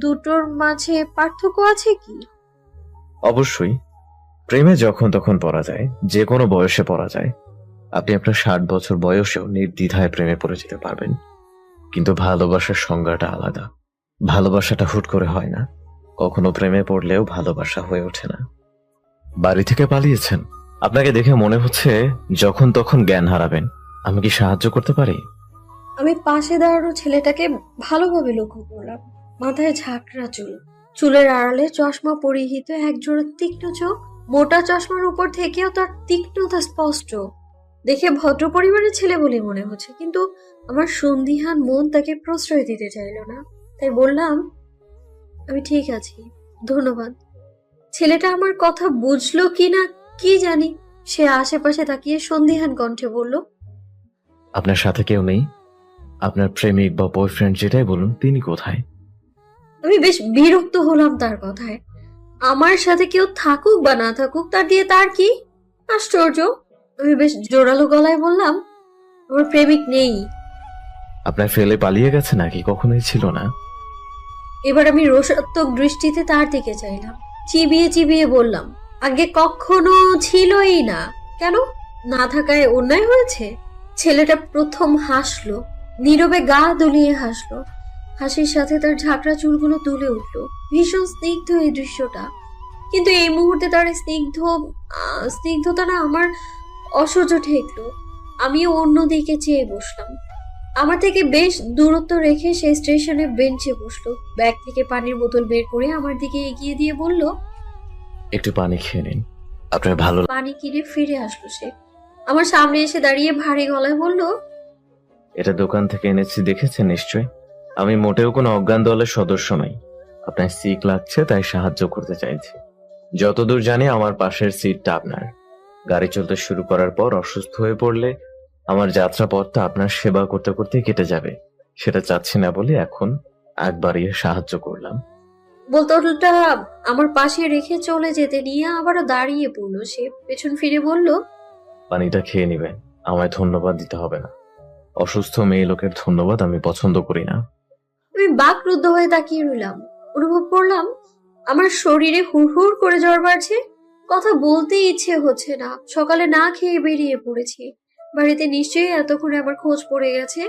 দুটোর মাঝে পার্থক্য আছে কি? অবশ্যই। প্রেমে যখন তখন পড়া যায়, যে কোনো বয়সে পড়া যায়। আপনি আপনার 60 বছর বয়সেও নির্দ্বিধায় প্রেমে পড়ে যেতে পারবেন। কিন্তু ভালোবাসার সংজ্ঞাটা আলাদা। ভালোবাসাটা হুট করে হয় না। কখনো প্রেমে পড়লেও ভালোবাসা হয়ে ওঠে না। বাড়ি থেকে পালিয়েছেন? আপনাকে দেখে মনে হচ্ছে যখন তখন জ্ঞান হারাবেন। আমি কি সাহায্য করতে পারি? আমি পাশে দাঁড়ানো ছেলেটাকে ভালোভাবে লক্ষ্য করলাম। মাথায় ঝাঁকড়া চুল, চুলের আড়ালে চশমা পরিহিত, একজোড়া তীক্ষ্ণ চোখ। মোটা চশমার উপর থেকেও তার তীক্ষ্ণতা স্পষ্ট। দেখে ভদ্র পরিবারের ছেলে বলে মনে হচ্ছে, কিন্তু আমার সন্দিহান মন তাকে প্রশ্রয় দিতে চাইল না। তাই বললাম, আমি ঠিক আছি, ধন্যবাদ। ছেলেটা আমার কথা বুঝলো কিনা কি জানি, সে আশেপাশে তাকিয়ে সন্দিহান কণ্ঠে বলল, আপনার সাথে কেউ নেই? আপনার প্রেমিক বা বয়ফ্রেন্ড যেটাই বলুন, তিনি কোথায়? আমি বেশ বিরক্ত হলাম তার কথায়। আমার সাথে কেউ থাকুক বা না থাকুক, তার দিয়ে তার কি? আশ্চর্য। আমি বেশ জোরালো গলায় বললাম, আমার প্রেমিক নেই। আপনার ফেলে পালিয়ে গেছে নাকি কখনোই ছিল না? এবার আমি রোষাত্মক দৃষ্টিতে তার দিকে চাইলাম, চিবিয়ে চিবিয়ে বললাম, আগে কখনো ছিলই না। কেন? না থাকায় অন্যায় হয়েছে? ছেলেটা প্রথম হাসলো, নীরবে গা দুলিয়ে হাসলো। হাসির সাথে তার ঝাঁকড়া চুলগুলো তুলে উঠলো। ভীষণ স্নিগ্ধ এই দৃশ্যটা। কিন্তু এই মুহূর্তে তার স্নিগ্ধতা না আমার অসহ্য ঠেকলো। আমিও অন্যদিকে চেয়ে বসলাম। আমার থেকে বেশ দূরত্ব রেখে সে স্টেশনে বেঞ্চে বসলো। ব্যাগ থেকে পানির বোতল বের করে আমার দিকে এগিয়ে দিয়ে বলল, একটু পানি খেয়ে নিন, আপনার ভালো পানি কিনে ফিরে আসলো সে। আমার সামনে এসে দাঁড়িয়ে ভারী গলায় বলল, এটা দোকান থেকে এনেছি, দেখেছেন নিশ্চয়। আমি মোটেও কোনো অজ্ঞান দলের সদস্য নই। আপনার সিক লাগছে তাই সাহায্য করতে চাইছি। যতদূর জানি আমার পাশের সিটটা আপনার। গাড়ি চলতে শুরু করার পর অসুস্থ হয়ে পড়লে আমার যাত্রাপথটা আপনার সেবা করতে করতে কেটে যাবে। সেটা চাচ্ছি না বলে এখন আগ বাড়িয়ে সাহায্য করলাম। বোতলটা আমার পাশে রেখে চলে যেতে নিয়ে আবারও দাঁড়িয়ে পড়লো সে। পেছন ফিরে বলল, পানিটা খেয়ে নিবেন, আমায় ধন্যবাদ দিতে হবে না। অসুস্থ মেয়ে লোকের ধন্যবাদ আমি পছন্দ করি না। আমি বাকরুদ্ধ হয়ে তাকিয়ে রইলাম। অনুভব করলাম আমার শরীরে হুড়হুড় করে জ্বর বাড়ছে। কথা বলতে ইচ্ছে হচ্ছে না। সকালে না খেয়ে বেরিয়ে পড়েছি। বাড়িতে নিশ্চয়ই এতক্ষণে আমার খোঁজ পড়ে গেছে।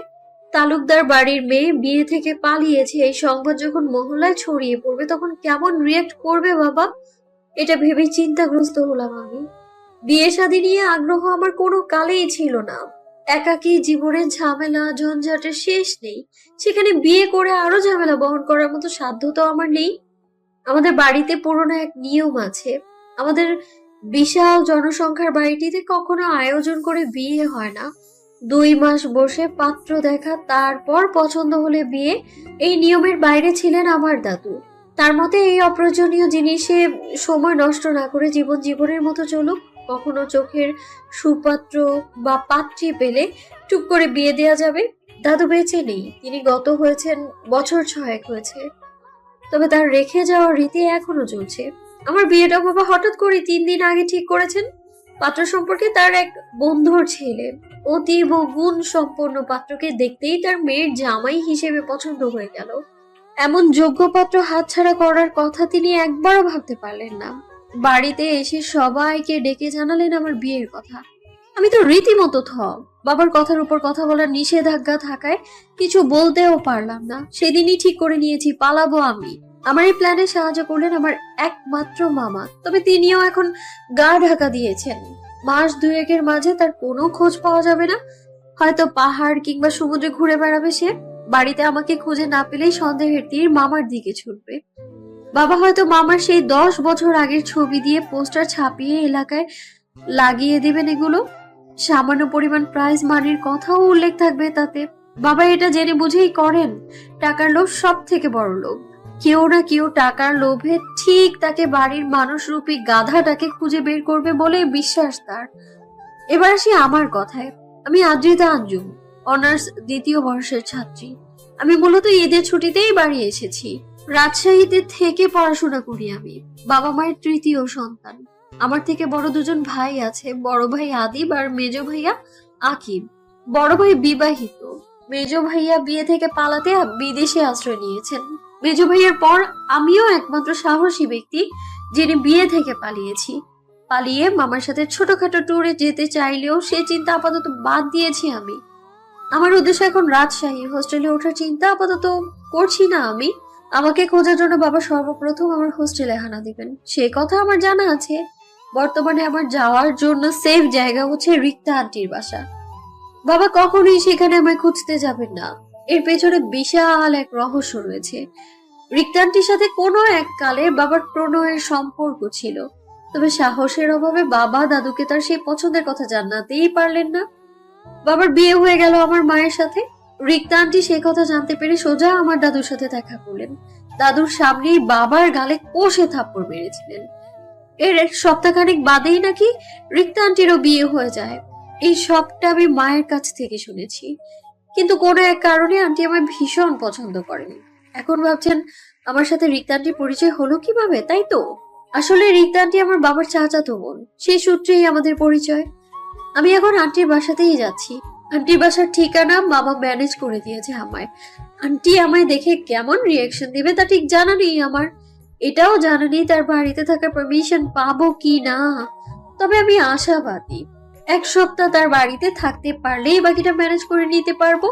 তালুকদার বাড়ির মেয়ে বিয়ে থেকে পালিয়েছে, এই সংবাদ যখন মহল্লায় ছড়িয়ে পড়বে তখন কেমন রিয়েক্ট করবে বাবা, এটা ভেবে চিন্তাগ্রস্ত হলাম আমি। বিয়ে শাদী নিয়ে আগ্রহ আমার কোনো কালেই ছিল না। একাকী জীবনের ঝামেলা ঝঞ্ঝাটের শেষ নেই, সেখানে বিয়ে করে আরো ঝামেলা বহন করার মতো সাধ্য তো আমার নেই। আমাদের বাড়িতে পুরনো এক নিয়ম আছে। আমাদের বিশাল জনসংখ্যার বাড়িটিতে কখনো আয়োজন করে বিয়ে হয় না। 2 মাস বসে পাত্র দেখা, তারপর পছন্দ হলে বিয়ে। এই নিয়মের বাইরে ছিলেন আমার দাদু। তার মতে এই অপ্রয়োজনীয় জিনিসে সময় নষ্ট না করে জীবন জীবনের মতো চলুক। কখনো চোখের সুপাত্র বা পাত্রী পেলে টুক করে বিয়ে দেয়া যাবে। দাদু বেঁচে নেই, তিনি গত হয়েছেন, বছর 6 হয়েছে। তবে তার রেখে যাওয়ার রীতি এখনো চলছে। আমার বিয়েটা বাবা হঠাৎ করে 3 দিন আগে ঠিক করেছেন। পাত্র সম্পর্কে তার এক বন্ধুর ছেলে, অতীব গুণ সম্পন্ন। পাত্রকে দেখতেই তার মেয়ের জামাই হিসেবে পছন্দ হয়ে গেল। এমন যোগ্য পাত্র হাতছাড়া করার কথা তিনি একবারও ভাবতে পারলেন না। বাড়িতে এসে সবাইকে ডেকে জানালেন আমার বিয়ের কথা। আমি তো রীতিমতো বাবার কথার উপর কথা বলার নিষেধাজ্ঞা থাকায় কিছু বলতেও পারলাম না। সেদিনই ঠিক করে নিয়েছি পালাবো আমি। আমার এই প্ল্যানে সাহায্য করলেন আমার একমাত্র মামা, তবে তিনিও এখন গা ঢাকা দিয়েছেন। মাস 2-1-এর মাঝে তার কোনো খোঁজ পাওয়া যাবে না। হয়তো পাহাড় কিংবা সমুদ্রে ঘুরে বেড়াবে সে। বাড়িতে আমাকে খুঁজে না পেলেই সন্দেহের তীর মামার দিকে ছুটবে। বাবা হয়তো মামার সেই 10 বছর আগের ছবি দিয়ে পোস্টার ছাপিয়ে এলাকায় লাগিয়ে দিবেন। এগুলো সামান্য পরিমাণ প্রাইজ মানির কথাও উল্লেখ থাকবে তাতে। বাবা এটা জেনে বুঝেই করেন। টাকার লোভ সব থেকে বড় লোভ। কেউ না কেউ টাকার লোভে ঠিক তাকে বাড়ির মানুষরূপী গাধাটাকে খুঁজে বের করবে বলে বিশ্বাস তার। এবার আসি আমার কথায়। আমি আদ্রিতা আঞ্জুম, অনার্স 2য় বর্ষের ছাত্রী। আমি মূলত ঈদের ছুটিতেই বাড়ি এসেছি। রাজশাহীতে থেকে পড়াশোনা করি আমি। বাবা মায়ের 3য় সন্তান। আমার থেকে বড় 2জন ভাই আছে, বড় ভাই আদিব আর মেজ ভাইয়া আকিব। বড় ভাই বিবাহিত। মেজ ভাইয়া বিয়ে থেকে পালাতে বিদেশে আশ্রয় নিয়েছেন। মেজো ভাইয়ের পর আমিও একমাত্র সাহসী ব্যক্তি যিনি বিয়ে থেকে পালিয়ে মামার সাথে ছোটখাটো ট্যুরে যেতে চাইলেও সে চিন্তা আপাতত বাদ দিয়েছি আমি। আমার উদ্দেশ্য এখন রাজশাহী হোস্টেলে ওঠার চিন্তা আপাতত করছি না আমি। আমাকে খোঁজার জন্য বাবা সর্বপ্রথম আমার হোস্টেলে হানা দিবেন, সে কথা আমার জানা আছে। বর্তমানে আমার যাওয়ার জন্য সেফ জায়গা হচ্ছে রিক্তা আন্টির বাসা। বাবা কখনোই সেখানে আমায় খুঁজতে যাবেন না। এর পেছনে বিশাল এক রহস্য রয়েছে। রিক্তা আন্টির সাথে কোনো এক কালে বাবার প্রণয়ের সম্পর্ক ছিল, তবে সাহসের অভাবে বাবা দাদুকে তার সেই পছন্দের কথা জানাতেই পারলেন না। বাবার বিয়ে হয়ে গেল আমার মায়ের সাথে। রিক্তা আন্টি সেই কথা জানতে পেরে সোজা আমার দাদুর সাথে দেখা করলেন। দাদুর সামনেই বাবার গালে কষে থাপ্পড় মেরেছিলেন। এর এক সপ্তাহখানেক বাদেই নাকি রিক্তা আন্টিরও বিয়ে হয়ে যায়। এই সবটা আমি মায়ের কাছ থেকে শুনেছি, কিন্তু কোনো এক কারণে আন্টি আমায় ভীষণ পছন্দ করেন। এখন ভাবছেন আমার সাথে রিক্তা আন্টির পরিচয় হলো কিভাবে, তাই তো? আসলে রিক্তা আন্টি আমার বাবার চাচাতো বোন, সেই সূত্রেই আমাদের পরিচয়। আমি এখন আন্টির বাসাতেই যাচ্ছি। আন্টির বাসার ঠিকানা মামা ম্যানেজ করে দিয়েছে আমায়। আন্টি আমায় দেখে কেমন রিয়াকশন দিবে তা ঠিক জানা নেই আমার। এটাও জানা নেই তার বাড়িতে থাকার পারমিশন পাবো কি না। তবে আমি আশাবাদী, এক সপ্তাহ তার বাড়িতে থাকতে পারলেই বাকিটা ম্যানেজ করে নিতে পারবো।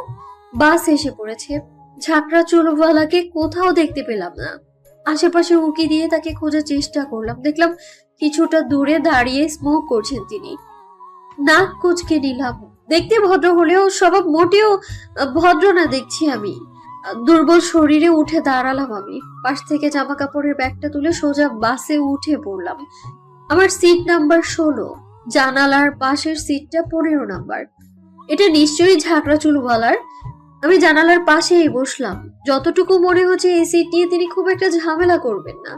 বাস এসে পড়েছে। ঝাঁকড়া চুলওয়ালাকে কোথাও দেখতে পেলাম না। আশেপাশে উকি দিয়ে তাকে খোঁজার চেষ্টা করলাম, দেখলাম কিছুটা দূরে দাঁড়িয়ে স্মোক করছেন তিনি। নাক কুচকে নিলাম। দেখতে ভদ্র হলেও স্বভাব মোটেও ভদ্র না দেখছি আমি। দুর্বল শরীরে উঠে দাঁড়ালাম আমি। পাশ থেকে জামা কাপড়ের ব্যাগটা তুলে সোজা বাসে উঠে পড়লাম। আমার সিট নাম্বার 16, জানালার পাশের সিটটা 15 নাম্বার। এটা নিশ্চয়ই ঝাঁকড়া চুলওয়ালার। আমি জানালার পাশেই বসলাম। যতটুকু মনে হচ্ছে এই সিট নিয়ে তিনি খুব একটা ঝামেলা করবেন না।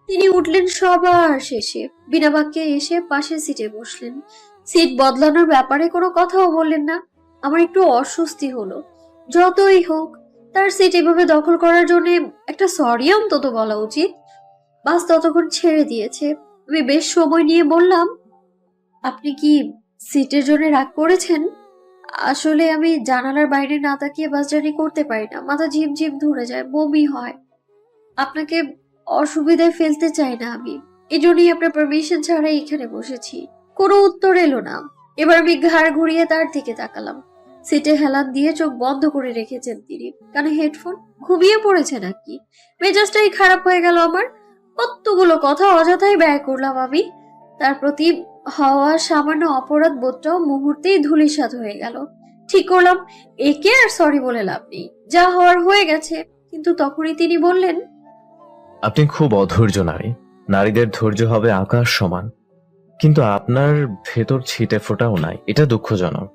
তিনি উঠলেন সবার শেষে, বিনা বাক্যে এসে পাশের সিটে বসলেন। সিট বদলানোর ব্যাপারে কোনো কথাও বললেন না। আমার একটু অস্বস্তি হলো। যতই হোক, তার সিট এভাবে দখল করার জন্য একটা সরি অন্তত বলা উচিত। বাস ততক্ষণ ছেড়ে দিয়েছে। আমি বেশ সময় নিয়ে বললাম, আপনি কি সিটের জন্য রাগ করেছেন? আসলে আমি জানালার বাইরে না তাকিয়ে বাস জার্নি করতে পারি না, মাথা ঝিমঝিম ধরে যায়, বমি হয়। আপনাকে অসুবিধায় ফেলতে চাই না আমি, এজন্যই আপনার পারমিশন ছাড়াই এখানে বসেছি। কোনো উত্তর এলো না। এবার আমি ঘাড় ঘুরিয়ে তার দিকে তাকালাম। সিটে হেলান দিয়ে চোখ বন্ধ করে রেখেছেন তিনি। কানে হেডফোন। ঘুমিয়ে পড়েছে নাকি? মেজাজটাই খারাপ হয়ে গেল আমার। কতগুলো কথা অযথাই ব্যয় করলাম আমি। তার প্রতি হওয়া সামান্য অপরাধ বোধটাও মুহূর্তেই ধূলিসাৎ হয়ে গেল। ঠিক করলাম একে আর সরি বলে লাভ নেই, যা হওয়ার হয়ে গেছে। কিন্তু তখনই তিনি বললেন, আপনি খুব অধৈর্য নারী। নারীদের ধৈর্য হবে আকাশ সমান, কিন্তু আপনার ভেতর ছিটে ফোটাও নাই, এটা দুঃখজনক।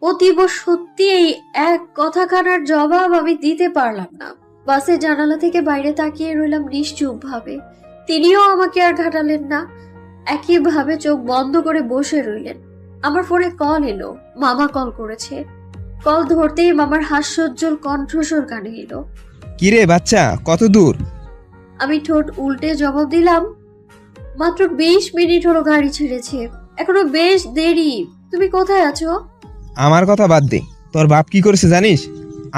অতীব সত্যি এই এক কথাখানার জবাব আমি দিতে পারলাম না। বাসের জানালা থেকে বাইরে তাকিয়ে রইলাম নিশ্চুপ ভাবে। তিনিও আমাকে আর ঘাটালেন না, একইভাবে চোখ বন্ধ করে বসে রইলেন। আমার ফোনে কল এলো। মামা কল করেছে। কল ধরতেই মামার হাস্যোজ্জ্বল কণ্ঠস্বর কানে এলো। কিরে বাচ্চা, কত দূর? আমি ঠোঁট উল্টে জবাব দিলাম, মাত্র 20 মিনিট হলো গাড়ি ছেড়েছে, এখনো বেশ দেরি। তুমি কোথায় আছো? আমার কথা বাদ দে, তোর বাপ কি করেছে জানিস?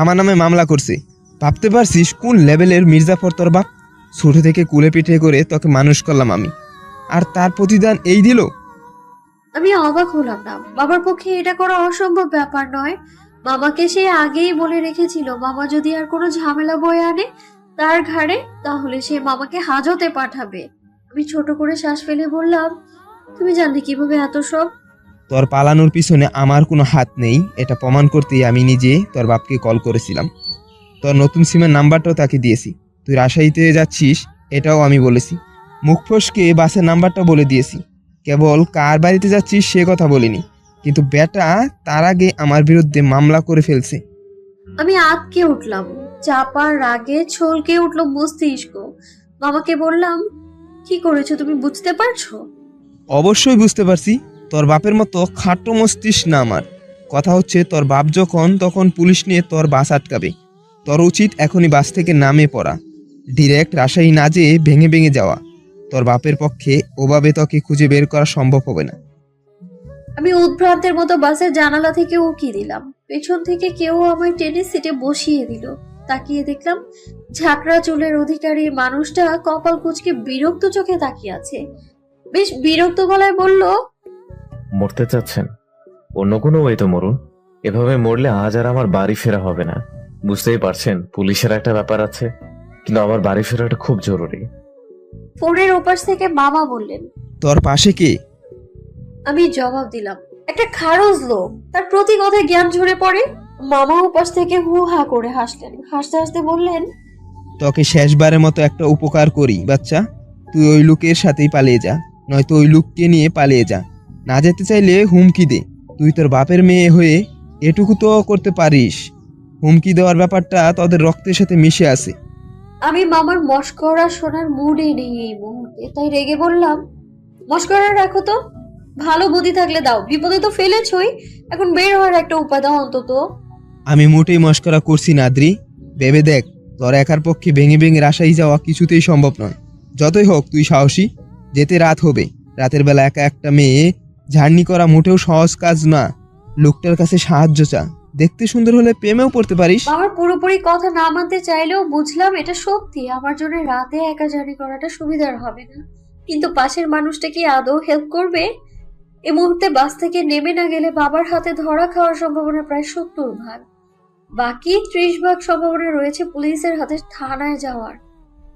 আমার নামে মামলা করছে। ভাবতে পারছিস কোন লেভেলের মির্জাফর তোর বাপ? ছোট থেকে কুলে পিঠে করে তোকে মানুষ করলাম আমি, আর তার প্রতিদান এই দিল? আমি অবাক হলাম না। বাবার পক্ষে এটা করা অসম্ভব ব্যাপার নয়। মামাকে সে আগেই বলে রেখেছিল, মামা যদি আর কোনো ঝামেলা বয়ে আনে তার ঘাড়ে, তাহলে সে মামাকে হাজতে পাঠাবে। আমি ছোট করে শ্বাস ফেলে বললাম, তুমি জানলে কিভাবে এত সব? তোর পালানোর পিছনে আমার কোনো হাত নেই, এটা প্রমাণ করতেই আমি নিজে তোর বাপকে কল করেছিলাম। তোর নতুন সিমের নাম্বারটাও তাকে দিয়েছি। তুই রাজশাহীতে যাচ্ছিস এটাও আমি বলেছি। মুখ ফসকে বাসের নাম্বারটা বলে দিয়েছি। কেবল কার বাড়িতে যাচ্ছিস সে কথা বলিনি। কিন্তু বেটা তার আগে আমার বিরুদ্ধে মামলা করে ফেলছে। আমি আঁতকে উঠলাম। চাপার রাগে ছলকে উঠলো মস্তিষ্ক। মামাকে বললাম, কি করেছো তুমি বুঝতে পারছো? অবশ্যই বুঝতে পারছি। তোর বাপের মতো খাটো মস্তিষ্ক না আমার। কথা হচ্ছে তোর বাপ যখন তখন পুলিশ নিয়ে তোর বাস আটকাবে। তোর উচিত এখনই বাস থেকে নামে পড়া, ডিরেক্ট রাজশাহী না যেয়ে ভেঙে ভেঙে যাওয়া। তোর বাপের পক্ষে ওভাবে তোকে খুঁজে বের করা সম্ভব হবে না। আমি উদ্ভ্রান্তের মতো বাসের জানালা থেকে উকি দিলাম। পেছন থেকে কেউ আমায় টেনে সিটে বসিয়ে দিল। তাকিয়ে দেখলাম ঝাঁকড়া চুলের অধিকারী মানুষটা কপাল কুঁচকে বিরক্ত চোখে তাকিয়ে আছে। বেশ বিরক্ত গলায় বলল, মরতে চাচ্ছেন? অন্য কোনো ওয়েতে মরুন। এভাবে মরলে আজ আর আমার বাড়ি ফেরা হবে না। বুঝতেই পারছেন পুলিশের একটা ব্যাপার আছে, কিন্তু আমার বাড়ি ফেরাটা খুব জরুরি। ফোনের ওপাশ থেকে মামা বললেন। তোর পাশে কে? আমি জবাব দিলাম, একটা খারজ লোক, তার প্রতি কথায় জ্ঞান ঝরে পড়ে। মামা ওপাশ থেকে হু হা করে হাসলেন, হাসতে হাসতে বললেন, তোকে শেষবারের মতো একটা উপকার করি বাচ্চা, তুই ওই লোকের সাথেই পালিয়ে যা, নয়তো ওই লোককে নিয়ে পালিয়ে যা। না যেতে চাইলে হুমকি দে। তুই তোর বাপের মেয়ে হয়ে এটুকু তো করতে পারিস। হুমকি দেওয়ার ব্যাপারটা তোদের রক্তের সাথে মিশে আছে। আমি মামার মশকরা শোনার মুডে নেই এই মুহূর্তে, তাই রেগে বললাম, মশকরা রাখো তো, ভালো বুদ্ধি থাকলে দাও, বিপদে তো ফেলেছই, এখন বের হওয়ার একটা উপায় দাও অন্তত। আমি মোটেই মস্করা করছি না আদ্রি। ভেবে দেখ, তোর একার পক্ষে ভেঙে ভেঙে রাশাই যাওয়া কিছুতেই সম্ভব নয়। যতই হোক তুই সাহসী। যেতে রাত হবে, রাতের বেলা একা একটা মেয়ে ঝাড়নি করা মোটেও সহজ কাজ না। লোকটার কাছে সাহায্য চা, দেখতে সুন্দর হলে প্রেমেও পড়তে পারিস। মামার পুরোপুরি কথা না মানতে চাইলেও বুঝলাম এটা সত্যি আমার জন্য রাতে একা জার্নি করাটা সুবিধার হবে না। কিন্তু পাশের মানুষটা কি আদৌ হেল্প করবে? এই মুহূর্তে বাস থেকে নেমে না গেলে বাবার হাতে ধরা খাওয়ার সম্ভাবনা প্রায় 70 ভাগ। বাকি 30 ভাগ সম্ভাবনা রয়েছে পুলিশের হাতে থানায় যাওয়ার।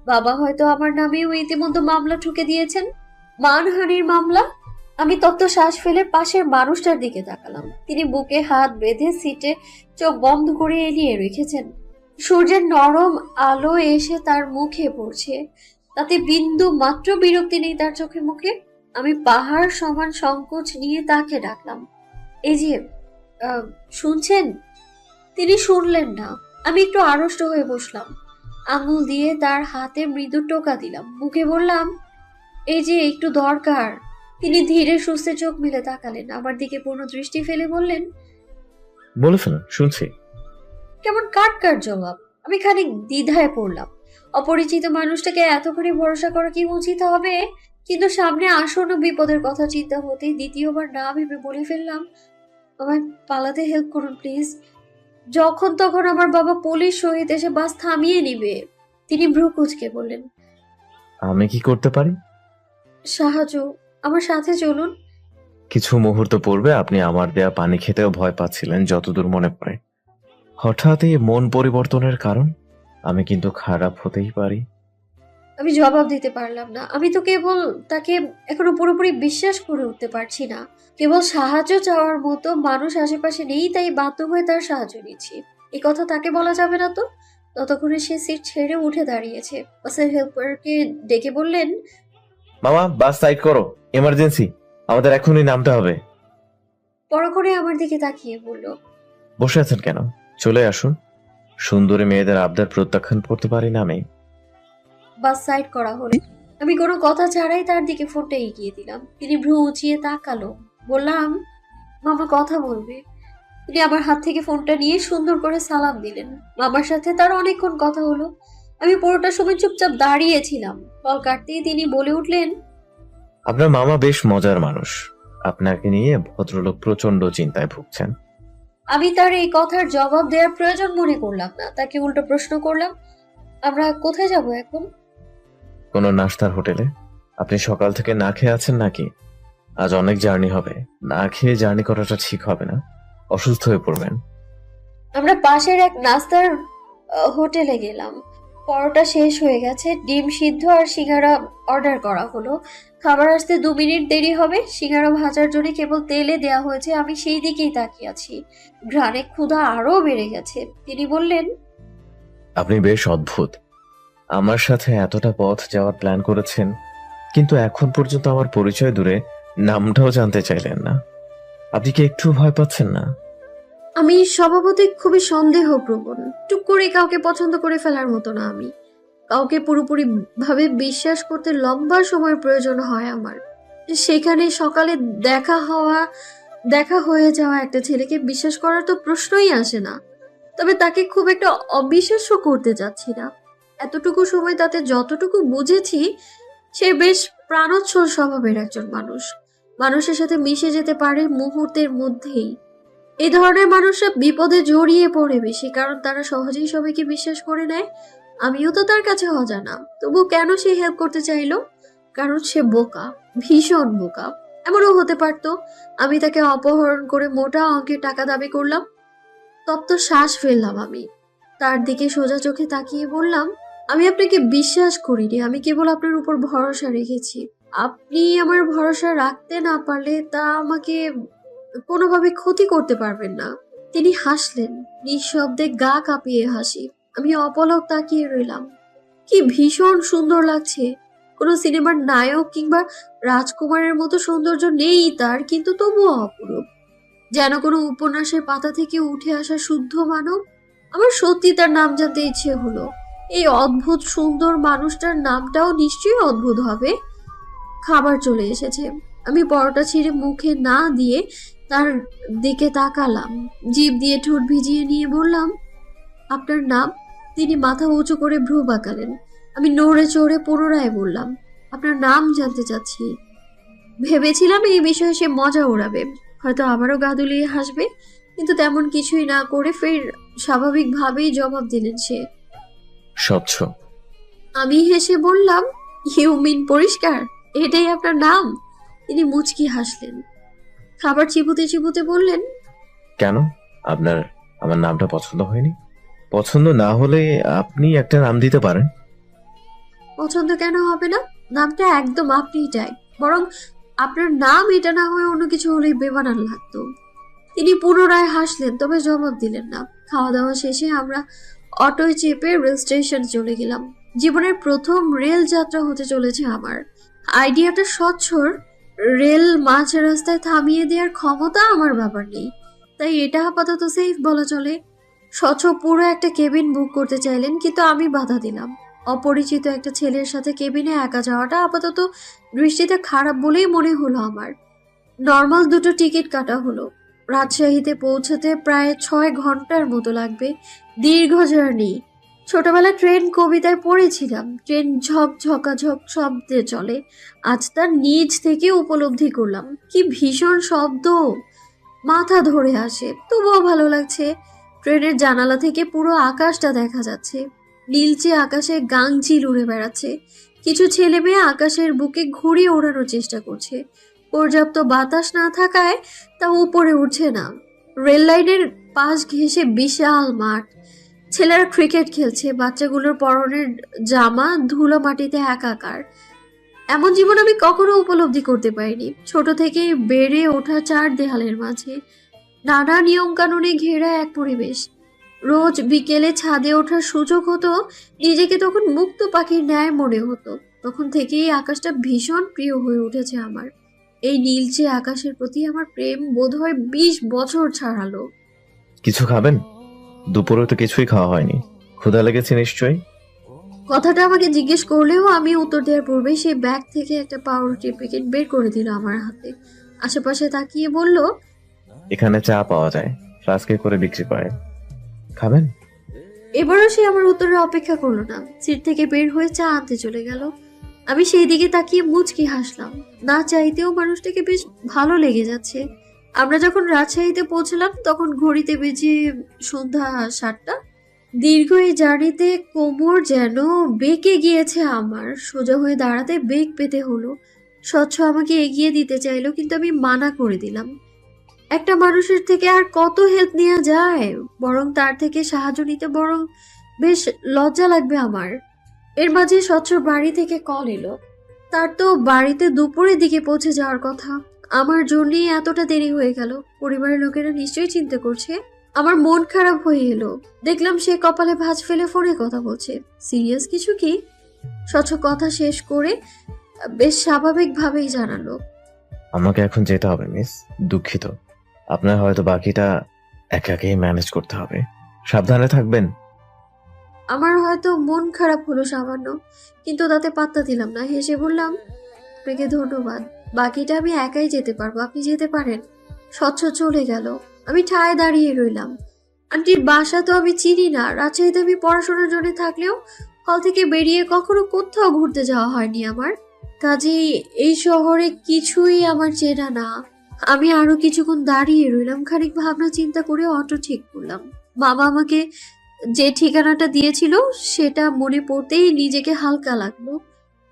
বাবা হয়তো আমার নামেও ইতিমধ্যে মামলা ঠুকে দিয়েছেন, মানহানির মামলা। আমি তত্ত্ব শ্বাস ফেলে পাশের মানুষটার দিকে তাকালাম। তিনি বুকে হাত বেঁধে সিটে চোখ বন্ধ করে এলিয়ে রেখেছেন। সূর্যের নরম আলো এসে তার মুখে পড়ছে, তাতে বিন্দু মাত্র বিরক্তি নেই তার চোখে মুখে। আমি পাহাড় সমান সংকোচ নিয়ে তাকে ডাকলাম, এই যে শুনছেন? তিনি শুনলেন না। আমি একটু আড়ষ্ট হয়ে বসলাম, আঙুল দিয়ে তার হাতে মৃদু টোকা দিলাম, মুখে বললাম, এই যে একটু দরকার। তিনি ধীরে সুস্থে চোখ মেলে তাকালেন, আমার দিকে পূর্ণ দৃষ্টি ফেলে বললেন, বলে ফেলুন, শুনছি। কেমন কাট কাট জবাব। আমি খানিক দ্বিধায় পড়লাম। অপরিচিত মানুষটাকে এতখানি ভরসা করা কি উচিত হবে? কিন্তু সামনে আসন্ন বিপদের কথা চিন্তা হতেই দ্বিতীয়বার না ভেবে বলে ফেললাম, আমায় পালাতে হেল্প করুন প্লিজ। যখন তখন আমার বাবা পুলিশ সহিত এসে বাস থামিয়ে নিবে। তিনি ভ্রু কুঁচকে বললেন, আমি কি করতে পারি? সাহায্য, আমার সাথে চলুন। কিছু মুহূর্ত পূর্বে আপনি আমার দেয়া পানি খেতেও ভয় পাচ্ছিলেন, যতদূর মনে পড়ে। হঠাৎ এই মন পরিবর্তনের কারণ? আমি কিন্তু খারাপ হতেই পারি। আমি জবাব দিতে পারলাম না। আমি তো কেবল তাকে এখনো পুরোপুরি বিশ্বাস করে উঠতে পারছি না। কেবল সাহায্য চাওয়ার মতো মানুষ আশেপাশে নেই, তাই বাধ্য হয়ে তার সাহায্য নিচ্ছি। এই কথা তাকে বলা যাবে না তো। ততক্ষণে সে সিট ছেড়ে উঠে দাঁড়িয়েছে। বাসের হেল্পারকে ডেকে বললেন, মামা, বাস সাইড করো, এমার্জেন্সি, আমাদের এখনই নামতে হবে। পরক্ষণে আমার দিকে তাকিয়ে বলল, বসে আছেন কেন? চলে আসুন। সুন্দরী মেয়েদের আবদার প্রত্যাখ্যান করতে পারি না আমি। বাস সাইড করা হলো। আমি কোনো কথা ছাড়াই তার দিকে ফোনটা এগিয়ে দিলাম। তিনি ভ্রু উঁচিয়ে তাকালো। বললাম, মামা কথা বলবে। তিনি আমার হাত থেকে ফোনটা নিয়ে সুন্দর করে সালাম দিলেন। মামার সাথে তার অনেকক্ষণ কথা হলো। আমি পুরোটা সময় চুপচাপ দাঁড়িয়েছিলাম। কল কাটতেই তিনি বলে উঠলেন, আপনার মামা বেশ মজার মানুষ। আপনাকে নিয়ে ভদ্রলোক প্রচন্ড চিন্তায় ভুগছেন। আমি তার এই কথার জবাব দেওয়ার প্রয়োজন মনে করলাম না। তাকে উল্টো প্রশ্ন করলাম, আমরা কোথায় যাব এখন? কোনো নাস্তার হোটেলে। আপনি সকাল থেকে না খেয়ে আছেন নাকি? আজ অনেক জার্নি হবে, না খেয়ে জার্নি করাটা ঠিক হবে না, অসুস্থ হয়ে পড়বেন। আমরা পাশের এক নাস্তার হোটেলে গেলাম। পরোটা শেষ হয়ে গেছে, ডিম সিদ্ধ আর সিঙ্গারা অর্ডার করা হলো। খাবার আসতে 2 মিনিট দেরি হবে। সিঙ্গারা ভাজার জন্য কেবল তেলে দেয়া হয়েছে। আমি সেই দিকেই তাকিয়ে আছি। ঘ্রাণে ক্ষুধা আরো বেড়ে গেছে। তিনি বললেন, আপনি বেশ অদ্ভুত। আমার সাথে এতটা পথ যাওয়ার প্ল্যান করেছেন, কিন্তু এখন পর্যন্ত আমার পরিচয় দূরে নামটাও জানতে চাইলেন না। আপনি কি একটু ভয় পাচ্ছেন না? আমি স্বভাবতই খুবই সন্দেহপ্রবণ। টুক করে কাউকে পছন্দ করে ফেলার মতো না আমি। কাউকে পুরোপুরি ভাবে বিশ্বাস করতে লম্বা সময়ের প্রয়োজন হয় আমার। সেখানে সকালে দেখা হয়ে যাওয়া একটা ছেলেকে বিশ্বাস করার তো প্রশ্নই আসে না। তবে তাকে খুব একটা অবিশ্বাস্য করতে চাচ্ছি না। এতটুকু সময় তাতে যতটুকু বুঝেছি, সে বেশ প্রাণোচ্ছল স্বভাবের একজন মানুষ। মানুষের সাথে মিশে যেতে পারে মুহূর্তের মধ্যেই। এই ধরনের মানুষরা বিপদে জড়িয়ে পড়ে বেশি, কারণ তারা সহজেই সবাইকে বিশ্বাস করে নেয়। আমিও তো তার কাছে অজানা, তবু কেন সে হেল্প করতে চাইলো? কারণ সে বোকা, ভীষণ বোকা। এমনও হতে পারতো আমি তাকে অপহরণ করে মোটা অঙ্কের টাকা দাবি করলাম। তপ্ত শ্বাস ফেললাম আমি। তার দিকে সোজা চোখে তাকিয়ে বললাম, আমি আপনাকে বিশ্বাস করিনি, আমি কেবল আপনার উপর ভরসা রেখেছি। আপনি আমার ভরসা রাখতে না পারলে তা আমাকে কোনোভাবে ক্ষতি করতে পারবেন না। তিনি হাসলেন, নিঃশব্দে গা কাঁপিয়ে হাসি। আমি অপলক তাকিয়ে রইলাম। কি ভীষণ সুন্দর লাগছে। কোনো সিনেমার নায়ক কিংবা রাজকুমারের মতো সৌন্দর্য নেই তার, কিন্তু তবুও অপরূপ, যেন কোনো উপন্যাসের পাতা থেকে উঠে আসা শুদ্ধ মানব। আমার সত্যি তার নাম জানতে ইচ্ছে হলো। এই অদ্ভুত সুন্দর মানুষটার নামটাও নিশ্চয়ই অদ্ভুত হবে। খাবার চলে এসেছে। আমি পরোটা ছিঁড়ে মুখে না দিয়ে তার দিকে তাকালাম, জিভ দিয়ে ঠোঁট ভিজিয়ে নিয়ে বললাম, আপনার নাম? তিনি মাথা উঁচু করে ভ্রু বাঁকালেন। আমি নড়ে চড়ে পুনরায় বললাম, আপনার নাম জানতে চাচ্ছি। ভেবেছিলাম এই বিষয়ে সে মজা উড়াবে, হয়তো আবারও গা দুলিয়ে হাসবে, কিন্তু তেমন কিছুই না করে ফের স্বাভাবিকভাবেই জবাব দিলেন সে। স্বচ্ছ। আমি হেসে বললাম, ইউ মিন পরিষ্কার? এটাই আপনার নাম? তিনি মুচকি হাসলেন। খাবার চিবুতে চিবুতে বললেন, কেন? আপনার আমার নামটা পছন্দ হয়নি? পছন্দ না হলে আপনি একটা নাম দিতে পারেন। পছন্দ কেন হবে না? নামটা একদম আপনিটাই। বরং আপনার নাম এটা না হয়ে অন্য কিছু হলেই বেমানান লাগতো। তিনি পুনরায় হাসলেন, তবে জবাব দিলেন না। খাওয়া দাওয়া শেষে আমরা অটোয় চেপে রেল স্টেশন চলে গেলাম। জীবনের প্রথম রেল যাত্রা হতে চলেছে আমার। আইডিয়াটা স্বচ্ছর। রেল মাঝ রাস্তায় থামিয়ে দেওয়ার ক্ষমতা আমার বাবার নেই, তাই এটা আপাতত সেফ বলা চলে। স্বচ্ছ পুরো একটা কেবিন বুক করতে চাইলেন, কিন্তু আমি বাধা দিলাম। অপরিচিত একটা ছেলের সাথে কেবিনে একা যাওয়াটা আপাতত দৃষ্টিতে খারাপ বলেই মনে হলো আমার। নর্মাল দুটো টিকিট কাটা হলো। রাজশাহীতে পৌঁছাতে প্রায় 6 ঘন্টার মতো লাগবে। দীর্ঘ জার্নি। ছোটবেলায় ট্রেন কবিতায় পড়েছিলাম, ট্রেন ঝকঝকাঝক শব্দে চলে। আজ তার নিজ থেকে উপলব্ধি করলাম, কি ভীষণ শব্দ, মাথা ধরে আসে। তবুও ভালো লাগছে। ট্রেনের জানালা থেকে পুরো আকাশটা দেখা যাচ্ছে। নীলচে আকাশে গাংচিল উড়ে বেড়াচ্ছে। কিছু ছেলে মেয়ে আকাশের বুকে ঘুরিয়ে ওড়ানোর চেষ্টা করছে। পর্যাপ্ত বাতাস না থাকায় তা উপরে উঠছে না। রেল লাইনের পাশ ঘেঁষে বিশাল মাঠ। ছেলেরা ক্রিকেট খেলছে, বাচ্চাগুলোর পরনের জামা ধুলো মাটিতে একাকার। এমন জীবন আমি কখনো উপলব্ধি করতে পারিনি। ছোট থেকেই বেড়ে ওঠা 4 দেয়ালের মাঝে নানা নিয়ম কানুনে ঘেরা এক পরিবেশ। রোজ বিকেলে ছাদে ওঠার সুযোগ হতো, নিজেকে তখন মুক্ত পাখির ন্যায় মনে হতো। তখন থেকেই আকাশটা ভীষণ প্রিয় হয়ে উঠেছে আমার। এই নীলচে আকাশের প্রতি আমার প্রেম বোধহয় 20 বছর ছাড়ালো। কিছু খাবেন? দুপুরে তো কিছুই খাওয়া হয়নি। ক্ষুধা লেগেছে নিশ্চয়ই। কথাটা আমাকে জিজ্ঞেস করলেও আমি উত্তর দেওয়ার পূর্বে সে ব্যাগ থেকে একটা পাউরুটির প্যাকেট বের করে দিল আমার হাতে। আশেপাশে তাকিয়ে বলল, এখানে চা পাওয়া যায়, ফ্লাস্কে করে বিক্রি করে। খাবেন? এবারও সে আমার উত্তরের অপেক্ষা করলো না, সিট থেকে বের হয়ে চা আনতে চলে গেল। আমি সেই দিকে তাকিয়ে মুচকি হাসলাম। না চাইতেও মানুষটাকে বেশ ভালো লেগে যাচ্ছে। আমরা যখন রাজশাহীতে পৌঁছলাম তখন ঘড়িতে বেজে সন্ধ্যা 7টা। দীর্ঘ এই জার্নিতে কোমর যেন বেঁকে গিয়েছে আমার। সোজা হয়ে দাঁড়াতে বেগ পেতে হলো। স্বচ্ছ আমাকে এগিয়ে দিতে চাইলো, কিন্তু আমি মানা করে দিলাম। একটা মানুষের থেকে আর কত হেল্প নেওয়া যায়? বরং তার থেকে সাহায্য নিতে বরং বেশ লজ্জা লাগবে আমার। এর মাঝে স্বচ্ছর বাড়ি থেকে কল এলো। তার তো বাড়িতে দুপুরের দিকে পৌঁছে যাওয়ার কথা। আমার জন্যই এতটা দেরি হয়ে গেল। পরিবারের লোকেরা নিশ্চয়ই চিন্তা করছে। আমার মন খারাপ হয়ে এলো। দেখলাম সে কপালে ভাঁজ ফেলে ফোনে কথা বলছে। সিরিয়াস কিছু কি? স্বচ্ছ কথা শেষ করে বেশ স্বাভাবিকভাবেই জানালো, আমাকে এখন যেতে হবে মিস, দুঃখিত। আপনার হয়তো বাকিটা একাকেই ম্যানেজ করতে হবে। সাবধানে থাকবেন। আমার হয়তো মন খারাপ হলো সামান্য, কিন্তু তাতে পাত্তা দিলাম না। হেসে বললাম, আপনাকে ধন্যবাদ, বাকিটা আমি একাই যেতে পারবো, আপনি যেতে পারেন। স্বচ্ছ চলে গেল। আমি ঠায় দাঁড়িয়ে রইলাম। আন্টির বাসা তো আমি চিনি না। রাজশাহীতে আমি পড়াশোনার জন্য থাকলেও হল থেকে বেরিয়ে কখনো কোথাও ঘুরতে যাওয়া হয়নি আমার। কাজেই এই শহরে কিছুই আমার চেনা না। আমি আরো কিছুক্ষণ দাঁড়িয়ে রইলাম, খানিক ভাবনা চিন্তা করে অটো ঠিক করলাম। মামা আমাকে যে ঠিকানাটা দিয়েছিল সেটা মনে পড়তেই নিজেকে হালকা লাগলো।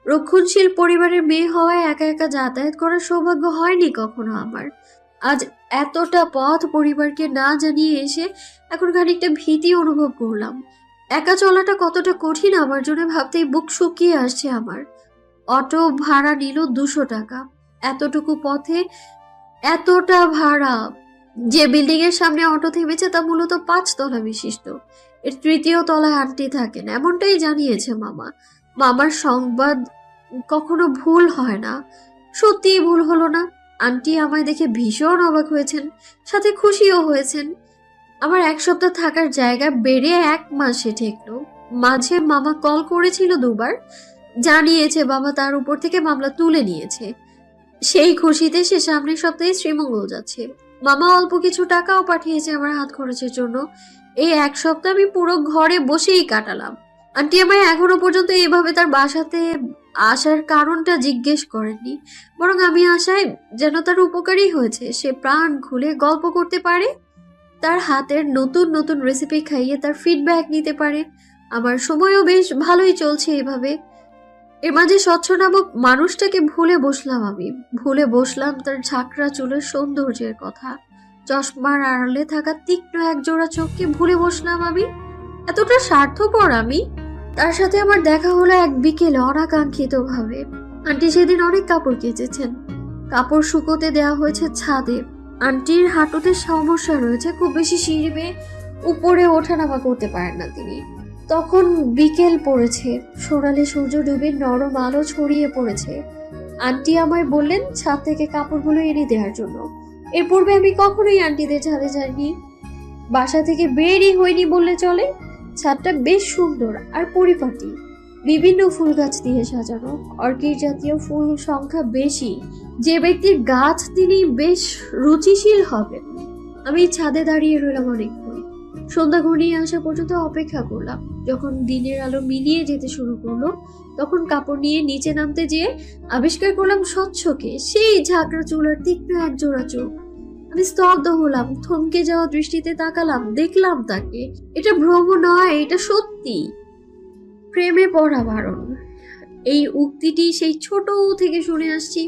রক্ষণশীল পরিবারের মেয়ে হওয়ায় একা একা যাতায়াত করার সৌভাগ্য হয়নি কখনো আমার। আজ এতটা পথ পরিবারকে না জানিয়ে এসে এখন খানিকটা ভীতি অনুভব করলাম। একা চলাটা কতটা কঠিন আমার জন্য ভাবতেই বুক শুকিয়ে আসছে আমার। অটো ভাড়া নিল 200 টাকা। এতটুকু পথে এতটা ভাড়া! যে বিল্ডিং এর সামনে অটো থেমেছে তা মূলত 5 তলা বিশিষ্ট। এর 3য় তলায় আন্টি থাকেন এমনটাই জানিয়েছে মামা। মামার সংবাদ কখনো ভুল হয় না। সত্যিই ভুল হলো না। আন্টি আমায় দেখে ভীষণ অবাক হয়েছেন, সাথে খুশিও হয়েছেন। আমার 1 সপ্তাহ থাকার জায়গা বেড়ে 1 মাসে ঠেকলো। মাঝে মামা কল করেছিল 2 বার, জানিয়েছে বাবা তার উপর থেকে মামলা তুলে নিয়েছে। সেই খুশিতে সে সামনের সপ্তাহে শ্রীমঙ্গল যাচ্ছে। মামা অল্প কিছু টাকাও পাঠিয়েছে আমার হাত খরচের জন্য। এই 1 সপ্তাহ আমি পুরো ঘরে বসেই কাটালাম। আন্টি আমায় এখনো পর্যন্ত এভাবে তার বাসাতে আসার কারণটা জিজ্ঞেস করেননি, বরং আমি আশায় যেন তার উপকারই হয়েছে, সে প্রাণ খুলে গল্প করতে পারে, তার হাতের নতুন নতুন রেসিপি খাইয়ে তার ফিডব্যাক নিতে পারে। আমার সময়ও বেশ ভালোই চলছে এভাবে। এর মাঝে স্বচ্ছ নামক মানুষটাকে ভুলে বসলাম আমি। ভুলে বসলাম তার ঝাঁকড়া চুলের সৌন্দর্যের কথা। চশমার আড়ালে থাকা তীক্ষ্ণ এক জোড়া চোখকে ভুলে বসলাম আমি। এতটা স্বার্থপর আমি। তার সাথে আমার দেখা হলো এক বিকেলে অনাকাঙ্ক্ষিত ভাবে। আন্টি সেদিন অনেক কাপড় কেচেছেন। কাপড় শুকোতে দেওয়া হয়েছে ছাদে। আন্টির হাঁটুতে সমস্যা রয়েছে, খুব বেশি সিঁড়ি বেয়ে উপরে ওঠানামা করতে পারেন না তিনি। তখন বিকেল পড়েছে, সোনালি সূর্য ডুবে নরম আলো ছড়িয়ে পড়েছে। আন্টি আমায় বললেন ছাদ থেকে কাপড়গুলো এনে দেওয়ার জন্য। এর পূর্বে আমি কখনোই আন্টিদের ছাদে যাইনি, বাসা থেকে বেরই হয়নি বললে চলে। ছাদটা বেশ সুন্দর আর পরিপাটি, বিভিন্ন ফুল গাছ দিয়ে সাজানো। অর্কিড জাতীয় ফুল সংখ্যা বেশি। যে ব্যক্তির গাছ তিনি বেশ রুচিশীল হবেন। আমি ছাদে দাঁড়িয়ে রইলাম অনেকক্ষণ। সন্ধ্যা ঘনিয়ে আসা পর্যন্ত অপেক্ষা করলাম। যখন দিনের আলো মিলিয়ে যেতে শুরু করলো তখন কাপড় নিয়ে নিচে নামতে যেয়ে আবিষ্কার করলাম স্বচ্ছকে, সেই ঝাঁকড়া চুলার তীক্ষ্ণ এক জোড়া চোখ। আমি স্তব্ধ হলাম, থমকে যাওয়া দৃষ্টিতে তাকালাম, দেখলাম তাকে। এটা ভ্রম নয়, এটা সত্যি। প্রেমে পড়া বারণ, এই উক্তিটি সেই ছোট থেকে শুনে আসছি।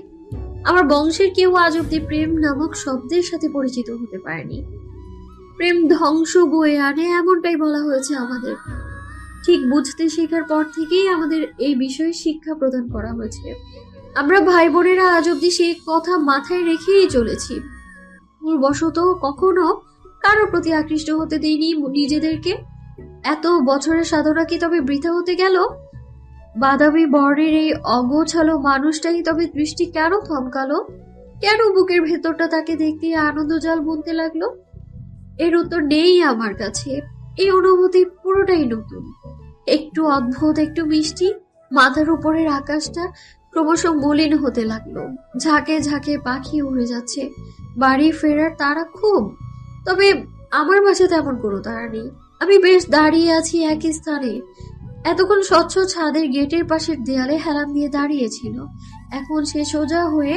আমার বংশের কেউ আজ অব্দি প্রেম নামক শব্দের সাথে পরিচিত হতে পারেনি। প্রেম ধ্বংস বয়ে আনে এমনটাই বলা হয়েছে আমাদের। ঠিক বুঝতে শেখার পর থেকেই আমাদের এই বিষয়ে শিক্ষা প্রদান করা হয়েছে। আমরা ভাই বোনেরা আজ অব্দি সেই কথা মাথায় রেখেই চলেছি। ভুলবশত কখনো কারোর প্রতি আকৃষ্ট হতে দেইনি নিজেদেরকে। এত বছরের সাধনা কি তবে বৃথা হতে গেল? বাদামি বর্ণের এই অগোছালো মানুষটাই তবে দৃষ্টি কেন থমকালো? কেন বুকের ভেতরটা তাকে দেখতে আনন্দজাল বুনতে লাগলো? এর উত্তর নেই আমার কাছে। এই অনুভূতি পুরোটাই নতুন, একটু অদ্ভুত, একটু মিষ্টি। মাথার উপরের আকাশটা ক্রমশ মলিন হতে লাগলো। ঝাঁকে ঝাঁকে পাখি উড়ে যাচ্ছে। বাড়ি ফেরার তাড়া খুব, তবে আমার মাঝে তেমন কোনো তাড়া নেই। আমি বেশ দাঁড়িয়ে আছি একই স্থানে। এতক্ষণ স্বচ্ছ ছাদের গেটের পাশের দেয়ালে হেলান দিয়ে দাঁড়িয়েছিল, এখন সে সোজা হয়ে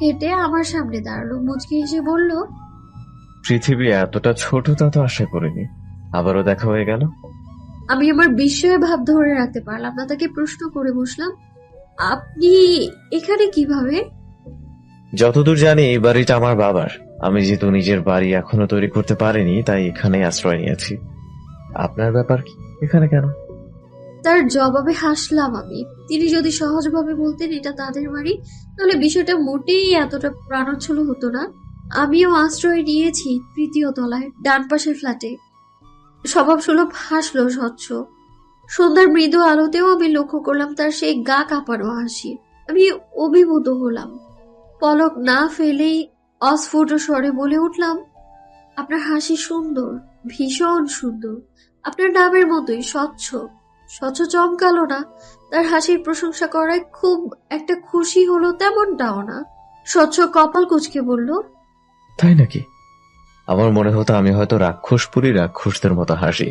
হেঁটে আমার সামনে দাঁড়ালো। মুচকি হেসে বলল, পৃথিবী এতটা ছোট তা তো আশা করিনি। আবারও দেখা হয়ে গেল। আমি আমার বিস্ময় ভাব ধরে রাখতে পারলাম না, তাকে প্রশ্ন করে বসলাম, আপনি এখানে কিভাবে? যতদূর জানি এই বাড়িটা আমার বাবার। আমি যেহেতু নিজের বাড়ি এখনো তৈরি করতে পারিনি, তাই এখানে আশ্রয় নিয়েছি। আপনার ব্যাপার কি, এখানে কেন? তার জবাবে হাসলাম আমি। তিনি যদি সহজভাবে বলতেন এটা তাদের বাড়ি, তাহলে বিষয়টা মোটেই এতটা প্রাণোচ্ছল হতো না। আমিও আশ্রয় নিয়েছি 3য় তলায়, ডান পাশের ফ্ল্যাটে। স্বভাব সুলভ হাসলো স্বচ্ছ। সন্ধ্যার মৃদু আলোতেও আমি লক্ষ্য করলাম তার সেই গা কাঁপানো হাসি। আমি অভিভূত হলাম। পলক না ফেলেই অস্ফুট স্বরে বলে উঠলাম, আপনার হাসি সুন্দর, ভীষণ সুন্দর। আপনার নামের মতোই স্বচ্ছ। স্বচ্ছ চমকালো না। তার হাসির প্রশংসা করায় খুব একটা খুশি হলো তেমনটাও না। স্বচ্ছ কপাল কুঁচকে বলল, তাই নাকি? আমার মনে হতো আমি হয়তো রাক্ষসপুরী রাক্ষসদের মতো হাসি,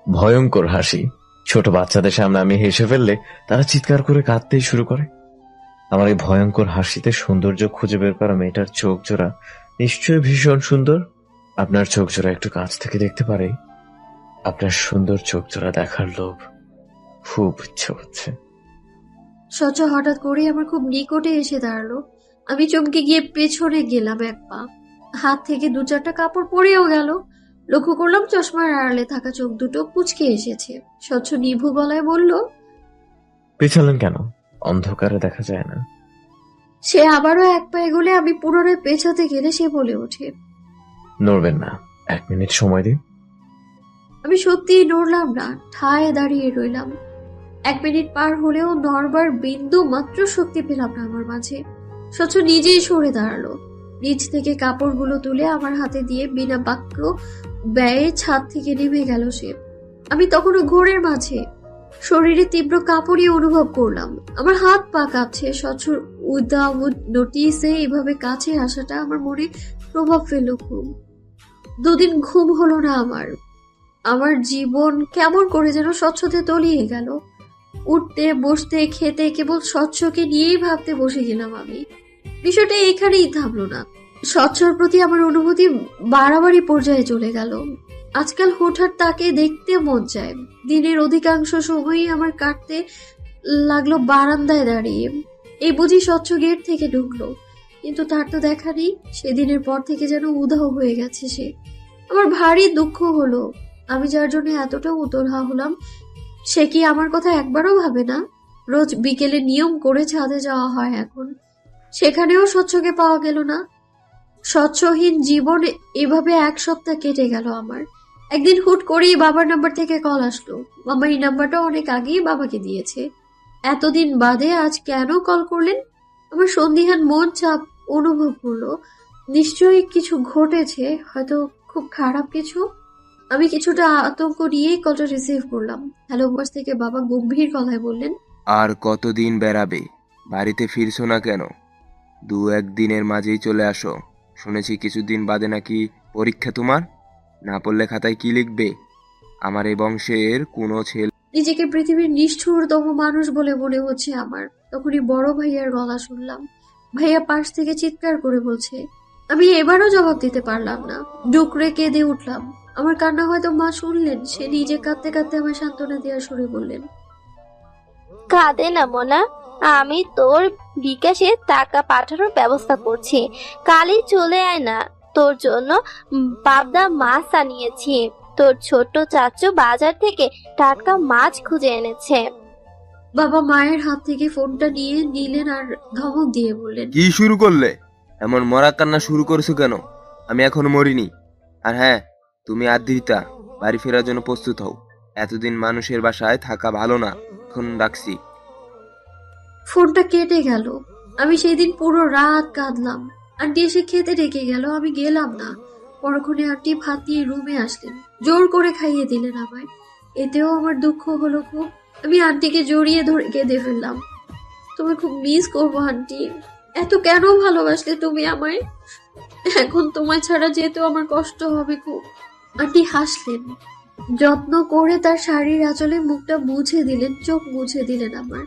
ভয়ঙ্কর হাসি। ছোট বাচ্চাদের সামনে আমি হেসে ফেললে তারা চিৎকার করে কাঁদতেই শুরু করে। আমার এই ভয়ঙ্কর হাসিতে সৌন্দর্য খুঁজে বের করা মেয়েটার চোখ জোড়া নিশ্চয়ই ভীষণ সুন্দর। আপনার চোখ জোড়া একটু কাছ থেকে দেখতে পারে? আপনার সুন্দর চোখ জোড়া দেখার লোভ খুব ইচ্ছে হচ্ছে। স্বচ্ছ হঠাৎ করে আমার খুব নিকটে এসে দাঁড়ালো। আমি চমকে গিয়ে পেছনে গেলাম এক পা। হাত থেকে দু চারটা কাপড় পরেও গেল। লক্ষ্য করলাম চশমার আড়ালে থাকা চোখ দুটো কুঁচকে এসেছে। স্বচ্ছ নিভু গলায় বলল, পেছালেন কেন? অন্ধকারে দেখা যায় না। সে আবারও এক পা এগোলে আমি পুনরায় পেছাতে গেলে সে বলে ওঠে, নড়বেন না, 1 মিনিট সময় দিন। আমি সত্যিই নড়লাম না, ঠায় দাঁড়িয়ে রইলাম। 1 মিনিট পার হলেও নড়বার বিন্দু মাত্র শক্তি পেলাম না আমার মাঝে। স্বচ্ছ নিজেই সরে দাঁড়ালো। নিচ থেকে কাপড়গুলো তুলে আমার হাতে দিয়ে বিনা বাক্য ব্যয়ে ছাদ থেকে নেমে গেল সে। আমি তখনও ঘোরের মাঝে, শরীরে তীব্র কাঁপুনি অনুভব করলাম। আমার হাত পা কাঁপছে। স্বচ্ছর উইদাউট নোটিসে এভাবে কাছে আসাটা আমার মনে প্রভাব ফেলল খুব। 2 দিন ঘুম হলো না আমার। আমার জীবন কেমন করে যেন স্বচ্ছতে তলিয়ে গেল। উঠতে বসতে খেতে কেবল স্বচ্ছকে নিয়েই ভাবতে বসে গেলাম আমি। বিষয়টা এখানেই থামলো না। স্বচ্ছর প্রতি আমার অনুভূতি বাড়াবাড়ি পর্যায়ে চলে গেল। আজকাল হুটহাট তাকে দেখতে মন চায়। দিনের অধিকাংশ সময়ই আমার কাটতে লাগলো বারান্দায় দাঁড়িয়ে। এই বুঝি স্বচ্ছ গেট থেকে ঢুকলো, কিন্তু তার তো দেখা নেই। সেদিনের পর থেকে যেন উধাও হয়ে গেছে সে। আমার ভারী দুঃখ হলো। আমি যার জন্য এতটা উতলা হলাম, সে কি আমার কথা একবারও ভাবে না? রোজ বিকেলে নিয়ম করে ছাদে যাওয়া হয় এখন, সেখানেও স্বচ্ছকে পাওয়া গেল না। স্বচ্ছহীন জীবন এভাবে 1 সপ্তাহ কেটে গেল আমার। একদিন হুট করেই বাবার নাম্বার থেকে কল আসলো। মামা এই নাম্বারটা অনেক আগেই বাবাকে দিয়েছে। এতদিন বাদে আজ কেন কল করলেন? আমার সন্দিহান মন চাপ অনুভব করলো। নিশ্চয়ই কিছু ঘটেছে, হয়তো খুব খারাপ কিছু। আমি কিছুটা আতঙ্ক নিয়েই কলটা রিসিভ করলাম। হ্যালো বস থেকে বাবা গম্ভীর গলায় বললেন, আর কতদিন বেড়াবে? বাড়িতে ফিরছো না কেন? 2-1 দিনের মাঝেই চলে আসো। শুনেছি কিছুদিন বাদে নাকি পরীক্ষা তোমার। না পড়লে খাতায় কি লিখবে? আমার এই বংশের কোনো ছেলে। নিজেকে পৃথিবীর নিষ্ঠুরতম মানুষ বলে মনে হচ্ছে আমার। তখনই বড় ভাইয়ার গলা শুনলাম। ভাইয়া পাশ থেকে চিৎকার করে বলছে। আমি এবারও জবাব দিতে পারলাম না। ডুকরে কেঁদে উঠলাম। আমার কান্না হয়তো মা শুনলেন। সে নিজে কাঁদতে কাঁদতে আমার সান্ত্বনা দেওয়ার সুরে বললেন, কাঁদে না মোনা, আমি তোর বিকাশে টাকা পাঠানোর ব্যবস্থা করছি। কালই চলে আয় না, তোর জন্য পাবদা মাছ আনিয়েছি। তোর ছোট চাচু বাজার থেকে টাটকা মাছ খুঁজে এনেছে। বাবা মায়ের হাত থেকে ফোনটা নিয়ে নিলেন আর ধমক দিয়ে বললেন, কি শুরু করলে? এমন মরা কান্না শুরু করেছো কেন? আমি এখনো মরিনি। আর হ্যাঁ, তুমি আদ্রিতা, বাড়ি ফেরার জন্য প্রস্তুত হও। এতদিন মানুষের বাসায় থাকা ভালো না। এখন রাখছি। ফোনটা কেটে গেল। আমি সেদিন পুরো রাত কাঁদলাম। আন্টি এসে খেতে ডেকে গেল, আমি গেলাম না। পরক্ষণে আন্টি ভাত নিয়ে রুমে আসলেন, জোর করে খাইয়ে দিলেন আমায়। এতেও আমার দুঃখ হলো খুব। আমি আন্টিকে জড়িয়ে ধরে কেঁদে ফেললাম। তুমি খুব মিস করবো আন্টি। এত কেন ভালোবাসলে তুমি আমায়? এখন তোমায় ছাড়া যেতেও আমার কষ্ট হবে খুব। আন্টি হাসলেন। যত্ন করে তার শাড়ির আঁচলে মুখটা মুছে দিলেন, চোখ মুছে দিলেন আমার।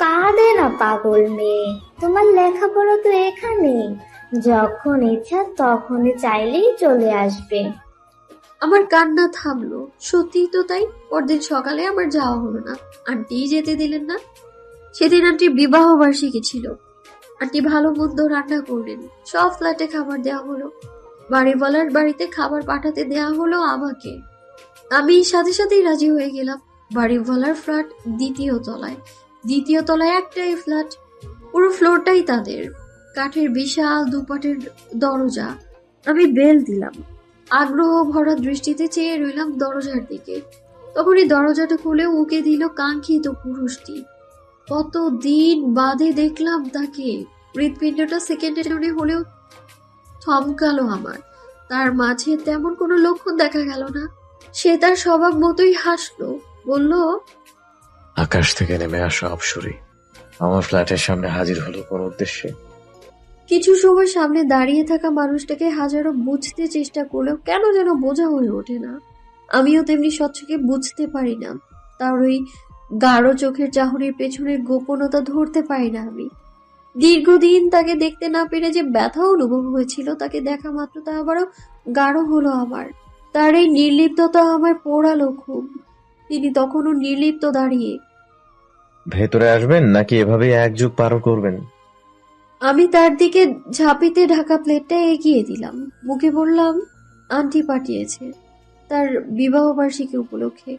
কাঁদে না পাগল মেয়ে, তোমার লেখাপড়া তো এখানে, যখন ইচ্ছা তখনই চাইলেই চলে আসবে। আমার কান্না থামলো। সত্যিই তো তাই। পরদিন সকালে আমার যাওয়া হলো না। আন্টি যেতে দিলেন না। সেদিন আন্টির বিবাহ বার্ষিকী ছিল। আন্টি ভালো মন্দ রান্না করলেন। সব ফ্ল্যাটে খাবার দেওয়া হলো। বাড়িওয়ালার বাড়িতে খাবার পাঠাতে দেওয়া হলো আমাকে। আমি সাথে সাথেই রাজি হয়ে গেলাম। বাড়িওয়ালার ফ্ল্যাট 2য় তলায়। 2য় তলায় একটাই ফ্ল্যাট, পুরো ফ্লোরটাই তাদের। কাঠের বিশাল দুপাটের দরজা। আমি বেল দিলাম। আগ্রহ ভরা দৃষ্টিতে চেয়ে রইলাম দরজার দিকে। তখনই দরজাটা খুলে উকে দিল কাঙ্ক্ষিত পুরুষটি। কতদিন বাদে দেখলাম তাকে। হৃৎপিণ্ডটা সেকেন্ডের জন্য হলেও থমকালো আমার। তার মাঝে তেমন কোনো লক্ষণ দেখা গেল না। সে তার স্বভাব মতোই হাসলো, বলল, আকাশ থেকে নেমে আসা অপসরী আমার ফ্ল্যাটের সামনে হাজির হলো কোন উদ্দেশ্যে? কিছু সময় সামনে দাঁড়িয়ে থাকা মানুষটাকে হাজারো বুঝতে চেষ্টা করলেও কেন যেন বোঝা হয়ে ওঠে না। আমিও তেমনি স্বচ্ছকে বুঝতে পারি না। তার ওই গাঢ় চোখের চাহনির পেছনের গোপনতা ধরতে পারি না আমি। দীর্ঘদিন তাকে দেখতে না পেরে যে ব্যথা অনুভব হয়েছিল, তাকে দেখা মাত্র তা আবারও গাঢ় হলো আমার। তার এই নির্লিপ্ততা আমায় পোড়ালো খুব। তিনি তখনও নির্লিপ্ত দাঁড়িয়ে। ভেতরে আসবেন নাকি এভাবেই এক যুগ পার করবেন? আমি তার দিকে ঝাঁপিতে ঢাকা প্লেটটা এগিয়ে দিলাম। মুখে বললাম, আন্টি পাঠিয়েছে তার বিবাহ বার্ষিকী উপলক্ষে।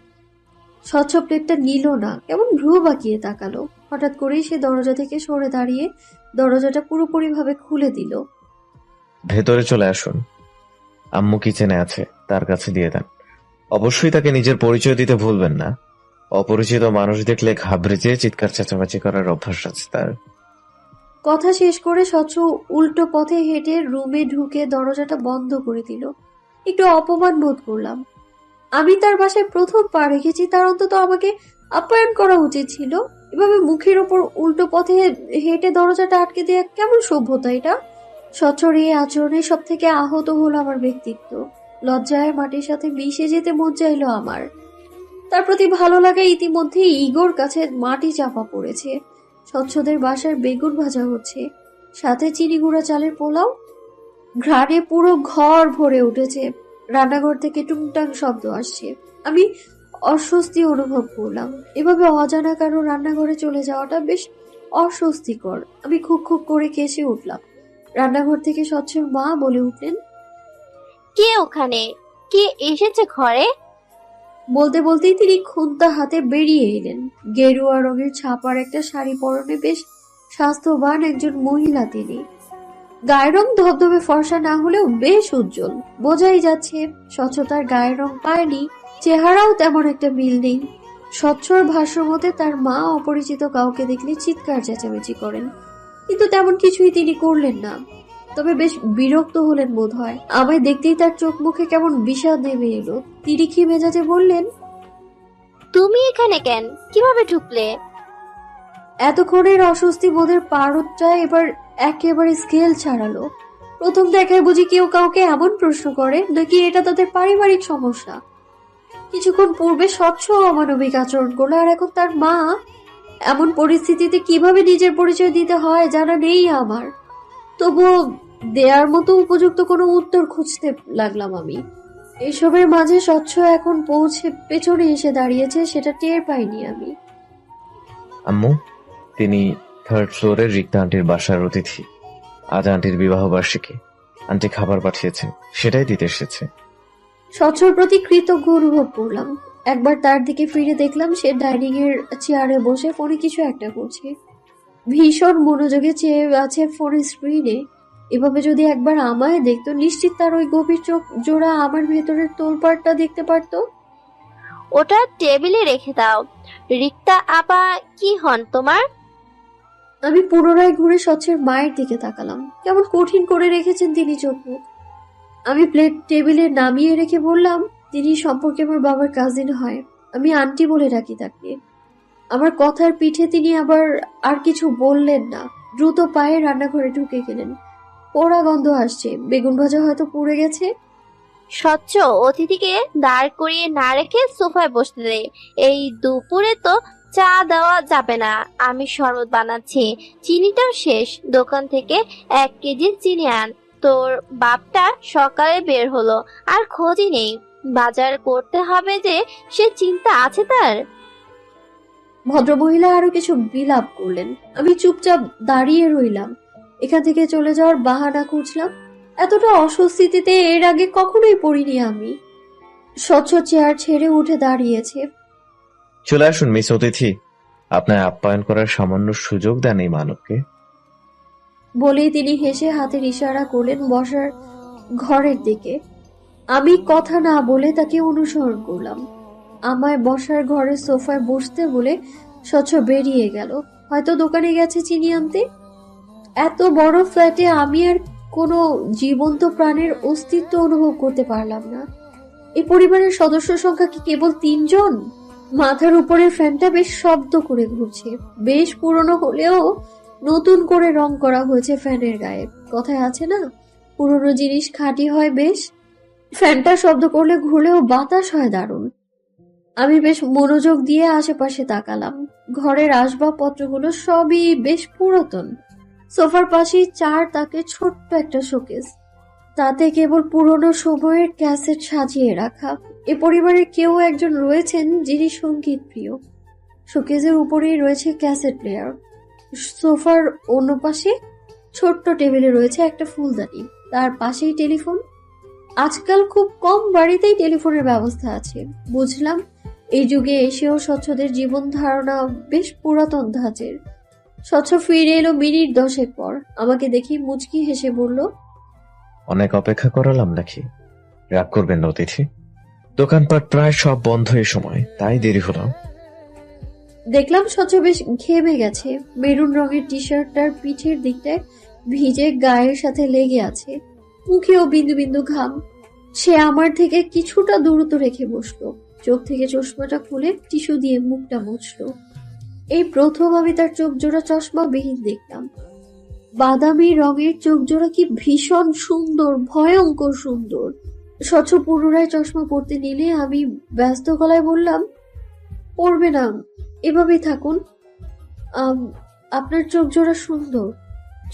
স্বচ্ছ প্লেটটা নিল না, কেমন ভ্রু বাঁকিয়ে তাকালো। হঠাৎ করেই সে দরজা থেকে সরে দাঁড়িয়ে দরজাটা পুরোপুরিভাবে খুলে দিল। ভেতরে চলে আসুন, আম্মু কিচেনে আছে, তার কাছে দিয়ে দেন। অবশ্যই তাকে নিজের পরিচয় দিতে ভুলবেন না। অপরিচিত মানুষ দেখলে ঘাবড়ে যেয়ে চিৎকার চেঁচামেচি করার অভ্যাস আছে তার। কথা শেষ করে স্বচ্ছ উল্টো পথে হেঁটে রুমে ঢুকে দরজাটা বন্ধ করে দিল। একটু অপমান বোধ করলাম। আমি তার বাসায় প্রথম পা রেখেছি, তার অন্তত আমাকে আপ্যায়ন করা উচিত ছিল। এভাবে মুখের ওপর উল্টো পথে হেঁটে দরজাটা আটকে দেওয়া কেমন সভ্যতা এটা? স্বচ্ছর এই আচরণে সব থেকে আহত হলো আমার ব্যক্তিত্ব। লজ্জায় মাটির সাথে মিশে যেতে মন চাইলো আমার। তার প্রতি ভালো লাগা ইতিমধ্যে ইগোর কাছে মাটি চাপা পড়েছে। স্বচ্ছদের বাসার বেগুন ভাজা হচ্ছে, সাথে চিনি গুঁড়া চালের পোলাও। ঘ্রাণে পুরো ঘর ভরে উঠেছে। রান্নাঘর থেকে টুংটাং শব্দ আসছে। আমি অস্বস্তি অনুভব করলাম। এভাবে অজানা কারো রান্নাঘরে চলে যাওয়াটা বেশ অস্বস্তিকর। আমি খুব খুব করে কেসে উঠলাম। রান্নাঘর থেকে স্বচ্ছের মা বলে উঠলেন, কে ওখানে? কে এসেছে ঘরে? বলতে বলতেই তিনি খুন্তা হাতে বেরিয়ে এলেন। গেরুয়া রঙের ছাপার একটা শাড়ি পরনে বেশ স্বাস্থ্যবান একজন মহিলা তিনি। গায়ের রং ধবধবে ফর্সা না হলেও বেশ উজ্জ্বল। বোঝাই যাচ্ছে স্বচ্ছতার গায়ের রং পায়নি, চেহারাও তেমন একটা মিল নেই। স্বচ্ছর ভাষ্য মতে তার মা অপরিচিত কাউকে দেখলে চিৎকার চেঁচামেচি করেন, কিন্তু তেমন কিছুই তিনি করলেন না। তবে বেশ বিরক্ত হলেন বোধ হয়। আমায় দেখতেই তার চোখ মুখে কেমন বিষাদ নেমে এলো। তিরিক্ষি মেজাজে বললেন, তুমি এখানে কেন? কিভাবে ঢুকলে? এতক্ষণের অস্বস্তি বোধের পারদটা এবার একেবারে স্কেল ছাড়ালো। প্রথম দেখায় বুঝি কেউ কাউকে এমন প্রশ্ন করে, নাকি এটা তাদের পারিবারিক সমস্যা? কিছুক্ষণ পূর্বে স্বচ্ছ অমানবিক আচরণ করলো, আর এখন তার মা। এমন পরিস্থিতিতে কিভাবে নিজের পরিচয় দিতে হয় জানা নেই আমার। তবুও দেয়ার মতো উপযুক্ত কোনো উত্তর খুঁজতে লাগলাম আমি। এসবের মাঝে স্বচ্ছ এখন পৌঁছে পেছনে এসে দাঁড়িয়েছে, সেটা টের পাইনি আমি। আম্মু, তিনি 3rd ফ্লোরের রিক্তা আন্টির বাসার অতিথি। আজ আন্টির বিবাহ বার্ষিকী। আন্টি খাবার পাঠিয়েছেন, সেটাই দিতে এসেছে। স্বচ্ছর প্রতি কৃতজ্ঞ অনুভব করলাম। একবার তার দিকে ফিরে দেখলাম সে ডাইনিং এর চেয়ারে বসে ফোনে কিছু একটা করছে। ভীষণ মনোযোগে চেয়ে আছে ফোনের স্ক্রিনে। এভাবে যদি একবার আমায় দেখতো, নিশ্চিত তার ওই গভীর চোখ জোড়া আমার ভেতরের তোলপাড়টা দেখতে পারতো। ওটা টেবিলে রেখে দাও। রিক্তা আপা কি হন তোমার? আমি পুনরায় ঘুরে স্বচ্ছের মায়ের দিকে তাকালাম। কেমন কঠিন করে রেখেছেন তিনি চোখ মুখ। আমি প্লেট টেবিলে নামিয়ে রেখে বললাম, তিনি সম্পর্কে আমার বাবার কাজিন হয়। আমি আন্টি বলে ডাকি তাকে। আমার কথার পিঠে তিনি আবার আর কিছু বললেন না। দ্রুত পায়ে রান্নাঘরে ঢুকে গেলেন। পোড়া গন্ধ আসছে, বেগুন ভাজা হয়তো পুড়ে গেছে। স্বচ্ছ, অতিথিকে দাঁড় করিয়ে না রেখে সোফায় বসতে দে। এই দুপুরে তো চা দেওয়া যাবে না। আমি শরবত বানাচ্ছি, চিনিটাও শেষ। দোকান থেকে 1 কেজি চিনি আন। তোর বাপটা সকালে বের হলো, আর খোঁজই নেই। বাজার করতে হবে যে, সে চিন্তা আছে তার। ভদ্রমহিলা আরো কিছু বিলাপ করলেন। আমি চুপচাপ দাঁড়িয়ে রইলাম। এখান থেকে চলে যাওয়ার বাহানা খুঁজলাম। এতটা অস্বস্তিতে এর আগে কখনোই পড়িনি আমি। স্বচ্ছ চেয়ার ছেড়ে উঠে দাঁড়িয়েছে। চলে আসুন মিস অতিথি, আপনার আপ্যায়ন করার সামান্য সুযোগ দেন এই মানবকে। বলেই তিনি হেসে হাতের ইশারা করলেন বসার ঘরের দিকে। আমি কথা না বলে তাকে অনুসরণ করলাম। আমায় বসার ঘরের সোফায় বসতে বলে স্বচ্ছ বেরিয়ে গেল। হয়তো দোকানে গেছে চিনি আনতে। এত বড় ফ্ল্যাটে আমি আর কোনো জীবন্ত প্রাণের অস্তিত্ব অনুভব করতে পারলাম না। এই পরিবারের সদস্য সংখ্যা কি কেবল 3 জন? মাথার উপরের ফ্যানটা বেশ শব্দ করে ঘুরছে। বেশ পুরনো হলেও নতুন করে রং করা হয়েছে ফ্যানের গায়ে। কথায় আছে না, পুরনো জিনিস খাঁটি হয় বেশ। ফ্যানটা শব্দ করলে ঘুরলেও বাতাস হয় দারুণ। আমি বেশ মনোযোগ দিয়ে আশেপাশে তাকালাম। ঘরের আসবাবপত্রগুলো সবই বেশ পুরাতন। সোফার পাশেই চার তাকে ছোট্ট একটা শোকেস, তাতে কেবল পুরনো সময়ের ক্যাসেট সাজিয়ে রাখা। এ পরিবারের কেউ একজন রয়েছেন যিনি সঙ্গীত প্রিয়। শোকেসের উপরেই রয়েছে ক্যাসেট প্লেয়ার। সোফার অন্য পাশে ছোট্ট টেবিলে রয়েছে একটা ফুলদানি, তার পাশেই টেলিফোন। আজকাল খুব কম বাড়িতেই টেলিফোনের ব্যবস্থা আছে। বুঝলাম এই যুগে এসেও স্বচ্ছদের জীবন ধারণা বেশ পুরাতন ধাঁচের। স্বচ্ছ ফিরে এলো মিনিট 10 পর। আমাকে দেখি মুচকি হেসে বলল, অনেক অপেক্ষা করালাম নাকি? রাগ করবেন না অতিথি, দোকানপাট প্রায় সব বন্ধ এই সময়, তাই দেরি হলো। দেখলাম স্বচ্ছ বেশ ঘেমে গেছে। মেরুন রঙের টি শার্টটার পিঠের দিকটায় ভিজে গায়ের সাথে লেগে আছে, মুখেও বিন্দু বিন্দু ঘাম। সে আমার থেকে কিছুটা দূরত্ব রেখে বসলো, চোখ থেকে চশমাটা খুলে টিস্যু দিয়ে মুখটা মুছলো। এই প্রথম আমি তার চোখ জোড়া চশমাবিহীন দেখলাম। বাদামি রঙের চোখ জোড়া কি ভীষণ সুন্দর, ভয়ঙ্কর সুন্দর। স্বচ্ছ পুনরায় চশমা পরতে নিলে আমি ব্যস্ত গলায় বললাম, পরবে না, এভাবেই থাকুন। আপনার চোখ জোড়া সুন্দর।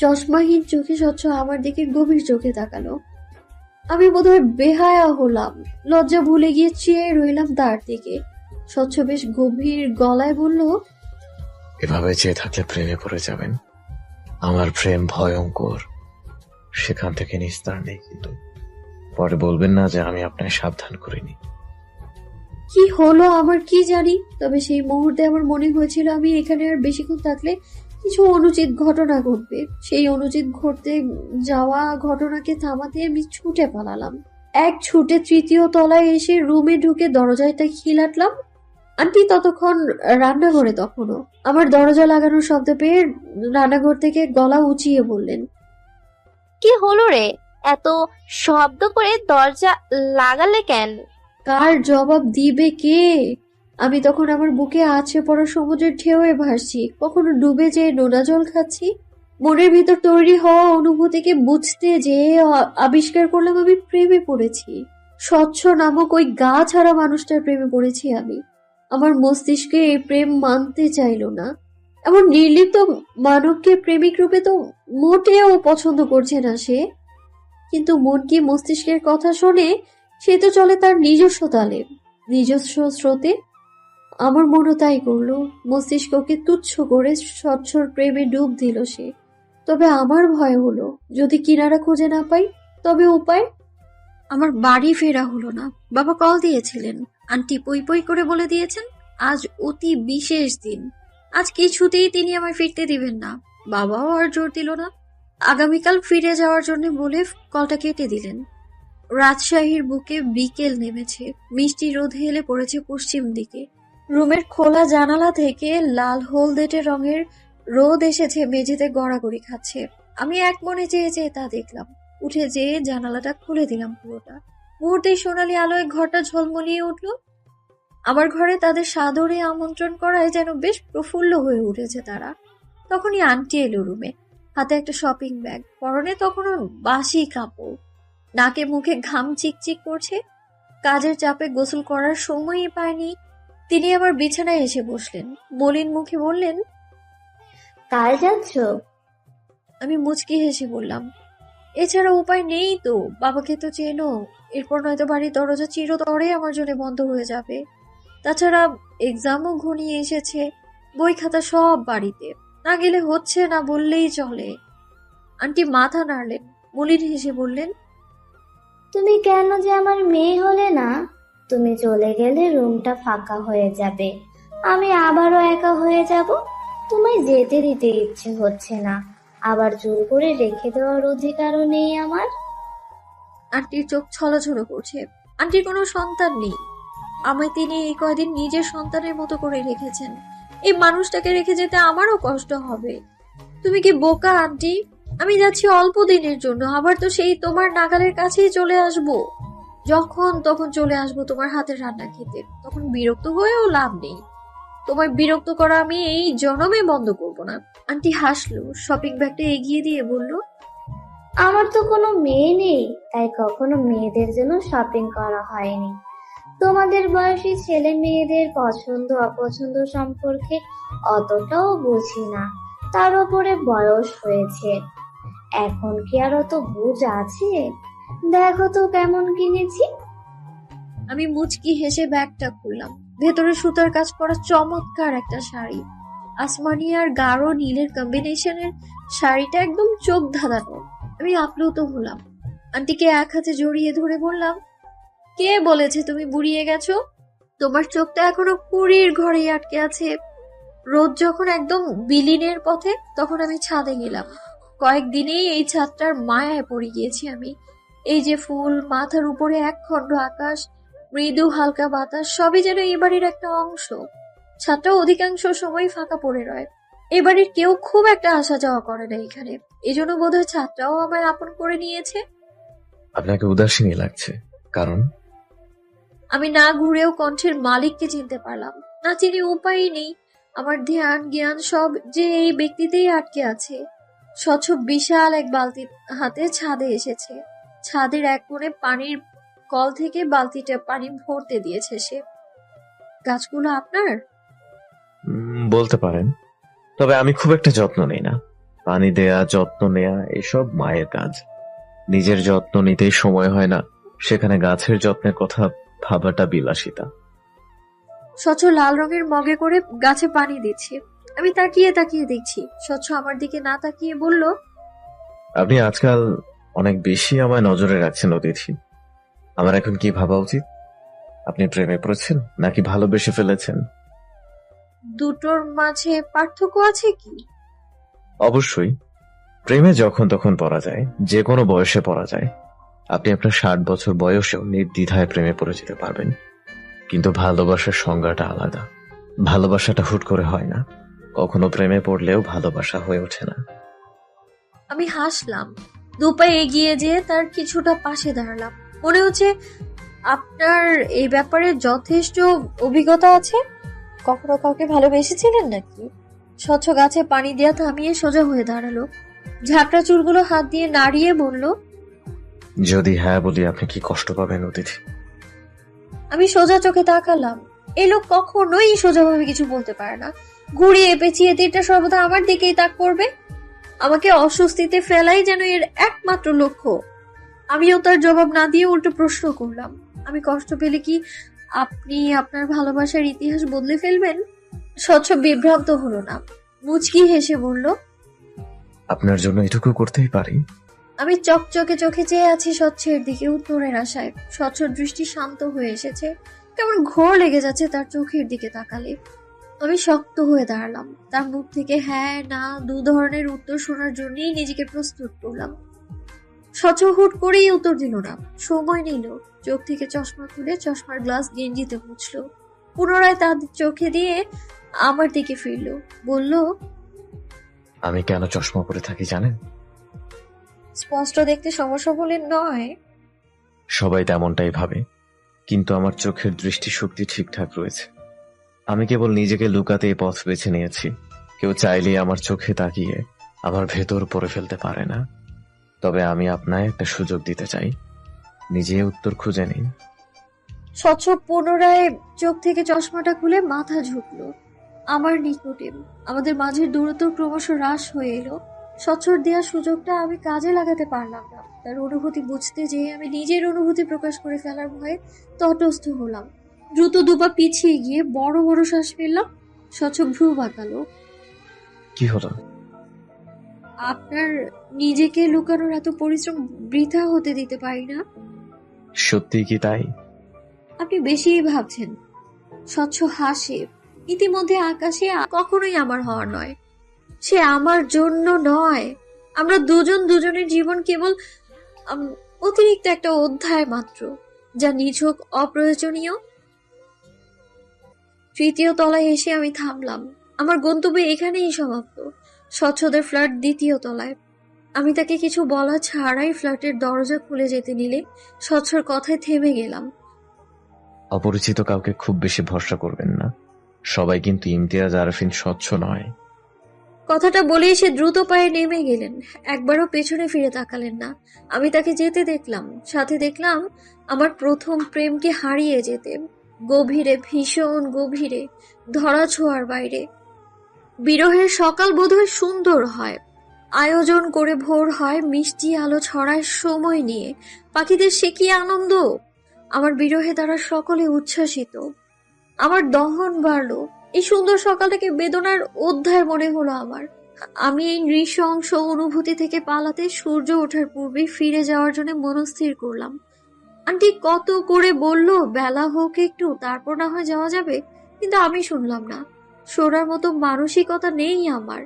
চশমাহীন চোখে স্বচ্ছ আমার দিকে গভীর চোখে তাকালো। আমি বোধহয় বেহায়া হলাম, লজ্জা ভুলে গিয়ে চেয়ে রইলাম তার দিকে। স্বচ্ছ বেশ গভীর গলায় বলল, এভাবে চেয়ে থাকলে প্রেমে পড়ে যাবেন। আমার প্রেম ভয়ঙ্কর, সেখান থেকে নিস্তার নেই। কিন্তু পরে বলবেন না যে আমি আপনাকে সাবধান করিনি। কি হলো আমার কি জানি, তবে সেই মুহূর্তে আমার মনে হয়েছিল আমি এখানে আর বেশিক্ষণ থাকলে কিছু অনুচিত ঘটনা ঘটবে। সেই অনুচিত ঘটতে যাওয়া ঘটনাকে থামাতে আমি ছুটে পালালাম। এক ছুটে 3য় তলায় এসে রুমে ঢুকে দরজাটা খিলাটলাম। আন্টি ততক্ষণ রান্নাঘরে। তখনও আমার দরজা লাগানোর শব্দ পেয়ে রান্নাঘর থেকে গলা উঁচিয়ে বললেন, কি হলো রে, এত শব্দ করে দরজা লাগালে কেন? কার জবাব দিবে কে? আমি তখন আমার বুকে আছে পড়া সমুদ্রের ঢেউয়ে ভাসছি, কখনো ডুবে যেয়ে নোনা জল খাচ্ছি। মনের ভিতর তৈরি হওয়া অনুভূতিকে বুঝতে যেয়ে আবিষ্কার করলাম আমি প্রেমে পড়েছি। স্বচ্ছ নামক ওই গা ছাড়া মানুষটার প্রেমে পড়েছি আমি। আমার মস্তিষ্কে এই প্রেম মানতে চাইল না। এমন নির্লিপ্ত মানবকে প্রেমিক রূপে তো মোটেও পছন্দ করছে না সে। কিন্তু মন কি মস্তিষ্কের কথা শোনে? সে তো চলে তার নিজস্ব তালে, নিজস্ব স্রোতে। আমার মনও তাই করলো, মস্তিষ্ককে তুচ্ছ করে স্বচ্ছর প্রেমে ডুব দিল সে। তবে আমার ভয় হলো, যদি কিনারা খুঁজে না পাই তবে উপায়। আমার বাড়ি ফেরা হলো না। বাবা কল দিয়েছিলেন, আন্টি পই পই করে বলে দিয়েছেন আজ অতি বিশেষ দিন, আজ কিছুতেই তিনি আমায় ফিরতে দিবেন না। বাবাও আর জোর দিল না, আগামীকাল ফিরে যাওয়ার জন্য বলে কলটা কেটে দিলেন। রাজশাহীর বুকে বিকেল নেমেছে, মিষ্টি রোদ হেলে পড়েছে পশ্চিম দিকে। রুমের খোলা জানালা থেকে লাল হলদেটে রঙের রোদ এসেছে মেঝেতে গড়াগড়ি খাচ্ছে। আমি এক মনে চেয়ে চেয়ে তা দেখলাম। উঠে যেয়ে জানালাটা খুলে দিলাম পুরোটা। মুহূর্তেই সোনালি আলোয় ঘরটা ঝলমলিয়ে উঠল। আমার ঘরে তাদের সাদরে আমন্ত্রণ করায় যেন বেশ প্রফুল্ল হয়ে উঠেছে তারা। তখনই আন্টি এলো রুমে, হাতে একটা শপিং ব্যাগ, পরনে তখনও বাসি কাপড়, নাকে মুখে ঘাম চিকচিক করছে। কাজের চাপে গোসল করার সময়ই পায়নি। তিনি আমার বিছানায় এসে বসলেন, মলিন মুখে বললেন, কাল যাচ্ছ? আমি মুচকি হেসে বললাম, এছাড়া উপায় নেই তো, বাবাকে তো চেনো, এরপর নয়তো বাড়ির দরজা চিরতরে আমার জন্য বন্ধ হয়ে যাবে। তাছাড়া এক্সামও ঘনিয়ে এসেছে, বই খাতা সব বাড়িতে, না গেলে হচ্ছে না বললেই চলে। আন্টি মাথা নাড়লেন, মলিন হেসে বললেন, তুমি কেন যে আমার মেয়ে হলে না? তুমি চলে গেলে রুমটা ফাঁকা হয়ে যাবে, আমি আবারও একা হয়ে যাব। তোমায় যেতে দিতে ইচ্ছে হচ্ছে না, আবার জোর করে রেখে দেওয়ার অধিকারও নেই আমার। আন্টির চোখ ছলছল করছে। আন্টির কোনো সন্তান নেই, আমায় তিনি এই কয়দিন নিজের সন্তানের মতো করে রেখেছেন। এই মানুষটাকে রেখে যেতে আমারও কষ্ট হবে। তুমি কি বোকা আন্টি? আমি যাচ্ছি অল্প দিনের জন্য, আবার তো সেই তোমার নাগালের কাছেই চলে আসব। যখন তখন চলে আসবো তোমার হাতের রান্না খেতে, তখন বিরক্ত হয়েও লাভ নেই। তোমায় বিরক্ত করা আমি এই জনমে বন্ধ করব না। আন্টি হাসলো, শপিং ব্যাগটা এগিয়ে দিয়ে বলল, আমার তো কোনো মেয়ে নেই, তাই কখনো মেয়েদের জন্য শপিং করা হয়নি। তোমাদের বয়সী ছেলে মেয়েদের পছন্দ অপছন্দ সম্পর্কে অতটাও বুঝি না, তার উপরে বয়স হয়েছে। এখন কি আর অত বুঝ আছে? দেখো তো কেমন কিনেছি। আমি মুচকি হেসে ব্যাগটা খুললাম। ভেতরে সুতার কাজ করা চমৎকার একটা শাড়ি, আসমানি আর গাঢ় নীলের কম্বিনেশনের শাড়িটা একদম চোখ ধাঁধানো। আমি আপ্লুত হলাম। আন্টিকে এক হাতে জড়িয়ে ধরে বললাম, কে বলেছে তুমি বুড়িয়ে গেছো? তোমার চোখটা এখনো পুরীর ঘরেই আটকে আছে। রোদ যখন একদম বিলীনের পথে, তখন আমি ছাদে গেলাম। কয়েকদিনেই এই ছাদটার মায়ায় পড়ে গিয়েছি আমি। এই যে ফুল, মাথার উপরে এক খণ্ড আকাশ, মৃদু হালকা বাতাস, সবই যেন এই বাড়ির একটা অংশ। ছাদটা অধিকাংশ সময় ফাঁকা পড়ে রয়। এই বাড়ির কেউ খুব একটা আসা যাওয়া করে না এখানে, এই জন্য বোধহয় ছাদটাও আমায় আপন করে নিয়েছে। আপনাকে উদাসীনই লাগছে, কারণ আমি না ঘুরেও কণ্ঠের মালিককে চিনতে পারলাম না। চিনি উপায়ই নেই। আমার ধ্যান জ্ঞান সব যে এই ব্যক্তিতেই আটকে আছে। স্বচ্ছ বিশাল এক বালতি হাতে ছাদে এসেছে। ছাদের এক কোণে পানির কল থেকে বালতিটা পানি ভরতে দিয়েছে সে। গাছগুলো আপনার? বলতে পারেন, তবে আমি খুব একটা যত্ন নেই না। পানি দেয়া, যত্ন নেয়া এসব মায়ের কাজ। নিজের যত্ন নিতেই সময় হয় না, সেখানে গাছের যত্নের কথা ভাবাটা বিলাসিতা। স্বচ্ছ লাল রঙের মগে করে গাছে পানি দিচ্ছে। আমি তাকিয়ে তাকিয়ে দেখছি। স্বচ্ছ আমার দিকে না তাকিয়ে বলল, আপনি আজকাল অনেক বেশি আমায় নজরে রাখছেন অতিথি। আমার এখন কি ভাবা উচিত? আপনি প্রেমে পড়েছেন নাকি ভালোবেসে ফেলেছেন? দুটোর মাঝে পার্থক্য আছে কি? অবশ্যই। প্রেমে যখন তখন পড়া যায়, যে কোনো বয়সে পড়া যায়। আপনি আপনার 60 বছর বয়সেও নির্দ্বিধায় প্রেমে পড়ে যেতে পারবেন। কিন্তু ভালোবাসার সংজ্ঞাটা আলাদা। ভালোবাসাটা হুট করে হয় না, কখনো প্রেমে পড়লেও ভালোবাসা হয়ে ওঠে না। আমি হাসলাম। দুপায়ে এগিয়ে যেয়ে তার কিছুটা পাশে দাঁড়ালাম। মনে হচ্ছে আপনার এই ব্যাপারে যথেষ্ট অভিজ্ঞতা আছে। কখনো কাউকে ভালোবেসেছিলেন নাকি? স্বচ্ছ গাছে পানি দেয়া থামিয়ে সোজা হয়ে দাঁড়ালো। ঝাপটা চুলগুলো হাত দিয়ে নাড়িয়ে বলল, যদি হ্যাঁ বলি, আপনি কি কষ্ট পাবেন অতিথি? আমি সোজা চোখে তাকালাম। এই লোক কখনোই সোজাভাবে কিছু বলতে পারে না। ঘুরিয়ে পেঁচিয়ে তীরটা সর্বদা আমার দিকেই তাক করবে। আমাকে অস্বস্তিতে ফেলাই যেন এর একমাত্র লক্ষ্য। আমিও তার জবাব না দিয়ে উল্টো প্রশ্ন করলাম, আমি কষ্ট পেলে কি আপনি আপনার ভালোবাসার ইতিহাস বদলে ফেলবেন? স্বচ্ছ বিভ্রান্ত হলো না, মুচকি হেসে বলল, আপনার জন্য এটুকু করতেই পারি। আমি চকচকে চোখে চেয়ে আছি স্বচ্ছের দিকে উত্তরের আশায়। স্বচ্ছর দৃষ্টি শান্ত হয়ে এসেছে। কেমন ঘোর লেগে যাচ্ছে তার চোখের দিকে তাকালে। আমি শক্ত হয়ে দাঁড়ালাম। তার মুখ থেকে হ্যাঁ না দু ধরনের উত্তর শোনার জন্যই নিজেকে প্রস্তুত করলাম। স্বচ্ছ হুট করেই উত্তর দিল না, সময় নিল। চোখ থেকে চশমা খুলে চশমার গ্লাস গেঞ্জিতে মুছলো। পুনরায় তার চোখে দিয়ে আমার দিকে ফিরলো, বলল, আমি কেন চশমা পরে থাকি জানেন? স্পষ্ট দেখতে সমস্যা বলে নয়। সবাই তেমনটাই ভাবে, কিন্তু আমার চোখের দৃষ্টিশক্তি ঠিকঠাক রয়েছে। আমি কেবল নিজেকে লুকাতে এই পথ বেছে নিয়েছি। কেউ চাইলেই আমার চোখে তাকিয়ে আমার ভেতর পড়ে ফেলতে পারে না। তবে আমি আপনায় একটা সুযোগ দিতে চাই, নিজে উত্তর খুঁজে নিন। স্বচ্ছ পুনরায় চোখ থেকে চশমাটা খুলে মাথা ঝুঁকলো আমার নিকটে। আমাদের মাঝের দূরত্ব ক্রমশ হ্রাস হয়ে এলো। স্বচ্ছর দেওয়ার সুযোগটা আমি কাজে লাগাতে পারলাম না। তার অনুভূতি বুঝতে যেয়ে আমি নিজের অনুভূতি প্রকাশ করে ফেলার ভয়ে তটস্থ হলাম। দ্রুত দুপা পিছিয়ে গিয়ে বড় বড় শ্বাস ফেললাম। স্বচ্ছ ভ্রু বাঁকালো। কি হলো? আপনার নিজেকে লুকানোর এত পরিশ্রম বৃথা হতে দিতে পারি না। সত্যি কি তাই? আপনি বেশিই ভাবছেন। স্বচ্ছ হাসে। ইতিমধ্যে আকাশে কখনোই আমার হওয়ার নয়। সে আমার জন্য নয়। আমরা দুজন দুজনের জীবন কেবল অতিরিক্ত একটা অধ্যায় মাত্র, যা নিছক অপ্রয়োজনীয়। তৃতীয় তলায় এসে আমি থামলাম। আমার গন্তব্য এখানেই সমাপ্ত। স্বচ্ছদের ফ্ল্যাট দ্বিতীয় তলায়। আমি তাকে কিছু বলা ছাড়াই ফ্ল্যাটের দরজা খুলে যেতে নিলে স্বচ্ছর কথায় থেমে গেলাম। অপরিচিত কাউকে খুব বেশি ভরসা করবেন না। সবাই কিন্তু ইমতিয়াজ আরফিন স্বচ্ছ নয়। কথাটা বলেই সে দ্রুত পায়ে নেমে গেলেন। একবারও পেছনে ফিরে তাকালেন না। আমি তাকে যেতে দেখলাম, সাথে দেখলাম আমার প্রথম প্রেমকে হারিয়ে যেতে, গভীরে, ভীষণ গভীরে, ধরা ছোঁয়ার বাইরে। বিরহের সকাল বোধহয় সুন্দর হয়, আয়োজন করে ভোর হয়, মিষ্টি আলো ছড়ায় সময় নিয়ে, পাখিদের সে কি আনন্দ! আমার বিরহে তারা সকলে উচ্ছ্বাসিত। আমার দহন বাড়লো। এই সুন্দর সকালটাকে বেদনার অধ্যায় মনে হলো আমার। আমি এই নৃশংস অনুভূতি থেকে পালাতে সূর্য ওঠার পূর্বে ফিরে যাওয়ার জন্য মনস্থির করলাম। আন্টি কত করে বলল বেলা হোক একটু, তারপর না হয় যাওয়া যাবে, কিন্তু আমি শুনলাম না। শোনার মতো মানসিকতা নেই আমার।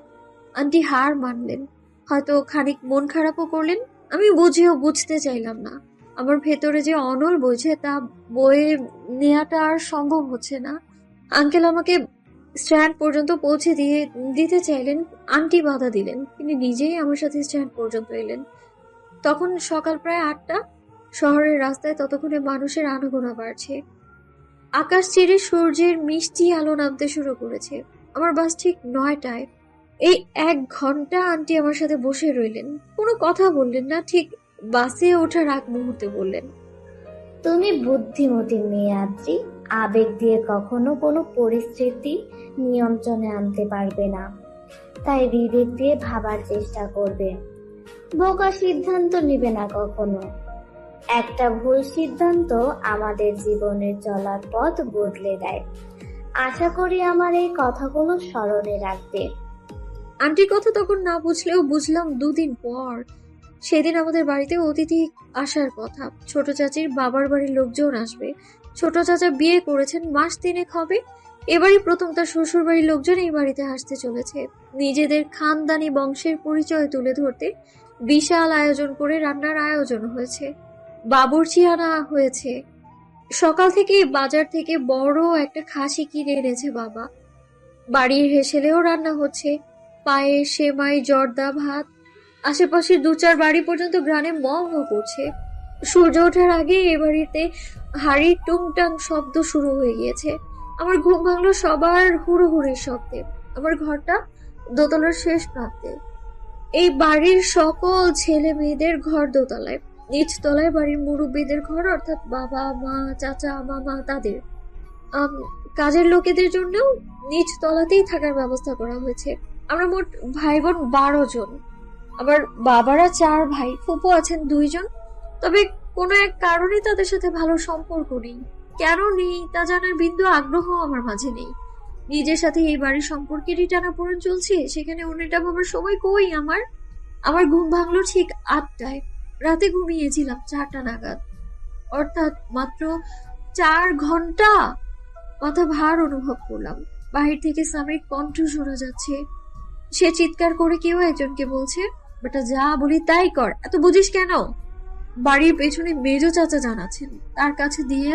আন্টি হার মানলেন, হয়তো খানিক মন খারাপও করলেন। আমি বুঝেও বুঝতে চাইলাম না। আমার ভেতরে যে অনল বইছে তা বয়ে নেওয়াটা আর সম্ভব হচ্ছে না। আঙ্কেল আমাকে স্ট্যান্ড পর্যন্ত পৌঁছে দিতে চাইলেন, আন্টি বাধা দিলেন। তিনি নিজেই আমার সাথে স্ট্যান্ড পর্যন্ত এলেন। তখন সকাল প্রায় 8টা। শহরের রাস্তায় ততক্ষণে মানুষের আনাগোনা বাড়ছে। আকাশ চিরে সূর্যের মিষ্টি আলো নামতে শুরু করেছে। আমার বাস ঠিক 9টায়। এই 1 ঘন্টা আন্টি আমার সাথে বসে রইলেন, কোনো কথা বললেন না, ঠিক বাসে ওঠার আগ মুহূর্তে বললেন, তুমি বুদ্ধিমতী মেয়ে আদ্রি, আবেগ দিয়ে কখনো কোনো পরিস্থিতি নিয়ন্ত্রণে আনতে পারবে না, তাই বিবেক দিয়ে ভাবার চেষ্টা করবে। বোকা সিদ্ধান্ত নিবে না কখনো। একটা ভুল সিদ্ধান্ত আমাদের জীবনের চলার পথ বদলে দেয়। আশা করি আমার এই কথাগুলো স্মরণে রাখবে। আন্টির কথা তখন না বুঝলেও বুঝলাম 2 দিন পর। সেদিন আমাদের বাড়িতে অতিথি আসার কথা। ছোট চাচির বাবার বাড়ির লোকজন আসবে। ছোট চাচা বিয়ে করেছেন, মাস 3 হবে। এবারই প্রথম তার শ্বশুর বাড়ির লোকজন এই বাড়িতে আসতে চলেছে। নিজেদের খানদানি বংশের পরিচয় তুলে ধরতে বিশাল আয়োজন করে রান্নার আয়োজন হয়েছে, বাবুর্চি আনা হয়েছে। সকাল থেকে বাজার থেকে বড় একটা খাসি কিনে এনেছে বাবা। বাড়ির হেসেলেও রান্না হচ্ছে, পায়েস, সেমাই, জর্দা, ভাত। আশেপাশের 2-4 বাড়ি পর্যন্ত গ্রানে মম করছে। সূর্য ওঠার আগে এ বাড়িতে হাড়ির টুংটাং শব্দ শুরু হয়ে গিয়েছে। আমার ঘুম ভাঙলো সবার হুড়োহুড়ির শব্দে। আমার ঘরটা দোতলার শেষ প্রান্তে। এই বাড়ির সকল ছেলে মেয়েদের ঘর দোতলায়, নিচ তলায় বাড়ির মুরব্বীদের ঘর, অর্থাৎ বাবা, মা, চাচা, মামা, তাদের। কাজের লোকেদের জন্যও নিচ তলাতেই থাকার ব্যবস্থা করা হয়েছে। আমরা মোট ভাই বোন 12 জন। আবার বাবারা 4 ভাই, ফুপু আছেন 2 জন। তবে কোনো এক কারণে তাদের সাথে ভালো সম্পর্ক নেই। কেন নেই তা জানার বিন্দু আগ্রহ আমার মাঝে নেই। নিজের সাথে এই বাড়ির সম্পর্কেরই টানাপোড়েন চলছে, সেখানে অন্যটা ভাবার সময় কই আমার। আমার ঘুম ভাঙলো ঠিক 8টায়। রাতে ঘুমিয়েছিলাম 4টা নাগাদ, অর্থাৎ মাত্র 4 ঘন্টা। মাথা ভার অনুভব করলাম। বাহির থেকে স্বামীর কণ্ঠ শোনা যাচ্ছে। সে চিৎকার করে কেউ একজনকে বলছে, বেটা যা বলি তাই কর, এত বুঝিস কেন? বাড়ির পেছনে মেজো চাচা জানাচ্ছেন, তার কাছে দিয়ে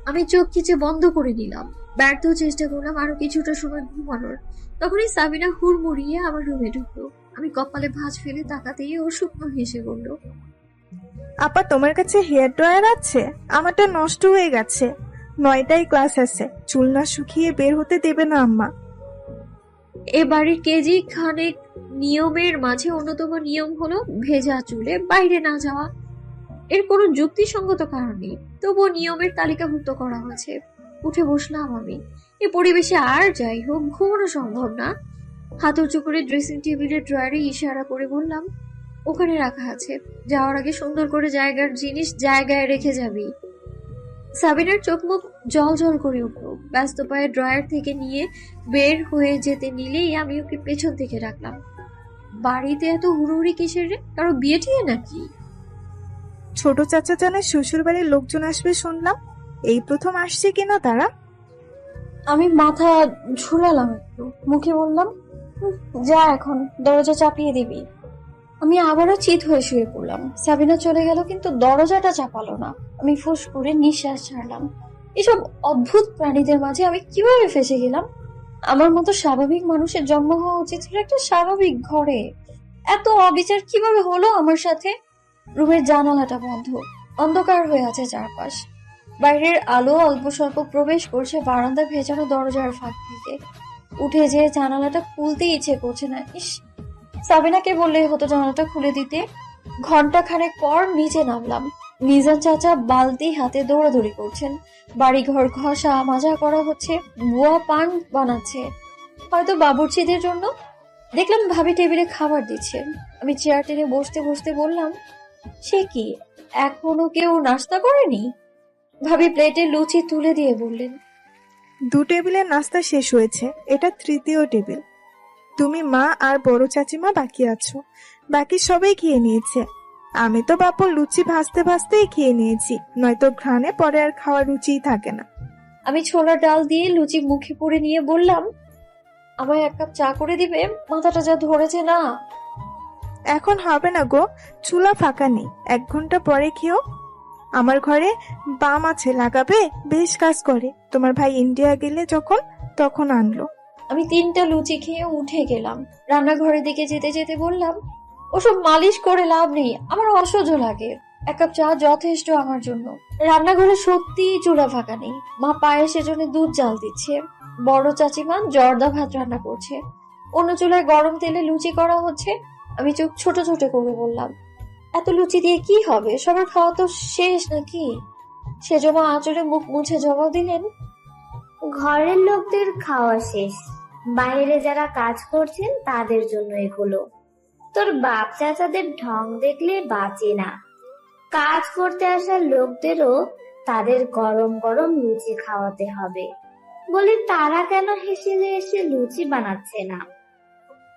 আমি চোখ খিচে বন্ধ করে নিলাম। ব্যর্থ চেষ্টা করলাম আরো কিছুটা সময় ঘুমানোর। তখনই সাবিনা হুড়মুড়িয়ে আমার রুমে ঢুকলো। আমি কপালে ভাঁজ ফেলে তাকাতেই ও শুকনো হেসে বলল, আপা তোমার কাছে হেয়ার ড্রায়ার আছে? আমারটা নষ্ট হয়ে গেছে। 9টায় ক্লাস আছে, চুল না শুকিয়ে বের হতে দেবে না আম্মা। এ বাড়ির কেজি খানেক নিয়মের মাঝে অন্যতম নিয়ম হলো ভেজা চুলে বাইরে না যাওয়া। এর কোনো যুক্তিসঙ্গত কারণ নেই, তবুও নিয়মের তালিকাভুক্ত করা হয়েছে। উঠে বসলাম আমি। এই পরিবেশে আর যাই হোক ঘুমানো সম্ভব না। হাত উঁচু করে ড্রেসিং টেবিলের ড্রয়ারে ইশারা করে বললাম, ওখানে রাখা আছে, যাওয়ার আগে সুন্দর করে জায়গার জিনিস জায়গায় রেখে যাবি। সাবিনার চোখ মুখ জল জল করে উঠলো। ব্যস্ত পায়ে ড্রয়ার থেকে নিয়ে বের হয়ে যেতে নিলেই আমি ওকে পেছন থেকে রাখলাম। বাড়িতে এত হুড়োহুড়ি কিসের রে? কারো বিয়ে টিয়ে নাকি? ছোট চাচা জানে শ্বশুর বাড়ির লোকজন আসবে শুনলাম, এই প্রথম আসছে কিনা তারা? আমি মাথা ঝুলালাম একটু, মুখে বললাম, যা এখন দরজা চাপিয়ে দিবি। আমি আবারও চিত হয়ে শুয়ে পড়লাম। সাবিনা চলে গেল, কিন্তু দরজাটা চাপালো না। আমি ফুস করে নিঃশ্বাস ছাড়লাম। এসব অদ্ভুত প্রাণীদের মাঝে আমি কিভাবে ফেসে গেলাম? আমার মতো স্বাভাবিক মানুষের জন্ম হওয়া উচিত ছিল একটা স্বাভাবিক ঘরে। এত অবিচার কিভাবে হলো আমার সাথে? রুমের জানালাটা বন্ধ, অন্ধকার হয়ে আছে চারপাশ। বাইরের আলো অল্প স্বল্প প্রবেশ করছে বারান্দা ভেজানো দরজার ফাঁক থেকে। উঠে যেয়ে জানালাটা খুলতে ইচ্ছে করছে না। ইস, সাবিনাকে বললে হতো জানালাটা খুলে দিতে। ঘন্টা খানেক পর নিচে নামলাম। মিজান চাচা বালতি হাতে দৌড়াদৌড়ি করছেন। বাড়িঘর ঘষা মাজা করা হচ্ছে, বুয়া পান বানাচ্ছে, হয়তো বাবুর্চিদের জন্য। দেখলাম ভাবি টেবিলে খাবার দিচ্ছে। আমি চেয়ার টেনে বসতে বসতে বললাম, সে কি, এখনো কেউ নাস্তা করেনি? ভাবি প্লেটে লুচি তুলে দিয়ে বললেন, 2 টেবিলের নাস্তা শেষ হয়েছে, এটা 3য় টেবিল। তুমি, মা আর বড় চাচিমা বাকি আছো, বাকি সবাই খেয়ে নিয়েছে। আমি তো বাপুর লুচি ভাজতে ভাজতেই খেয়ে নিয়েছি, নয়তো ঘ্রাণে পরে আর খাওয়ার রুচিই থাকে না। আমি ছোলার ডাল দিয়ে লুচি মুখে পুরে নিয়ে বললাম, আমায় 1 কাপ চা করে দিবে, মাথাটা যা ধরেছে না। এখন হবে না গো, চুলা ফাঁকা নেই, 1 ঘন্টা পরে খেও। আমার ঘরে বাম আছে, লাগাবে, বেশ কাজ করে। তোমার ভাই ইন্ডিয়া গেলে যখন, তখন আনলো। আমি 3টা লুচি খেয়ে উঠে গেলাম। রান্নাঘরের দিকে যেতে যেতে বললাম, ওসব মালিশ করে লাভ নেই, আমার অসহ্য লাগে। 1 কাপ চা যথেষ্ট আমার জন্য। রান্নাঘরে সত্যিই চুলা ফাঁকা নেই। মা পায়েসের জন্য দুধ জাল দিচ্ছে, বড় চাচিমা জর্দা ভাত রান্না করছে, অন্য চুলায় গরম তেলে লুচি করা হচ্ছে। আমি চোখ ছোট ছোট করে বললাম, এত লুচি দিয়ে কি হবে, সবার খাওয়া তো শেষ নাকি? সেজমা আঁচড়ে মুখ মুছে জবাব দিলেন, ঘরের লোকদের খাওয়া শেষ, বাইরে যারা কাজ করছেন তাদের জন্য এগুলো। তোর বাপ চাচাদের ঢং দেখলে বাঁচি না। কাজ করতে আসা লোকদেরও তাদের গরম গরম লুচি খাওয়াতে হবে। বলি তারা কেন হেসে হেসে লুচি বানাচ্ছে না?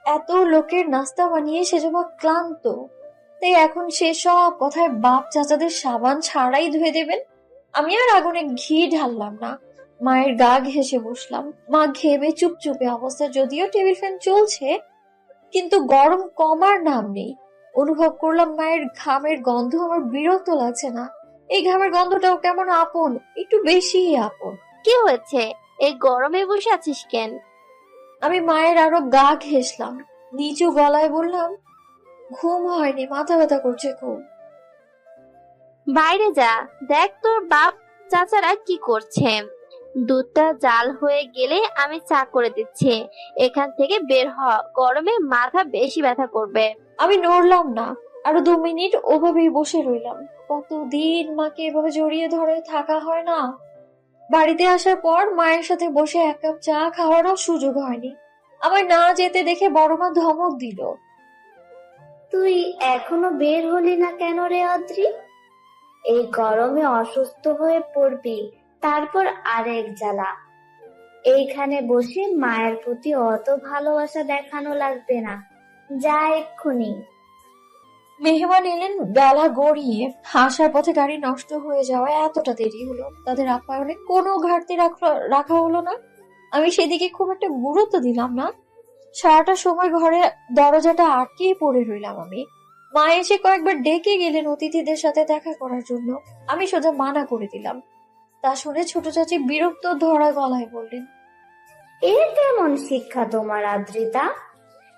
এত লোকের নাস্তা বানিয়ে সেজমা ক্লান্ত, তাই এখন সেসব কথায় বাপ চাচাদের সাবান ছাড়াই ধুয়ে দেবেন। আমি আর আগুনে ঘি ঢাললাম না, মায়ের গা ঘেঁষে বসলাম। মা ঘেমে চুপচুপে অবস্থা, যদিও টেবিল ফ্যান চলছে, কিন্তু গরম কমার নাম নেই। অনুভব করলাম মায়ের ঘামের গন্ধ আমার বিরক্ত লাগছে না। এই ঘামের গন্ধটাও কেমন আপন, একটু বেশি আপন। কি হয়েছে, এই গরমে বসে আছিস কেন? আমি মায়ের আরো গা ঘেঁষলাম, নিচু গলায় বললাম, ঘুম হয়নি, মাথা ব্যথা করছে খুব। বাইরে যা, দেখ তোর বাপ চাচারা কি করছে। দুধটা জাল হয়ে গেলে আমি চা করে দিচ্ছি। এখান থেকে বের হ, গরমে মাথা বেশি ব্যথা করবে। আমি নড়লাম না, আরো 2 মিনিট ওভাবেই বসে রইলাম। কতদিন মাকে এভাবে জড়িয়ে ধরে থাকা হয় না। বাড়িতে আসার পর মায়ের সাথে বসে 1 কাপ চা খাওয়ারও সুযোগ হয়নি। আমায় না যেতে দেখে বড় মা ধমক দিল, তুই এখনো বের হলি না কেন রে অদ্রি? এই গরমে অসুস্থ হয়ে পড়বি, তারপর আরেক জ্বালা। এইখানে বসে মায়ের প্রতি অত ভালোবাসা দেখানো লাগবে না, যা এক্ষুনি। মেহমান এলেন বেলা গড়িয়ে। আসার পথে গাড়ি নষ্ট হয়ে যাওয়ায় এতটা দেরি হলো। তাদের আপ্যায়নে কোনো ঘাটতি রাখা হলো না। আমি সেদিকে খুব একটা গুরুত্ব দিলাম না। সারাটা সময় ঘরে দরজাটা আটকেই পড়ে রইলাম আমি। মা এসে কয়েকবার ডেকে গেলেন অতিথিদের সাথে দেখা করার জন্য। আমি সোজা মানা করে দিলাম। তা শুনে ছোট চাচি বিরক্ত ধরা গলায় বললেন, এ কেমন শিক্ষা তোমার আদ্রিতা?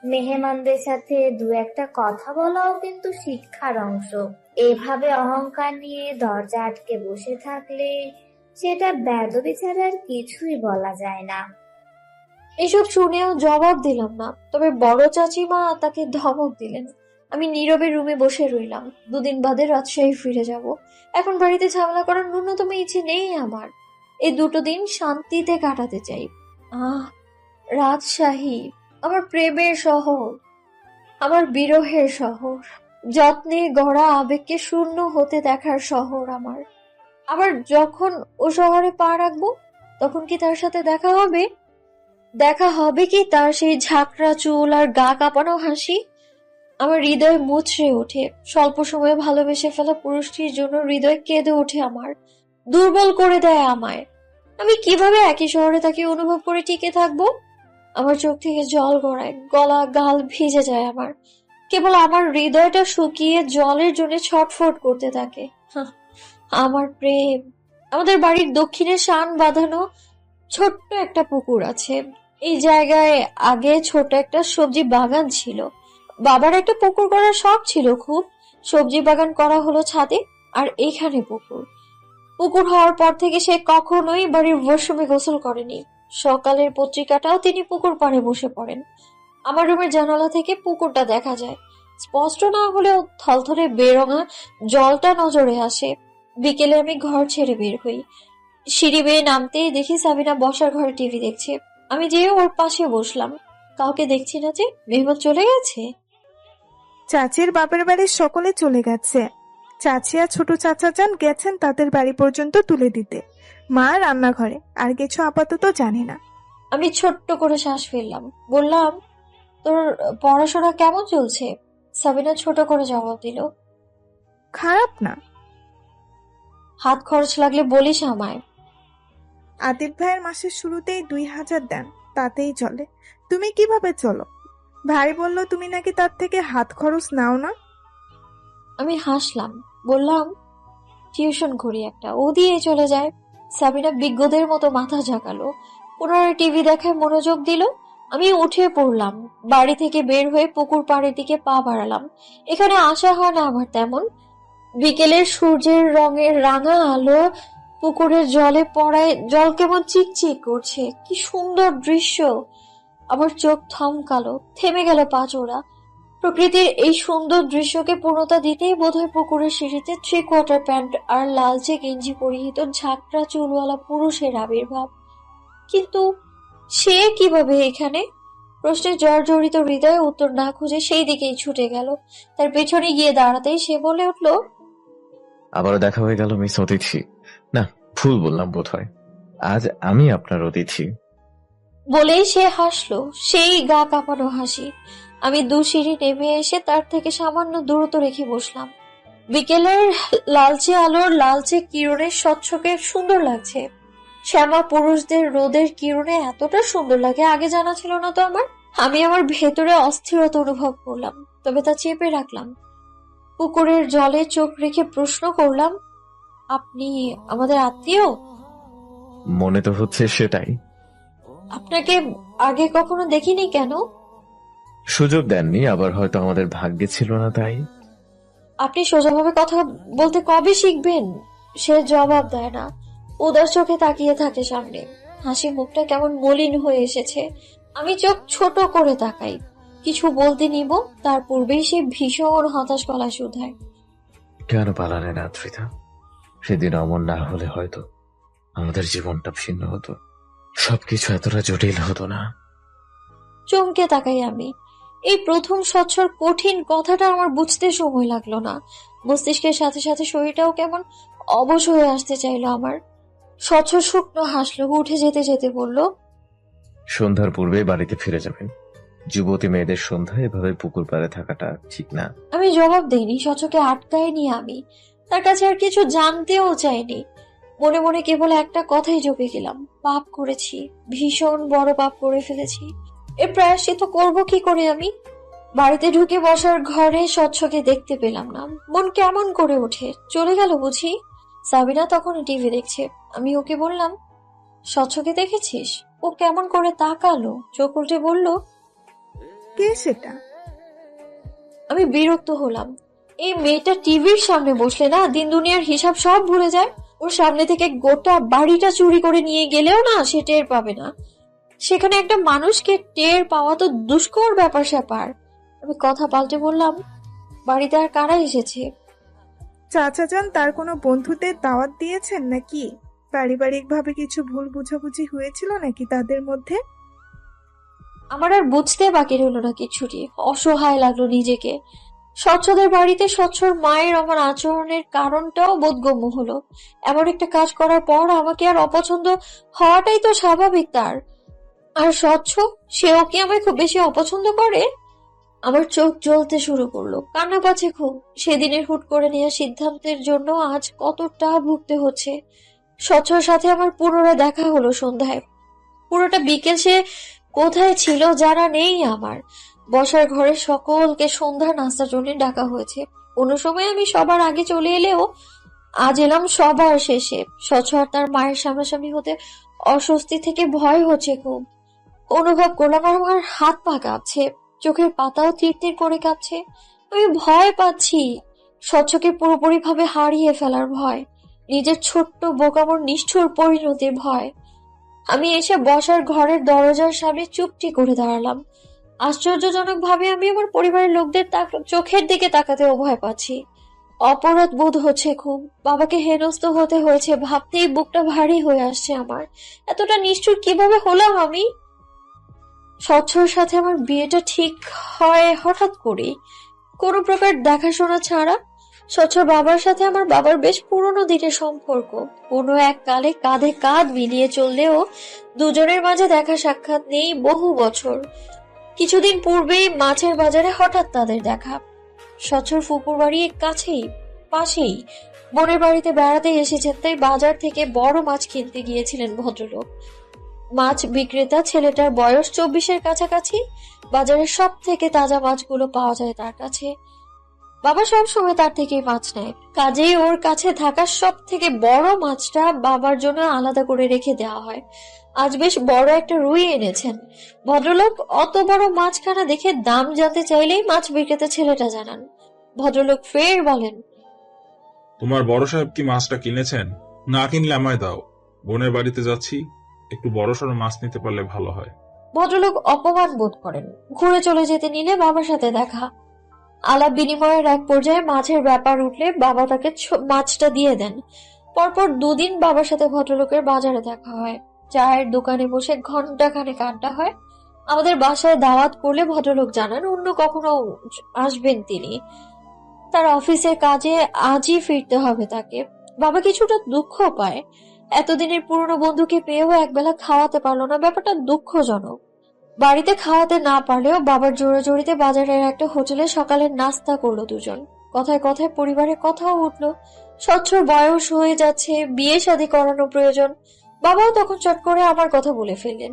মেহমানদের সাথে 2-1টা কথা বলাও কিন্তু শিক্ষার অংশ। এভাবে অহংকার নিয়ে দরজা আটকে বসে থাকলে সেটা বেয়াদবি ছাড়া আর কিছুই বলা যায় না। এসব শুনেও জবাব দিলাম না। তবে বড় চাচিমা তাকে ধমক দিলেন। আমি নীরবে রুমে বসে রইলাম। 2 দিন বাদে রাজশাহী ফিরে যাব। এখন বাড়িতে ঝামেলা করার ন্যূনতম ইচ্ছে নেই আমার। এই 2টো দিন শান্তিতে কাটাতে চাই। রাজশাহী আমার প্রেমের শহর, আমার বিরহের শহর, যত্নে গড়া আবেগকে শূন্য হতে দেখার শহর আমার। আবার যখন ও শহরে পা রাখবো, তখন কি তার সাথে দেখা হবে? দেখা হবে কি তার সেই ঝাঁকড়া চুল আর গা কাঁপানো হাসি? আমার হৃদয় মুচড়ে ওঠে। স্বল্প সময়ে ভালোবেসে ফেলা পুরুষটির জন্য হৃদয় কেঁদে ওঠে আমার, দুর্বল করে দেয় আমায়। আমি কিভাবে একই শহরে তাকে অনুভব করে টিকে থাকবো? আমার চোখ থেকে জল গড়ায়, গলা গাল ভিজে যায় আমার। কেবল আমার হৃদয়টা শুকিয়ে জলের জন্য ছটফট করতে থাকে। আমার প্রেম। আমাদের বাড়ির দক্ষিণে শান বাঁধানো ছোট্ট একটা পুকুর আছে। এই জায়গায় আগে ছোট একটা সবজি বাগান ছিল। বাবার একটা পুকুর করার শখ ছিল খুব। সবজি বাগান করা হলো ছাদে, আর এখানে পুকুর। পুকুর হওয়ার পর থেকে সে কখনোই বাড়ির ওয়াশরুমে গোসল করেনি। সকালের পত্রিকাটাও তিনি পুকুর পাড়ে বসে পড়েন। আমার রুমের জানালা থেকে পুকুরটা দেখা যায়, স্পষ্ট না হলেও থলথলে বেরঙা জলটা নজরে আসে। বিকেলে আমি ঘর ছেড়ে বের হই। সিঁড়ি বেয়ে নামতেই দেখি সাবিনা বসার ঘরে টিভি দেখছে। আমি যেয়ে ওর পাশে বসলাম। কাউকে দেখছি না যে, মেহমান চলে গেছে। চাচির বাপের বাড়ির সকলে চলে গেছে। চাচি আর ছোট চাচা যান গেছেন তাদের বাড়ি পর্যন্ত তুলে দিতে। মা রান্নাঘরে, আর কিছু আপাতত জানি না। আমি ছোট্ট করে শ্বাস ফেললাম, বললাম, তোর পড়াশোনা কেমন চলছে? সাবিনা ছোট করে জবাব দিল, খারাপ না। হাত খরচ লাগলে বলিস আমায়। আতিফ ভাইয়ের মাসের শুরুতেই 2000 দেন, তাতেই চলে। তুমি কিভাবে চলো? ভাই বলল তুমি নাকি তার থেকে হাত খরচ নাও না। আমি হাসলাম, বললাম, টিউশন করি একটা, ও দিয়ে চলে যায়। সাবিনা বিজ্ঞদের মতো মাথা ঝাঁকালো, পুনরায় টিভি দেখায় মনোযোগ দিল। আমি উঠে পড়লাম, বাড়ি থেকে বের হয়ে পুকুর পাড়ের দিকে পা বাড়ালাম। এখানে আসা হয় না আমার তেমন। বিকেলের সূর্যের রঙের রাঙা আলো পুকুরের জলে পড়ায় জল কেমন চিকচিক করছে। কি সুন্দর দৃশ্য! আমার চোখ থমকালো, থেমে গেল পা চোরা। প্রকৃতির এই সুন্দর দৃশ্যকে পূর্ণতা দিতেই বোধহয় পুকুরের সিঁড়িতে 3/4 প্যান্ট আর লালচে গেঞ্জি পরিহিত ঝাঁকড়া চুলওয়ালা পুরুষের আবির্ভাব। কিন্তু সে কিভাবে এখানে? প্রশ্নে জর্জরিত হৃদয়ে উত্তর না খুঁজে সেই দিকেই ছুটে গেল। তার পেছনে গিয়ে দাঁড়াতেই সে বলে উঠল, আবারও দেখা হয়ে গেল মিস অতিথি। না, ভুল বললাম বোধহয়। আজ আমি আপনার অতিথি। বলেই সে হাসলো, সেই গা কাঁপানো হাসি। আমি 2 সিঁড়ি নেমে এসে তার থেকে সামান্য দূরত্ব রেখে বসলাম। বিকেলের লালচে আলোর লালচে কিরণে স্বচ্ছকে সুন্দর লাগছে। শ্যামা পুরুষদের রোদের কিরণে এতটা সুন্দর লাগে আগে জানা ছিল না তো আমার। আমি আমার ভেতরে অস্থিরতা অনুভব করলাম, তবে তা চেপে রাখলাম। পুকুরের জলে চোখ রেখে প্রশ্ন করলাম, আপনি আমাদের আত্মীয়? মনে তো হচ্ছে সেটাই। আপনাকে আগে কখনো দেখিনি কেন? সুযোগ দেননি, আবার হয়তো আমাদের ভাগ্যে ছিল না তাই। আপনি সোজাভাবে কথা বলতে কবে শিখবেন? সে জবাব দেয় না, উদাস চোখে তাকিয়ে থাকে সামনে। হাসি মুখটা কেমন মলিন হয়ে এসেছে। আমি চোখ ছোট করে তাকাই, কিছু বলতে নিব, তার পূর্বেই সে ভীষণ হতাশ গলায় শুধায়, কেন পালালেন আদ্রিতা? সেদিন অমর না হলে হয়তো আমাদের জীবনটা ভিন্ন হতো, সবকিছু এতটা জটিল হতো না। চমকে তাকাই আমি। এই প্রথম স্বচ্ছর কঠিন কথাটা আমার বুঝতে সময় লাগলো না। মস্তিষ্কের সাথে সাথে শরীরটাও কেমন অবশ হয়ে আসতে চাইলো আমার। স্বচ্ছ শুকনো হাসলো, উঠে যেতে যেতে বলল, সন্ধ্যার পূর্বে বাড়িতে ফিরে যাবেন। যুবতী মেয়েদের সন্ধ্যায় এভাবে পুকুর পাড়ে থাকাটা ঠিক না। আমি জবাব দেইনি, স্বচ্ছকে আটকাইনি আমি। তার কাছে আর কিছু জানতেও চাইনি। মনে মনে কেবল একটা কথাই জপে গেলাম, পাপ করেছি, ভীষণ বড় পাপ করে ফেলেছি। এর প্রায়শ্চিত্ত করব কি করে আমি? বাড়িতে ঢুকে বসার ঘরে স্বচ্ছকে দেখতে পেলাম না। মন কেমন করে ওঠে, চলে গেল বুঝি? সাবিনা তখন টিভি দেখছে। আমি ওকে বললাম, স্বচ্ছকে দেখেছিস? ও কেমন করে তাকালো, চোখ উল্টে বলল, কে সেটা? আমি বিরক্ত হলাম। এই মেয়েটা টিভির সামনে বসলে না দিন দুনিয়ার হিসাব সব ভুলে যায়। ওর সামনে থেকে গোটা বাড়িটা চুরি করে নিয়ে গেলেও না সে টের পাবে না। সেখানে একটা মানুষকে টের পাওয়া তো দুষ্কর ব্যাপার স্যাপার। আমি কথা পাল্টে বললাম, বাড়িতে আর কারা এসেছে? চাচা যান তার কোনো বন্ধুদের দাওয়াত দিয়েছেন নাকি? পারিবারিক ভাবে কিছু ভুল বুঝাবুঝি হয়েছিল নাকি তাদের মধ্যে? আমার আর বুঝতে বাকি রইল না কিছুটি। অসহায় লাগলো নিজেকে। স্বচ্ছদের বাড়িতে স্বচ্ছর মায়ের আমার আচরণের কারণটাও বোধগম্য হলো। এমন একটা কাজ করার পর আমাকে আর অপছন্দ হওয়াটাই তো স্বাভাবিক তার। আর স্বচ্ছ, সেও কি আমায় খুব বেশি অপছন্দ করে? আমার চোখ জ্বলতে শুরু করলো, কান্না পাচ্ছে খুব। সেদিনের হুট করে নেওয়া সিদ্ধান্তের জন্য আজ কতটা ভুগতে হচ্ছে। স্বচ্ছর সাথে আমার পুনরায় দেখা হলো সন্ধ্যায়। পুরোটা বিকেল সে কোথায় ছিল জানা নেই আমার। বসার ঘরে সকলকে সন্ধ্যার নাস্তার জন্য ডাকা হয়েছে। কোনো সময় আমি সবার আগে চলে এলেও আজ এলাম সবার শেষে। স্বচ্ছ আর তার মায়ের সামনাসামনি হতে অস্বস্তি থেকে ভয় হচ্ছে খুব। অনুভব করলাম আমার হাত পা কাঁপছে, চোখের পাতাও তীর তীর করে কাঁপছে। আমি ভয় পাচ্ছি, স্বচ্ছকে পুরোপুরি ভাবে হারিয়ে ফেলার ভয়, নিজের ছোট্ট বোকামোর নিষ্ঠুর পরিণতির ভয়। আমি এসে বসার ঘরের দরজার সামনে চুপটি করে দাঁড়ালাম। আশ্চর্যজনক ভাবে আমি আমার পরিবারের লোকদের চোখের দিকে তাকাতেও ভয় পাচ্ছি। অপরাধ বোধ হচ্ছে খুব। বাবাকে হেনস্থ হতে হয়েছে ভাবতেই বুকটা ভারী হয়ে আসছে আমার। এতটা নিষ্ঠুর কিভাবে হলাম আমি? স্বচ্ছর সাথে আমার বিয়েটা ঠিক হয় হঠাৎ করেই, কোনো প্রকার দেখাশোনা ছাড়া। স্বচ্ছর বাবার সাথে আমার বাবার বেশ পুরনো দিনের সম্পর্ক, কোনো এক কালে কাঁধে কাঁধ মিলিয়ে চললেও দুজনের মাঝে দেখা সাক্ষাৎ নেই বহু বছর। কিছুদিন পূর্বেই মাছের বাজারে হঠাৎ তাদের দেখা। স্বচ্ছর ফুপুর বাড়ি কাছেই, পাশেই। বোনের বাড়িতে বেড়াতে এসেছেন, তাই বাজার থেকে বড় মাছ কিনতে গিয়েছিলেন ভদ্রলোক। মাছ বিক্রেতা ছেলেটার বয়স 24-এর কাছাকাছি। বাজারের সব থেকে তাজা মাছগুলো পাওয়া যায় তার কাছে। বাবা সব সময় তার থেকেই মাছ নেয়, কাজেই ওর কাছে থাকা সব থেকে বড় মাছটা বাবার জন্য আলাদা করে রেখে দেওয়া হয়। আজ বেশ বড় একটা রুই এনেছেন। ভদ্রলোক অত বড় মাছখানা দেখে দাম জানতে চাইলেই মাছ বিক্রেতা ছেলেটা জানান। ভদ্রলোক ফের বলেন, তোমার বড় সাহেব কি মাছটা কিনেছেন? না কিনলে আমায় দাও, বোনের বাড়িতে যাচ্ছি, একটু বড়সড় মাছ নিতে পারলে ভালো হয়। ভদ্রলোক অপমান বোধ করেন। ঘুরে চলে যেতে নিলে বাবার সাথে দেখা। আলাপ বিনিময়ের এক পর্যায়ে মাছের ব্যাপার উঠলে বাবা তাকে মাছটা দিয়ে দেন। পরপর 2 দিন বাবার সাথে ভদ্রলোকের বাজারে দেখা হয়। চায়ের দোকানে বসে ঘন্টাখানেক আড্ডা হয়। আমাদের বাসায় দাওয়াত করলে ভদ্রলোক জানান অন্য কখনো আসবেন তিনি। তার অফিসের কাজে আজই ফিরতে হবে তাকে। বাবা কিছুটা দুঃখ পায়, এতদিনের পুরনো বন্ধুকে পেয়েও একবেলা খাওয়াতে পারলো না, ব্যাপারটা দুঃখজনক। বাড়িতে খাওয়াতে না পারলেও বাবার জোরাজোরিতে বাজারের একটা হোটেলে সকালের নাস্তা করলো দুজন। কথায় কথায় পরিবারের কথাও উঠলো। স্বচ্ছর বয়স হয়ে যাচ্ছে, বিয়ে শাদী করানো প্রয়োজন। বাবাও তখন চট করে আমার কথা বলে ফেললেন।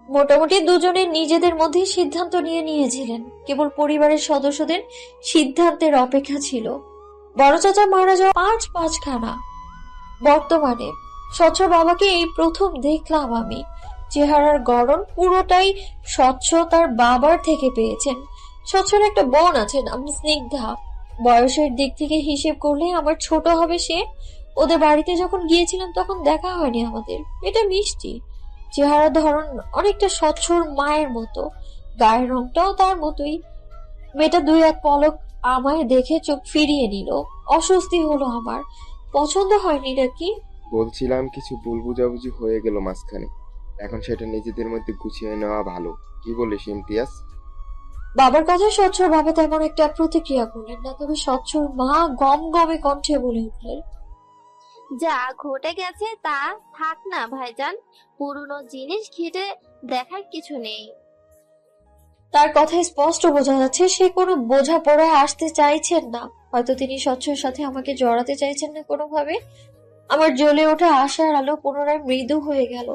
মোটামুটি দুজনে নিজেদের মধ্যে সিদ্ধান্ত নিয়েছিলেন, কেবল পরিবারের সদস্যদের সিদ্ধান্তের অপেক্ষা ছিল। বড় চাচা মারা যাওয়া 5-5খানা। বর্তমানে স্বচ্ছ বাবাকে এই প্রথম দেখলাম আমি। চেহারার গড়ন পুরোটাই স্বচ্ছ তার বাবার থেকে পেয়েছেন। স্বচ্ছর একটা বোন আছে, নাম স্নিগ্ধা। বয়সের দিক থেকে হিসেব করলে আমার ছোট হবে সে। ওদের বাড়িতে যখন গিয়েছিলাম তখন দেখা হয়নি আমাদের। এটা মিষ্টি, চেহারা ধরন অনেকটা স্বচ্ছর মায়ের মতো, গায়ের রংটাও তার মতোই। মেয়েটা 2-1 পলক আমায় দেখে চোখ ফিরিয়ে নিল। অস্বস্তি হলো আমার। পছন্দ হয়নি নাকি? বলছিলাম কিছু ভুল বুঝাবুঝি হয়ে গেল মাঝখানে, এখন সেটা নিজেদের মধ্যে গুছিয়ে নেওয়া ভালো। কি বলিস ইমতিয়াজ? বাবার কথায় স্বচ্ছর বাবা তেমন একটা প্রতিক্রিয়া করলেন না, তবে স্বচ্ছর মা গমগমে কণ্ঠে বলে উঠলেন, যা ঘটে গেছে তা থাক না ভাইজান, পুরনো জিনিস ঘেটে দেখার কিছু নেই। তার কথায় স্পষ্ট বোঝা যাচ্ছে সে কোনো বোঝাপড়ায় আসতে চাইছেন না। হয়তো তিনি স্বচ্ছর সাথে আমাকে জড়াতে চাইছেন না কোনোভাবে। আমার জ্বলে ওঠা আশার আলো পুনরায় মৃদু হয়ে গেল।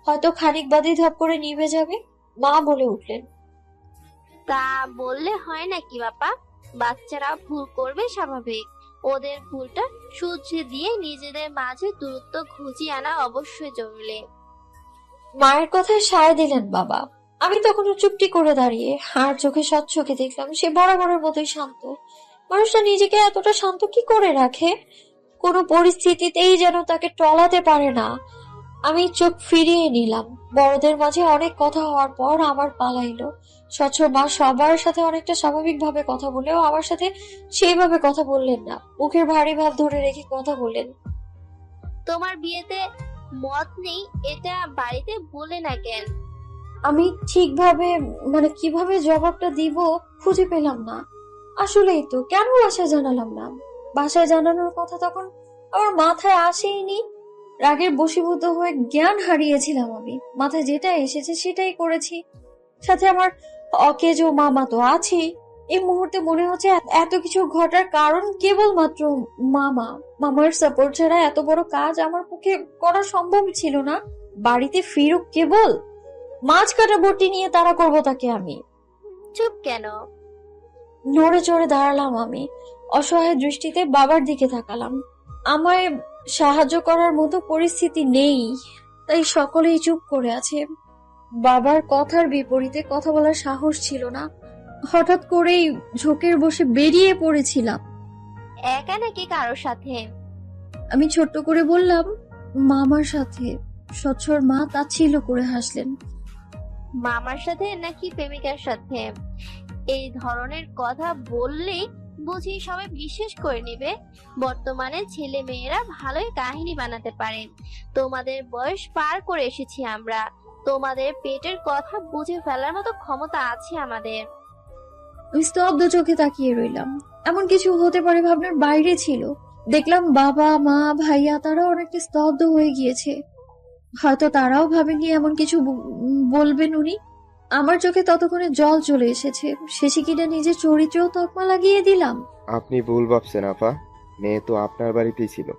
হয়তো খানিক বাদই ধপ করে নিভে যাবে। মা বলে উঠলেন, তা বললে হয় নাকি বাপা? বাচ্চারা ভুল করবে, স্বাভাবিক। ওদের ভুলটা শুধরে দিয়ে নিজেদের মাঝে দূরত্ব ঘুচিয়ে আনা অবশ্যই জরুরি। মায়ের কথায় সায় দিলেন বাবা। আমি তখনও চুপটি করে দাঁড়িয়ে আর চোখে স্বচ্ছকে দেখলাম। সে বরাবরের মতোই শান্ত। মানুষটা নিজেকে এতটা শান্ত কি করে রাখে? কোনো পরিস্থিতিতেই যেন তাকে টলাতে পারে না। আমি চোখ ফিরিয়ে নিলাম। বড়দের মাঝে অনেক কথা হওয়ার পর আমার পালা এলো। স্বচ্ছ মা সবার সাথে অনেকটা স্বাভাবিকভাবে কথা বললেও আমার সাথে সেইভাবে কথা বললেন না। মুখের ভারী ভাব ধরে রেখে কথা বললেন, তোমার বিয়েতে মত নেই এটা বাড়িতে বলে না কেন? আমি ঠিকভাবে কিভাবে জবাবটা দিব খুঁজে পেলাম না। আসলেই তো কেন বাসায় জানালাম না? বাসায় জানানোর কথা তখন আমার মাথায় আসেইনি। রাগের বশীভূত হয়ে জ্ঞান হারিয়েছিলাম আমি। মাথায় যেটা এসেছে সেটাই করেছি। সাথে আমার অকেজ ও মামা তো আছেই। এই মুহূর্তে মনে হচ্ছে এত কিছু ঘটার কারণ কেবলমাত্র মামার সাপোর্ট ছাড়া এত বড় কাজ আমার পক্ষে করা সম্ভব ছিল না। বাড়িতে ফিরুক কেবল, মাছ কাটা বটি নিয়ে তাড়া করবো তাকে আমি। চুপ কেন? নড়ে চড়ে দাঁড়ালাম আমি। অসহায় দৃষ্টিতে বাবার দিকে তাকালাম। আমায় সাহায্য করার মতো পরিস্থিতি নেই, তাই সকলেই চুপ করে আছে। বাবার কথার বিপরীতে কথা বলার সাহস ছিল না। হঠাৎ করেই ঝোঁকের বসে বেরিয়ে পড়েছিলাম। একা নাকি কারোর সাথে? আমি ছোট্ট করে বললাম, মামার সাথে। স্বচ্ছর মা তাচ্ছিল্য করে হাসলেন। মামার সাথে নাকি প্রেমিকার সাথে? এই ধরনের কথা বললে বুঝি সবাই বিশ্বাস করে নেবে। বর্তমানে ছেলে মেয়েরা ভালোই কাহিনী বানাতে পারেন। তোমাদের বয়স পার করে এসেছি আমরা, তোমাদের পেটের কথা বুঝে ফেলার মতো ক্ষমতা আছে আমাদের। আমি স্তব্ধ চোখে তাকিয়ে রইলাম। এমন কিছু হতে পারে ভাবনার বাইরে ছিল। দেখলাম বাবা মা ভাইয়া তারা অনেকটা স্তব্ধ হয়ে গিয়েছে। হয়তো তারাও ভাবেননি এমন কিছু বলবেন উনি। আমার চোখে ততক্ষণে জল চলে এসেছে। শেষে কিনা নিজের চরিত্রেও তকমা লাগিয়ে দিলাম। আপনি ভুল ভাবছেন আপা, মেয়ে তো আপনার বাড়িতেই ছিল,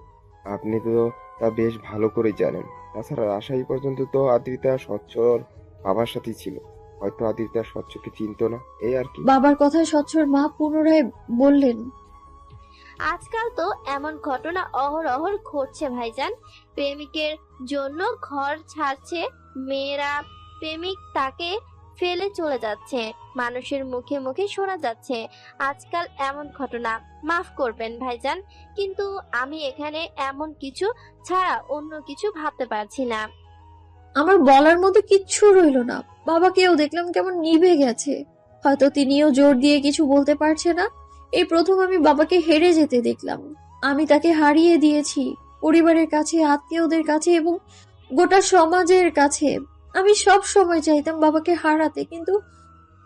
আপনি তো তা বেশ ভালো করে জানেন। তাছাড়া আশাই পর্যন্ত তো আদ্রিতা স্বচ্ছর বাবার সাথেই ছিল, হয়তো আদ্রিতা স্বচ্ছকে চিনতো না, এই আর কি। বাবার কথায় স্বচ্ছর মা পুনরায় বললেন, আজকাল তো এমন ঘটনা অহরহ ঘটছে ভাইজান। প্রেমিকের জন্য ঘর ছাড়ছে মেয়েরা, প্রেমিক তাকে ফেলে চলে যাচ্ছে, মানুষের মুখে মুখে শোনা যাচ্ছে আজকাল এমন ঘটনা। মাফ করবেন ভাইজান, কিন্তু আমি এখানে এমন কিছু ছাড়া অন্য কিছু ভাবতে পারছি না। আমার বলার মতো কিচ্ছু রইল না। বাবাকেও দেখলাম কেমন নিভে গেছে। হয়তো তিনিও জোর দিয়ে কিছু বলতে পারছে না। এই প্রথম আমি বাবাকে হেরে যেতে দেখলাম। আমি তাকে হারিয়ে দিয়েছি পরিবারের কাছে, আত্মীয়দের কাছে এবং গোটা সমাজের কাছে। আমি সব সময় চাইতাম বাবাকে হারাতে, কিন্তু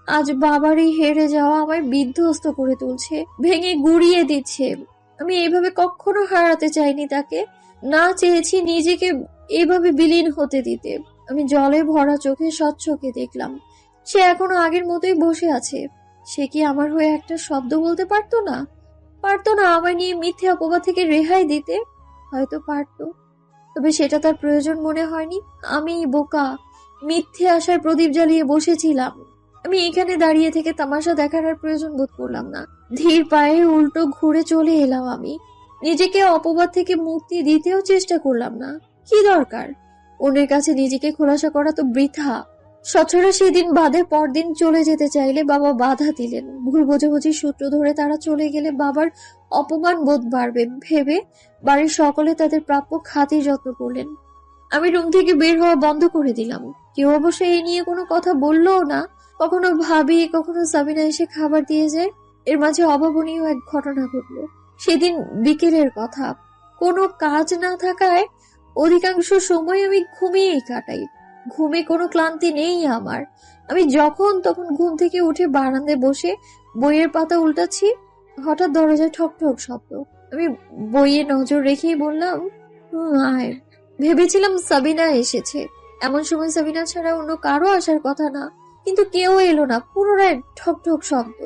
আজ বাবার এই হেরে যাওয়া আমায় বিধ্বস্ত করে তুলছে, ভেঙে গুড়িয়ে দিচ্ছে। আমি এইভাবে কখনো হারাতে চাইনি তাকে, না চেয়েছি নিজেকে এইভাবে বিলীন হতে দিতে। আমি জলে ভরা চোখে স্বচ্ছকে দেখলাম। সে এখনো আগের মতোই বসে আছে। সে কি আমার হয়ে একটা শব্দ বলতে পারতো না? পারতো না আমায় নিয়ে মিথ্যে অপবাদ থেকে রেহাই দিতে? হয়তো পারতো, তবে সেটা তার প্রয়োজন মনে হয়নি। আমি বোকা, মিথ্যে আশায় প্রদীপ জ্বালিয়ে বসেছিলাম। আমি এখানে দাঁড়িয়ে থেকে তামাশা দেখার আর প্রয়োজন বোধ করলাম না। ধীর পায়ে উল্টো ঘুরে চলে এলাম। আমি নিজেকে অপবাদ থেকে মুক্তি দিতেও চেষ্টা করলাম না। কি দরকার? অন্যের কাছে নিজেকে খোলাসা করা তো বৃথা। স্বচ্ছরা সেদিন বাদে পরদিন চলে যেতে চাইলে বাবা বাধা দিলেন। ভুল বোঝাবুঝির সূত্র ধরে তারা চলে গেলে বাবার অপমান বোধ বাড়বে ভেবে বাড়ির সকলে তাদের প্রাপ্য খাতির যত্ন করলেন। আমি রুম থেকে বের হওয়া বন্ধ করে দিলাম। কেউ অবশ্য এই নিয়ে কোনো কথা বললও না। কখনো ভাবি, কখনো সাবিনা এসে খাবার দিয়ে যায়। এর মাঝে অভাবনীয় এক ঘটনা ঘটলো। সেদিন বিকেলের কথা। কোনো কাজ না থাকায় অধিকাংশ সময় আমি ঘুমিয়েই কাটাই। ঘুমে কোনো ক্লান্তি নেই আমার। আমি যখন তখন ঘুম থেকে উঠে বারান্দায় বসে বইয়ের পাতা উল্টাচ্ছি। হঠাৎ দরজায় ঠক ঠক শব্দ। আমি বইয়ে নজর রেখেই বললাম, আয়। ভেবেছিলাম সাবিনা এসেছে। এমন সময় সাবিনা ছাড়া অন্য কারো আসার কথা না, কিন্তু কেউ এলো না। পুনরায় ঠক ঠক শব্দ।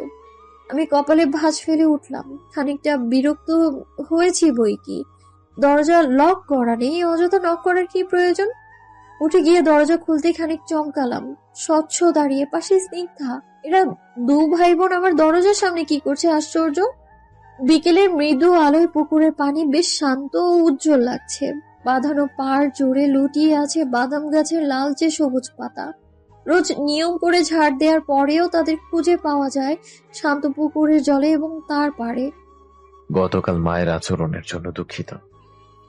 আমি কপালে ভাঁজ ফেলে উঠলাম। খানিকটা বিরক্ত হয়েছি বই কি, দরজা লক করা নেই, অযথা নক করার কি প্রয়োজন? উঠে গিয়ে দরজা খুলতে খানিক চমকালাম। স্বচ্ছ দাঁড়িয়ে, পাশে স্নিগ্ধা। এরা দু ভাই বোন আমার দরজার সামনে কি করছে? আশ্চর্য। বিকেলের মৃদু আলোয় পুকুরের পানি বেশ শান্ত ও উজ্জ্বল লাগছে। বাঁধানো পাড় জুড়ে লুটিয়ে আছে বাদাম গাছের লালচে সবুজ পাতা। রোজ নিয়ম করে ঝাড় দেওয়ার পরেও তাদের খুঁজে পাওয়া যায় শান্ত পুকুরের জলে এবং তার পাড়ে। গতকাল মায়ের আচরণের জন্য দুঃখিত।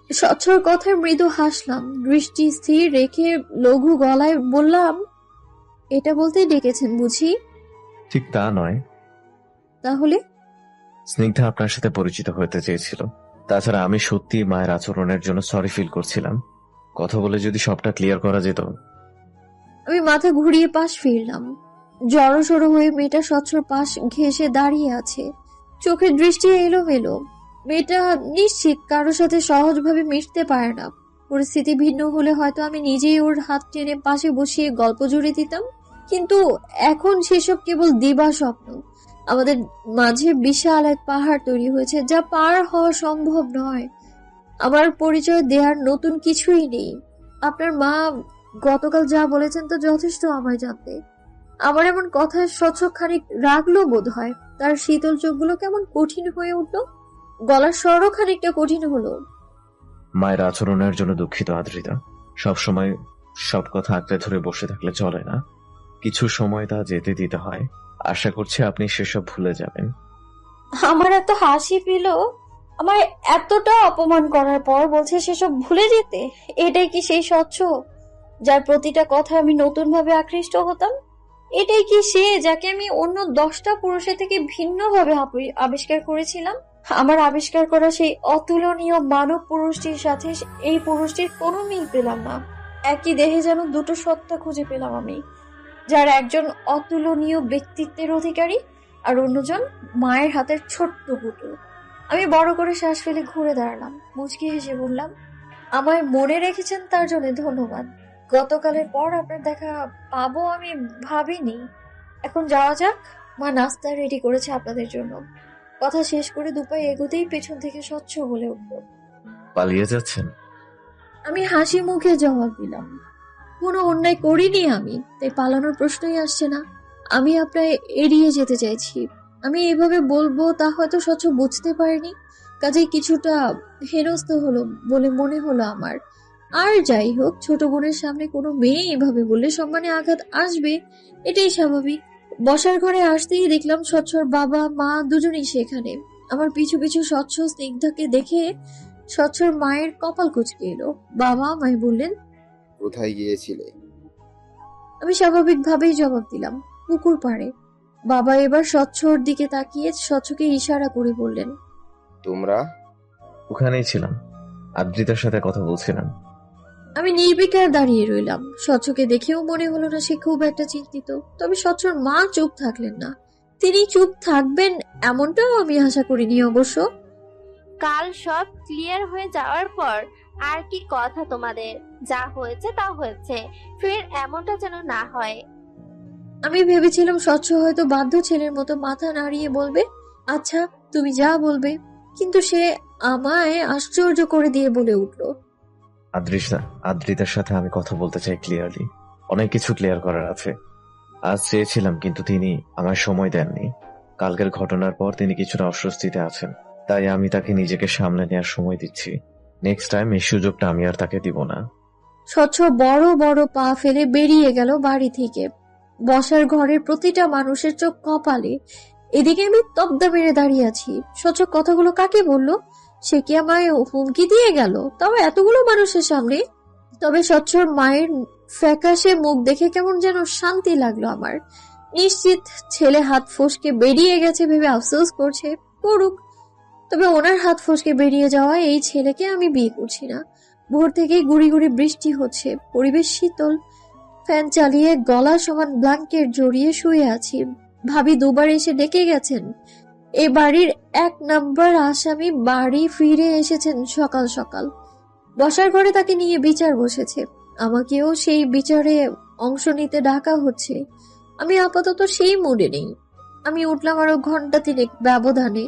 স্বচ্ছর কথায় মৃদু হাসলাম। দৃষ্টি স্থির রেখে লঘু গলায় বললাম, এটা বলতেই ডেকেছেন বুঝি? ঠিক তা নয়। তাহলে? স্নিগ্ধা আপনার সাথে পরিচিত হতে চেয়েছিল। তাছাড়া আমি সত্যি মায়ের আচরণের জন্য সরি ফিল করছিলাম। কথা বলে যদি সবটা ক্লিয়ার করা যেত। আমি মাথা ঘুরিয়ে পাশ ফিরলাম। জড়সড় হয়ে মেয়েটা স্বচ্ছর পাশ ঘেঁষে দাঁড়িয়ে আছে। চোখের দৃষ্টি এলোমেলো। মেয়েটা নিশ্চিত কারোর সাথে সহজভাবে মিশতে পারে না। পরিস্থিতি ভিন্ন হলে হয়তো আমি নিজেই ওর হাত টেনে পাশে বসিয়ে গল্প জুড়ে দিতাম, কিন্তু এখন সেসব কেবল দিবা স্বপ্ন। আমাদের মাঝে বিশাল এক পাহাড় তৈরি হয়েছে, যা পার হওয়া সম্ভব নয়। আমার পরিচয় দেওয়ার নতুন কিছুই নেই। আপনার মা গতকাল যা বলেছেন তা যথেষ্ট আমায় জানতে। আমার এমন কথায় স্বচ্ছ খানিক রাগলো বোধ হয়। তার শীতল চোখগুলো কেমন কঠিন হয়ে উঠল। গলার স্বরও খানিকটা কঠিন হলো। মায়ের আচরণের জন্য দুঃখিত আদ্রিতা। সবসময় সব কথা আঁকড়ে ধরে বসে থাকলে চলে না, কিছু সময় তা যেতে দিতে হয়। আশা করছি আপনি সেসব ভুলে যাবেন। আমার এত হাসি পেল আমায় এতটা অপমান করার পর বলছে সেসব ভুলে যেতে। এটাই কি সেই স্বচ্ছ যার প্রতিটা কথা আমি নতুন ভাবে আকৃষ্ট হতাম? এটাই কি সে যাকে আমি অন্য 10টা পুরুষের থেকে ভিন্নভাবে আবিষ্কার করেছিলাম? আমার আবিষ্কার করা সেই অতুলনীয় মানব পুরুষটির সাথে এই পুরুষটির কোনো মিল পেলাম না। একই দেহে যেন দুটো সত্তা খুঁজে পেলাম আমি, যার একজন অতুলনীয় ব্যক্তিত্বের অধিকারী আর অন্যজন মায়ের হাতের ছোট্ট পুতুল। আমি বড় করে শ্বাস ফেলে ঘুরে দাঁড়ালাম, মুচকি হেসে বললাম, আমায় মনে রেখেছেন তার জন্য ধন্যবাদ। গতকালের পর আপনার দেখা পাবো আমি ভাবিনি। এখন যাওয়া যাক, মা নাস্তা রেডি করেছে আপনাদের জন্য। কথা শেষ করে দুপায়ে এগোতেই পেছন থেকে স্বচ্ছ বলে উঠল। পালিয়ে যাচ্ছেন? আমি হাসি মুখে জবাব দিলাম, কোনো অন্যায় করিনি আমি, তাই পালানোর প্রশ্নই আসছে না। আমি আপনার এড়িয়ে যেতে চাইছি। আমি এইভাবে বলবো তা হয়তো স্বচ্ছ বুঝতে পারিনি, কাজেই কিছুটা হেনস্থ হলো বলে মনে হলো আমার। আর যাই হোক, ছোট বোনের সামনে কোনো মেয়ে এভাবে বললে সম্মানে আঘাত আসবে, এটাই স্বাভাবিক। বসার ঘরে আসতেই দেখলাম স্বচ্ছর বাবা মা দুজনেই সেখানে। আমার পিছু পিছু স্বচ্ছ স্নিগ্ধাকে দেখে স্বচ্ছর মায়ের কপাল কুঁচকে এলো। বাবা আমায় বললেন, কোথায় গিয়েছিলে? আমি স্বাভাবিকভাবেই জবাব দিলাম, পুকুর পাড়ে। বাবা এবার স্বচ্ছর দিকে তাকিয়ে স্বচ্ছকে ইশারা করে বললেন, তোমরা? ওখানেই ছিলাম, আদ্রিতার সাথে কথা বলছিলাম। আমি নির্বিকার দাঁড়িয়ে রইলাম। স্বচ্ছকে দেখেও মনে হলো না সে খুব একটা চিন্তিত, তবে স্বচ্ছর মা চুপ থাকলেন না। তিনি চুপ থাকবেন এমনটাও আমি আশা করিনি অবশ্য। কাল সব ক্লিয়ার হয়ে যাওয়ার পর আর কি কথা তোমাদের? যা হয়েছে তা হয়েছে, ফের এমনটা যেন না হয়। আমি ভেবেছিলাম স্বচ্ছ হয়তো বাধ্য ছেলের মতো মাথা নাড়িয়ে বলবে, আচ্ছা তুমি যা বলবে, কিন্তু সে আমায় আশ্চর্য করে দিয়ে বলে উঠল, আদ্রিতার সাথে আমি কথা বলতে চাই ক্লিয়ারলি। অনেক কিছু ক্লিয়ার করার আছে। আজ চেয়েছিলাম, কিন্তু তিনি আমায় সময় দেননি। কালকের ঘটনার পর তিনি কিছুটা অস্বস্তিতে আছেন, তাই আমি তাকে নিজেকে সামলে নেওয়ার সময় দিচ্ছি। নেক্সট টাইম এই সুযোগটা আমি আর তাকে দিব না। স্বচ্ছ বড় বড় পা ফেলে বেরিয়ে গেল বাড়ি থেকে। বসার ঘরের প্রতিটা মানুষের চোখ কপালে। এদিকে আমি তবদা মেরে দাঁড়িয়ে আছি। স্বচ্ছ কথাগুলো কাকে বলল? সে কি আমায় হুমকি দিয়ে গেল, তাও এতগুলো মানুষের সামনে? তবে স্বচ্ছর মায়ের ফ্যাকাশে মুখ দেখে কেমন যেন শান্তি লাগলো আমার। নিশ্চিত ছেলে হাত ফসকে বেরিয়ে গেছে ভেবে আফসোস করছে, করুক। তবে ওনার হাত ফসকে বেরিয়ে যাওয়া এই ছেলেকে আমি বিয়ে করছি না। ভোর থেকেই গুড়ি গুড়ি বৃষ্টি হচ্ছে, পরিবেশ শীতল। ফ্যান চালিয়ে গলা সমান ব্ল্যাঙ্কেট জড়িয়ে শুয়ে আছি। ভাবি দুবার এসে ডেকে গেছেন। এ বাড়ির 1 নাম্বার আসামি বাড়ি ফিরে এসেছেন সকাল সকাল। বসার ঘরে তাকে নিয়ে বিচার বসেছে, আমাকেও সেই বিচারে অংশ নিতে ডাকা হচ্ছে। আমি আপাতত সেই মুডে নেই। আমি উঠলাম আরো ঘন্টা 3 ব্যবধানে।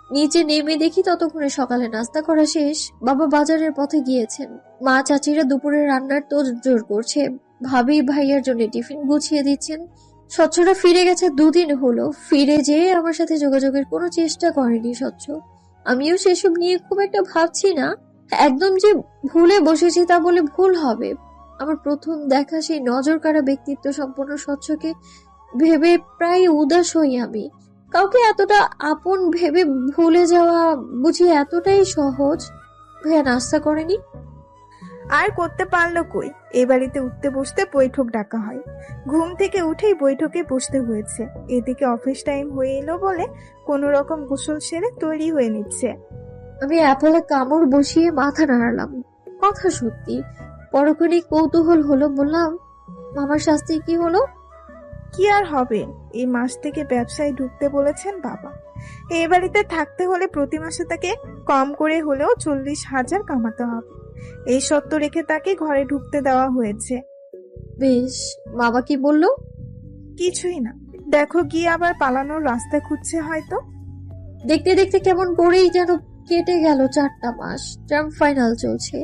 নিচে নেমে দেখি ততক্ষণে সকালে নাস্তা করা শেষ। বাবা বাজারের পথে গিয়েছেন, মা চাচিরা দুপুরে রান্নার তোড়জোড় করছে, ভাবি ভাইয়ার জন্য টিফিন গুছিয়ে দিচ্ছেন। স্বচ্ছরা ফিরে গেছে 2 দিন হলো। ফিরে যেয়ে আমার সাথে যোগাযোগের কোনো চেষ্টা করেনি স্বচ্ছ। আমিও সেসব নিয়ে খুব একটা ভাবছি না। একদম যে ভুলে বসেছি তা বলে ভুল হবে। আমার প্রথম দেখা সেই নজর কাড়া ব্যক্তিত্ব সম্পন্ন স্বচ্ছকে ভেবে প্রায় উদাস হই আমি। কাউকে এতটা আপন ভেবে ভুলে যাওয়া বুঝি এতটাই সহজ? ভাইয়া নাস্তা করেনি? আর করতে পারলো কই, এ বাড়িতে উঠতে বসতে বৈঠক ডাকা হয়। ঘুম থেকে উঠেই বৈঠকে বসতে হয়েছে। এদিকে অফিস টাইম হয়ে এলো বলে কোনো রকম গোসল সেরে তৈরি হয়ে নিচ্ছে। আমি অ্যাপলে কামড় বসিয়ে মাথা নাড়ালাম। কথা সত্যি। পরক্ষণেই কৌতূহল হলো, বললাম, মামার শাস্তি কি হলো? কি আর হবে, এই মাস থেকে ব্যবসায় ঢুকতে বলেছেন বাবা। এই বাড়িতে থাকতে হলে প্রতি মাসে তাকে কম করে হলেও 40,000 কামাতে হবে। এই শর্ত রেখে তাকে ঘরে ঢুকতে দেওয়া হয়েছে। বেশ, বাবা কি বললো? কিছুই না, দেখো গিয়ে আবার পালানোর রাস্তা খুঁজছে হয়তো। দেখতে দেখতে কেমন করেই যেন কেটে গেল 4টা মাস। টার্ম ফাইনাল চলছে।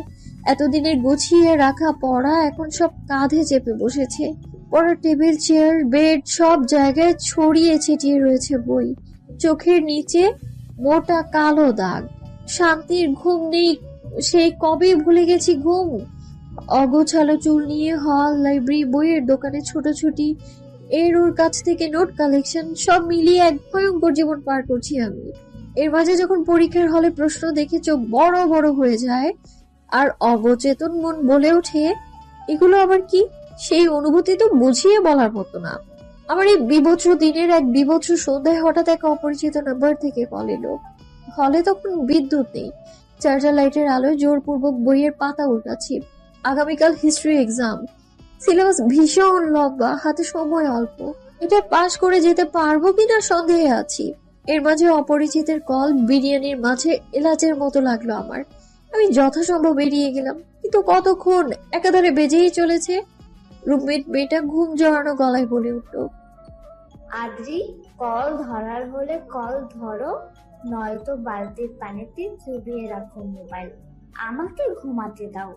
এতদিনের গুছিয়ে রাখা পড়া এখন সব কাঁধে চেপে বসেছে। পড়ার টেবিল, চেয়ার, বেড সব জায়গায় ছড়িয়ে ছিটিয়ে রয়েছে বই। চোখের নিচে মোটা কালো দাগ। শান্তির ঘুম নেই, সেই কবে ভুলে গেছি ঘুম। অগোছালো চুল নিয়ে হল, লাইব্রেরি, বইয়ের দোকানে ছোটাছুটি, এর ওর কাছ থেকে নোট কালেকশন, সব মিলিয়ে এক ভয়ঙ্কর জীবন পার করছি আমি। এর মাঝে যখন পরীক্ষার হলে প্রশ্ন দেখে চোখ বড় বড় হয়ে যায় আর অবচেতন মন বলে ওঠে, এগুলো আবার কি? সেই অনুভূতি তো বুঝিয়ে বলার মতো না। আমার এই বিভৎস দিনের এক বিভৎস সন্ধ্যায় হঠাৎ এক অপরিচিত নাম্বার থেকে কল এলো। হলে তখন বিদ্যুৎ নেই। চার্জার লাইটের আলোয় জোরপূর্বক বইয়ের পাতা উল্টাচ্ছি। আগামীকাল হিস্ট্রি এক্সাম। সিলেবাস ভীষণ লম্বা, হাতে সময় অল্প। এটা পাশ করে যেতে পারবো কিনা সন্দেহে আছি। এর মাঝে অপরিচিতের কল বিরিয়ানির মাঝে এলাচের মতো লাগলো আমার। আমি যথাসম্ভব এড়িয়ে গেলাম, কিন্তু কতক্ষণ একাধারে বেজেই চলেছে। রুমমেট মেয়েটা ঘুম জড়ানো গলায় বলে উঠল, আদ্রি, কল ধরার হলে কল ধরো, নয়তো বালতির পানিতে চুবিয়ে রাখো মোবাইল। আমাকে ঘুমাতে দাও।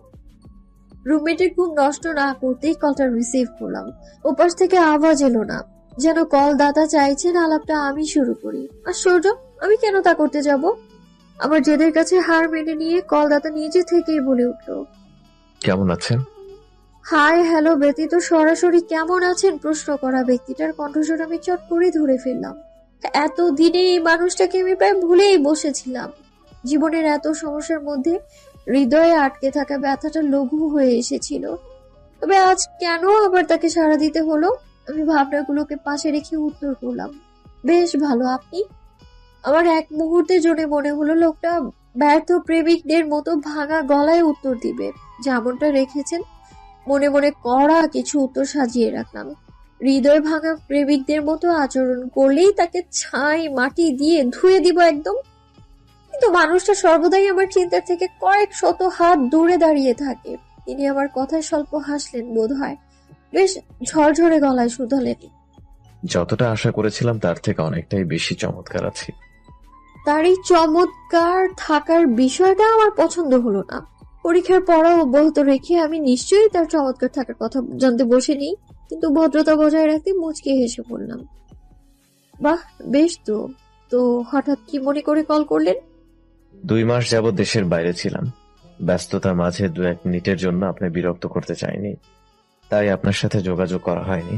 রুমমেটের ঘুম নষ্ট না করতেই কলটা রিসিভ করলাম। ওপাশ থেকে আওয়াজ এলো না, যেন কল দাতা চাইছেন আলাপটা আমি শুরু করি। আশ্চর্য, আমি কেন তা করতে যাব? আমার জেদের কাছে হার মেনে নিয়ে কল দাতা নিজে থেকেই বলে উঠল, কেমন আছেন? হাই হ্যালো ব্যতীত সরাসরি কেমন আছেন প্রশ্ন করা ব্যক্তিটার কণ্ঠস্বর আমি চট করে ধরে ফেললাম। এতদিনে এই মানুষটাকে আমি প্রায় ভুলেই বসেছিলাম। জীবনের এত সমস্যার মধ্যে হৃদয়ে আটকে থাকা ব্যথাটা লঘু হয়ে এসেছিল। তবে আজ কেন আবার তাকে সাড়া দিতে হলো? আমি ভাবনাগুলোকে পাশে রেখে উত্তর করলাম, বেশ ভালো, আপনি? আমার এক মুহূর্তের জন্য মনে হলো লোকটা ব্যর্থ প্রেমিকদের মতো ভাঙা গলায় উত্তর দিবে, যেমনটা রেখেছেন। মনে মনে কড়া কিছু উত্তর সাজিয়ে রাখলাম। হৃদয় ভাঙা প্রেমিকদের মতো আচরণ করলেই তাকে ছাই মাটি দিয়ে ধুয়ে দিব একদম। কিন্তু মানুষটা সর্বদাই আমার চিন্তার থেকে কয়েক শত হাত দূরে দাঁড়িয়ে থাকে। তিনি আমার কথায় স্বল্প হাসলেন বোধ হয়, বেশ ঝরঝরে গলায় শুধালেন, যতটা আশা করেছিলাম তার থেকে অনেকটাই বেশি চমৎকার আছি। তার এই চমৎকার থাকার বিষয়টা আমার পছন্দ হলো না। পরীক্ষার পড়া অব্যাহত রেখে আমি নিশ্চয়ই তার চমৎকার থাকার কথা জানতে বসিনি, কিন্তু ভদ্রতা বজায় রাখতে মুচকে হেসে বললাম, বাহ, বেশ। তো হঠাৎ কি মনে করে কল করলেন? 2 মাস যাবৎ দেশের বাইরে ছিলাম। ব্যস্ততার মাঝে 2-1 মিনিটের জন্য আপনার বিরক্ত করতে চাইনি, তাই আপনার সাথে যোগাযোগ করা হয়নি।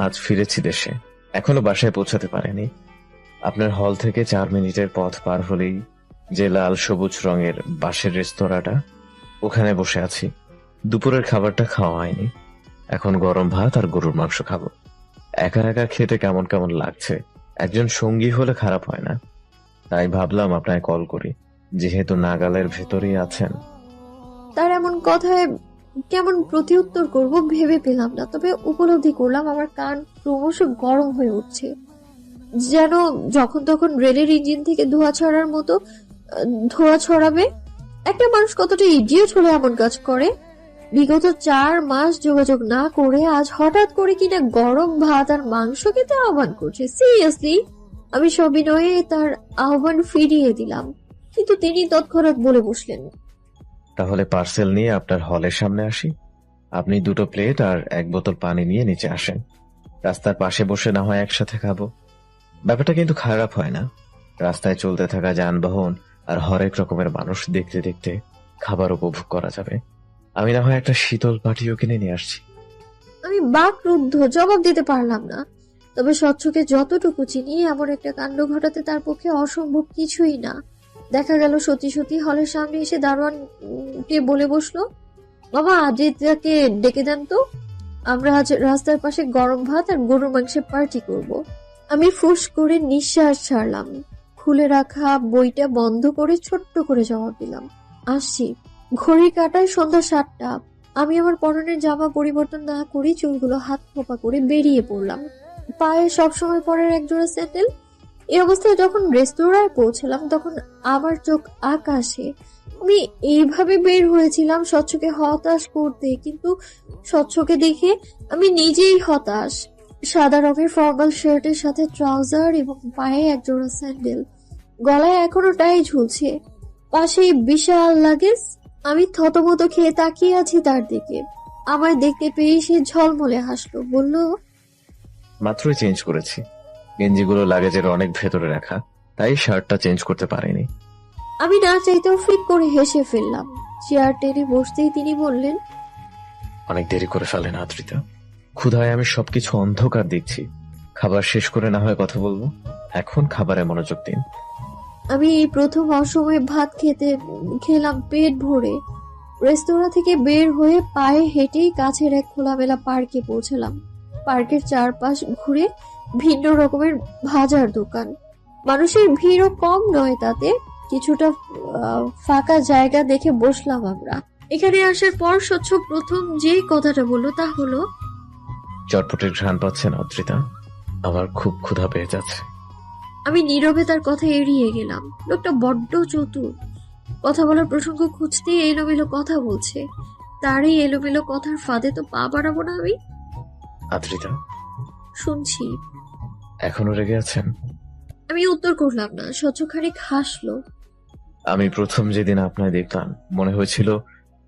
আজ ফিরেছি দেশে, এখনো বাসায় পৌঁছাতে পারেনি। আপনার হল থেকে 4 মিনিটের পথ পার হলেই যে লাল সবুজ রঙের বাঁশের রেস্তোরাঁটা, ওখানে বসে আছি। দুপুরের খাবারটা খাওয়া হয়নি, এখন গরম ভাত আর গরুর মাংস খাবো। একা একা খেতে কেমন কেমন লাগছে, একজন সঙ্গী হলে খারাপ হয় না। তাই ভাবলাম আপনায় কল করি, যেহেতু নাগালের ভেতরেই আছেন। তার এমন কথায় কেমন প্রতিউত্তর করব ভেবে পেলাম না, তবে উপলব্ধি করলাম আমার কান ক্রমশ গরম হয়ে উঠছে, যেন যখন তখন রেলের ইঞ্জিন থেকে ধোঁয়া ছড়ার মতো ধোঁয়া ছড়াবে। একটা মানুষ কতটা ইডিয়েট হলে এমন কাজ করে? বিগত 4 মাস যোগাযোগ না করে আজ হঠাৎ করে কিনা গরম ভাত আর মাংস খেতে আহ্বান করছে। সিরিয়াসলি? আমি সবিনয়ে তার আহ্বান ফিরিয়ে দিলাম, কিন্তু তিনি তৎক্ষণাৎ বলে বসলেন, তাহলে পার্সেল নিয়ে আপনার হলের সামনে আসি। আপনি 2টো প্লেট আর 1 বোতল পানি নিয়ে নিচে আসেন। রাস্তার পাশে বসে না হয় একসাথে খাবো। ব্যাপারটা কিন্তু খারাপ হয় না। রাস্তায় চলতে থাকা যানবাহন আর হরেক রকমের মানুষ দেখতে দেখতে খাবার উপভোগ করা যাবে। আমি না হয় একটা শীতল পাটিও কিনে নিয়ে আসছি। আমি বাকরুদ্ধ, জবাব দিতে পারলাম না। তবে স্বচ্ছকে যতটুকু চিনি, এমন একটা কাণ্ড ঘটাতে তার পক্ষে অসম্ভব কিছুই না। দেখা গেল সত্যি সত্যি হলের সামনে এসে দারোয়ানকে বলে বসলো, বাবা আদিত্যকে ডেকে দেন তো, আমরা আজ রাস্তার পাশে গরম ভাত আর গরুর মাংসের পার্টি করব। আমি ফুস করে নিঃশ্বাস ছাড়লাম, খুলে রাখা বইটা বন্ধ করে ছোট্ট করে জবাব দিলাম, আসছি। ঘড়ির কাঁটায় সন্ধ্যা 7টা। আমি আমার পরনের জামা পরিবর্তন না করে চুলগুলো হাত খোপা করে বেরিয়ে পড়লাম। পায়ে সবসময় পরের একজোড়া স্যান্ডেল। এই অবস্থায় যখন রেস্তোরাঁয় পৌঁছলাম তখন আমার চোখ আকাশে। আমি এইভাবে বের হয়েছিলাম স্বচ্ছকে হতাশ করতে, কিন্তু স্বচ্ছকে দেখে আমি নিজেই হতাশ। সাদা রঙের ফর্মাল শার্টের সাথে ট্রাউজার এবং পায়ে একজোড়া স্যান্ডেল, গলায় এখনো টাই ঝুলছে, পাশেই বিশাল লাগেজ। আমি থতমত খেয়ে তাকিয়ে আছি তার দিকে। আমায় দেখতে পেয়ে সে ঝলমলে হাসলো, বলল, মাত্রই চেঞ্জ করেছি। গেঞ্জিগুলো লাগেজের অনেক ভেতরে রাখা, তাই শার্টটা চেঞ্জ করতে পারিনি। আমি না চাইতেও ফিক করে হেসে ফেললাম। চেয়ার টেনে বসতেই তিনি বললেন, অনেক দেরি করে ফেলেন আদ্রিতা, ক্ষুধায় আমি সবকিছু অন্ধকার দেখছি। খাবার শেষ করে না হয় কথা বলবো, এখন খাবারে মনোযোগ দিন। আমি এই প্রথম অসময়ে ভাত খেলাম পেট ভরে। রেস্তোরাঁ থেকে বের হয়ে পায়ে হেঁটেই কাছের এক খোলামেলা পার্কে পৌঁছলাম। পার্কের চারপাশ ঘুরে ভিন্ন রকমের ভাজার দোকান, মানুষের ভিড়ও কম নয়, তাতে কিছুটা ফাঁকা জায়গা দেখে বসলাম আমরা। এখানে আসার পর স্বচ্ছ প্রথম যেই কথাটা বললো তা হলো, চটপটের ঘ্রাণ পাচ্ছেন অদ্রিতা? আমার খুব ক্ষুধা পেয়ে যাচ্ছে। আমি নীরবে তার কথা এড়িয়ে গেলাম। লোকটা বড্ড চতুর, কথা বলার প্রসঙ্গ খুঁজতেই এলোমেলো কথা বলছে। তার এই এলোমেলো কথার ফাঁদে তো পা বাড়াবো না আমি। আদ্রিতা, শুনছি। এখনো রেগে আছেন? আমি উত্তর করলাম না। স্বচ্ছ খানিক হাসলো। আমি প্রথম যেদিন আপনায় দেখলাম মনে হয়েছিল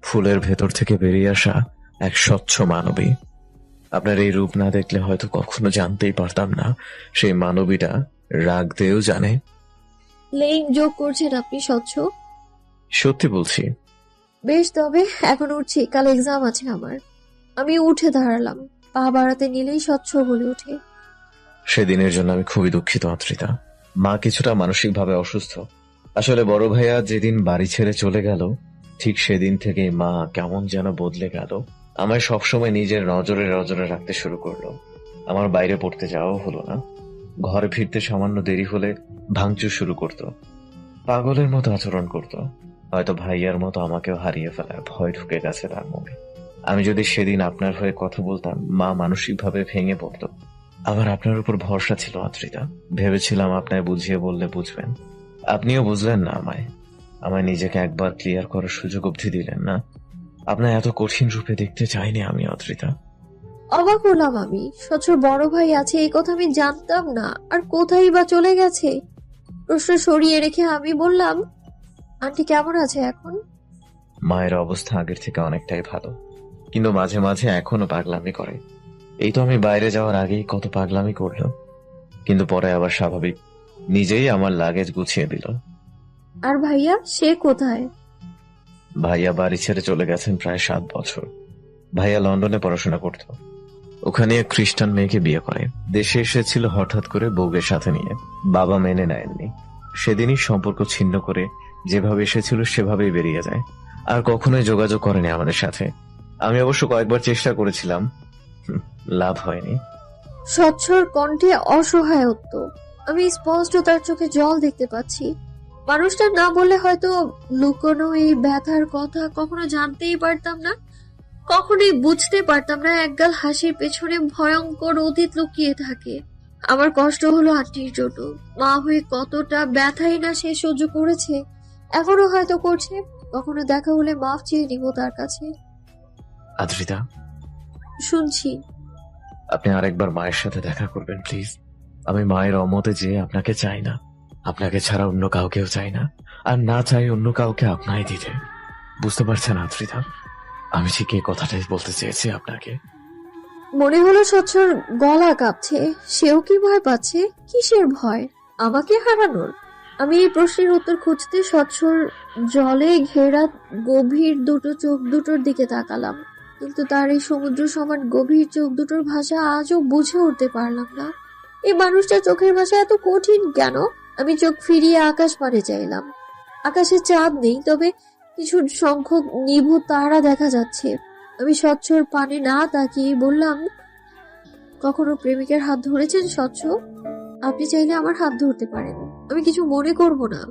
ফুলের ভেতর থেকে বেরিয়ে আসা এক স্বচ্ছ মানবী। আপনার এই রূপ না দেখলে হয়তো কখনো জানতেই পারতাম না সেই মানবীটা রাগ দিয়েও জানে। লেইং যোগ করছেন আপনি স্বচ্ছ? সত্যি বলছি। বেশ, তবে এখন উঠছি, কাল এক্সাম আছে আমার। আমি উঠে দাঁড়ালাম। পা বাড়াতে নিলেই স্বচ্ছ বলে ওঠে, সেদিনের জন্য আমি খুবই দুঃখিত আদ্রিতা। মা কিছুটা মানসিকভাবে অসুস্থ। আসলে বড় ভাইয়া যেদিন বাড়ি ছেড়ে চলে গেল, ঠিক সেদিন থেকে মা কেমন যেন বদলে গেল। আমায় সবসময় নিজের নজরে নজরে রাখতে শুরু করলো। আমার বাইরে পড়তে যাওয়াও হলো না। ঘরে ফিরতে সামান্য দেরি হলে ভাঙচুর শুরু করত। পাগলের মতো আচরণ করত। হয়তো ভাইয়ার মতো আমাকেও হারিয়ে ফেলার ভয় ঢুকে গেছে তার মনে। আমি যদি সেদিন আপনার হয়ে কথা বলতাম, মা মানসিকভাবে ভেঙে পড়ত। আমার আপনার উপর ভরসা ছিল আদ্রিতা। ভেবেছিলাম আপনায় বুঝিয়ে বললে বুঝবেন। আপনিও বুঝলেন না আমায়। আমায় নিজেকে একবার ক্লিয়ার করার সুযোগ অবধি দিলেন না। আপনার এত কঠিন রূপে দেখতে চাইনি আমি আদ্রিতা। অবাক হলাম আমি। স্বচ্ছর বড় ভাই আছে এই কথা আমি জানতাম না। আর কোথায় বা চলে গেছে? প্রশ্ন সরিয়ে রেখে আমি বললাম, আন্টি কেমন আছে এখন? মায়ের অবস্থা আগের থেকে অনেকটাই ভালো, কিন্তু মাঝে মাঝে এখনো পাগলামি করে। এই তো আমি বাইরে যাওয়ার আগেই কত পাগলামি করলো, কিন্তু পরে আবার স্বাভাবিক। নিজেই আমার লাগেজ গুছিয়ে দিল। আর ভাইয়া, সে কোথায়? ভাইয়া বাড়ি ছেড়ে চলে গেছেন প্রায় 7 বছর। ভাইয়া লন্ডনে পড়াশোনা করত। ওখানে এক খ্রিস্টান মেয়েকে বিয়ে করে। দেশে এসেছিল হঠাৎ করে বউয়ের সাথে নিয়ে। বাবা মেনে নেননি। সেদিনই সম্পর্ক ছিন্ন করে যেভাবে এসেছিল সেভাবেই বেরিয়ে যায়। আর কখনোই যোগাযোগ করেনি আমাদের সাথে। আমি অবশ্য কয়েকবার চেষ্টা করেছিলাম, লাভ হয়নি। স্বচ্ছর কণ্ঠে অসহায়ত্ব। আমি স্পষ্ট তার চোখে জল দেখতে পাচ্ছি। মানুষটা না বললে হয়তো লুকোনো এই ব্যথার কথা কখনো জানতেই পারতাম না, কখনোই বুঝতে পারতাম না একগাল হাসির পেছনে ভয়ঙ্কর অতীত লুকিয়ে থাকে। আমার কষ্ট হলো আন্টির জন্য। মা হয়ে কতটা ব্যথাই না সে সহ্য করেছে, এখনো হয়তো করছে। কখনো দেখা হলে মাফ চেয়ে নিব তার কাছে। আদ্রিতা, শুনছি। আপনি আরেকবার মায়ের সাথে দেখা করবেন প্লিজ। আমি মায়ের অমতে যে আপনাকে চাই না। আপনাকে ছাড়া অন্য কাউকেও চাই না, আর না চাই অন্য কাউকে আপনাই দিতে। বুঝতে পারছেন আদ্রিতা, আমি ঠিক এই কথাটাই বলতে চেয়েছি আপনাকে। মনে হলো স্বচ্ছর গলা কাঁপছে। সেও কি ভয় পাচ্ছে? কিসের ভয়? আমাকে হারানোর? আমি এই প্রশ্নের উত্তর খুঁজতে স্বচ্ছর জলে ঘেরা গভীর দুটো চোখ দুটোর দিকে তাকালাম, কিন্তু তার এই সমুদ্র সমান গভীর চোখ দুটোর ভাষা আজও বুঝে উঠতে পারলাম না। এই মানুষটার চোখের ভাষা এত কঠিন কেন? আমি চোখ ফিরিয়ে আকাশ পানে চাইলাম। আকাশে চাঁদ নেই, তবে কিছু সংখ্যক নিভু তারা দেখা যাচ্ছে। আমি স্বচ্ছর পানে না তাকিয়ে বললাম, কখনো প্রেমিকের হাত ধরেছেন স্বচ্ছ? আপনি চাইলে আমার হাত ধরতে পারেন, আমি কিছু মনে করব না।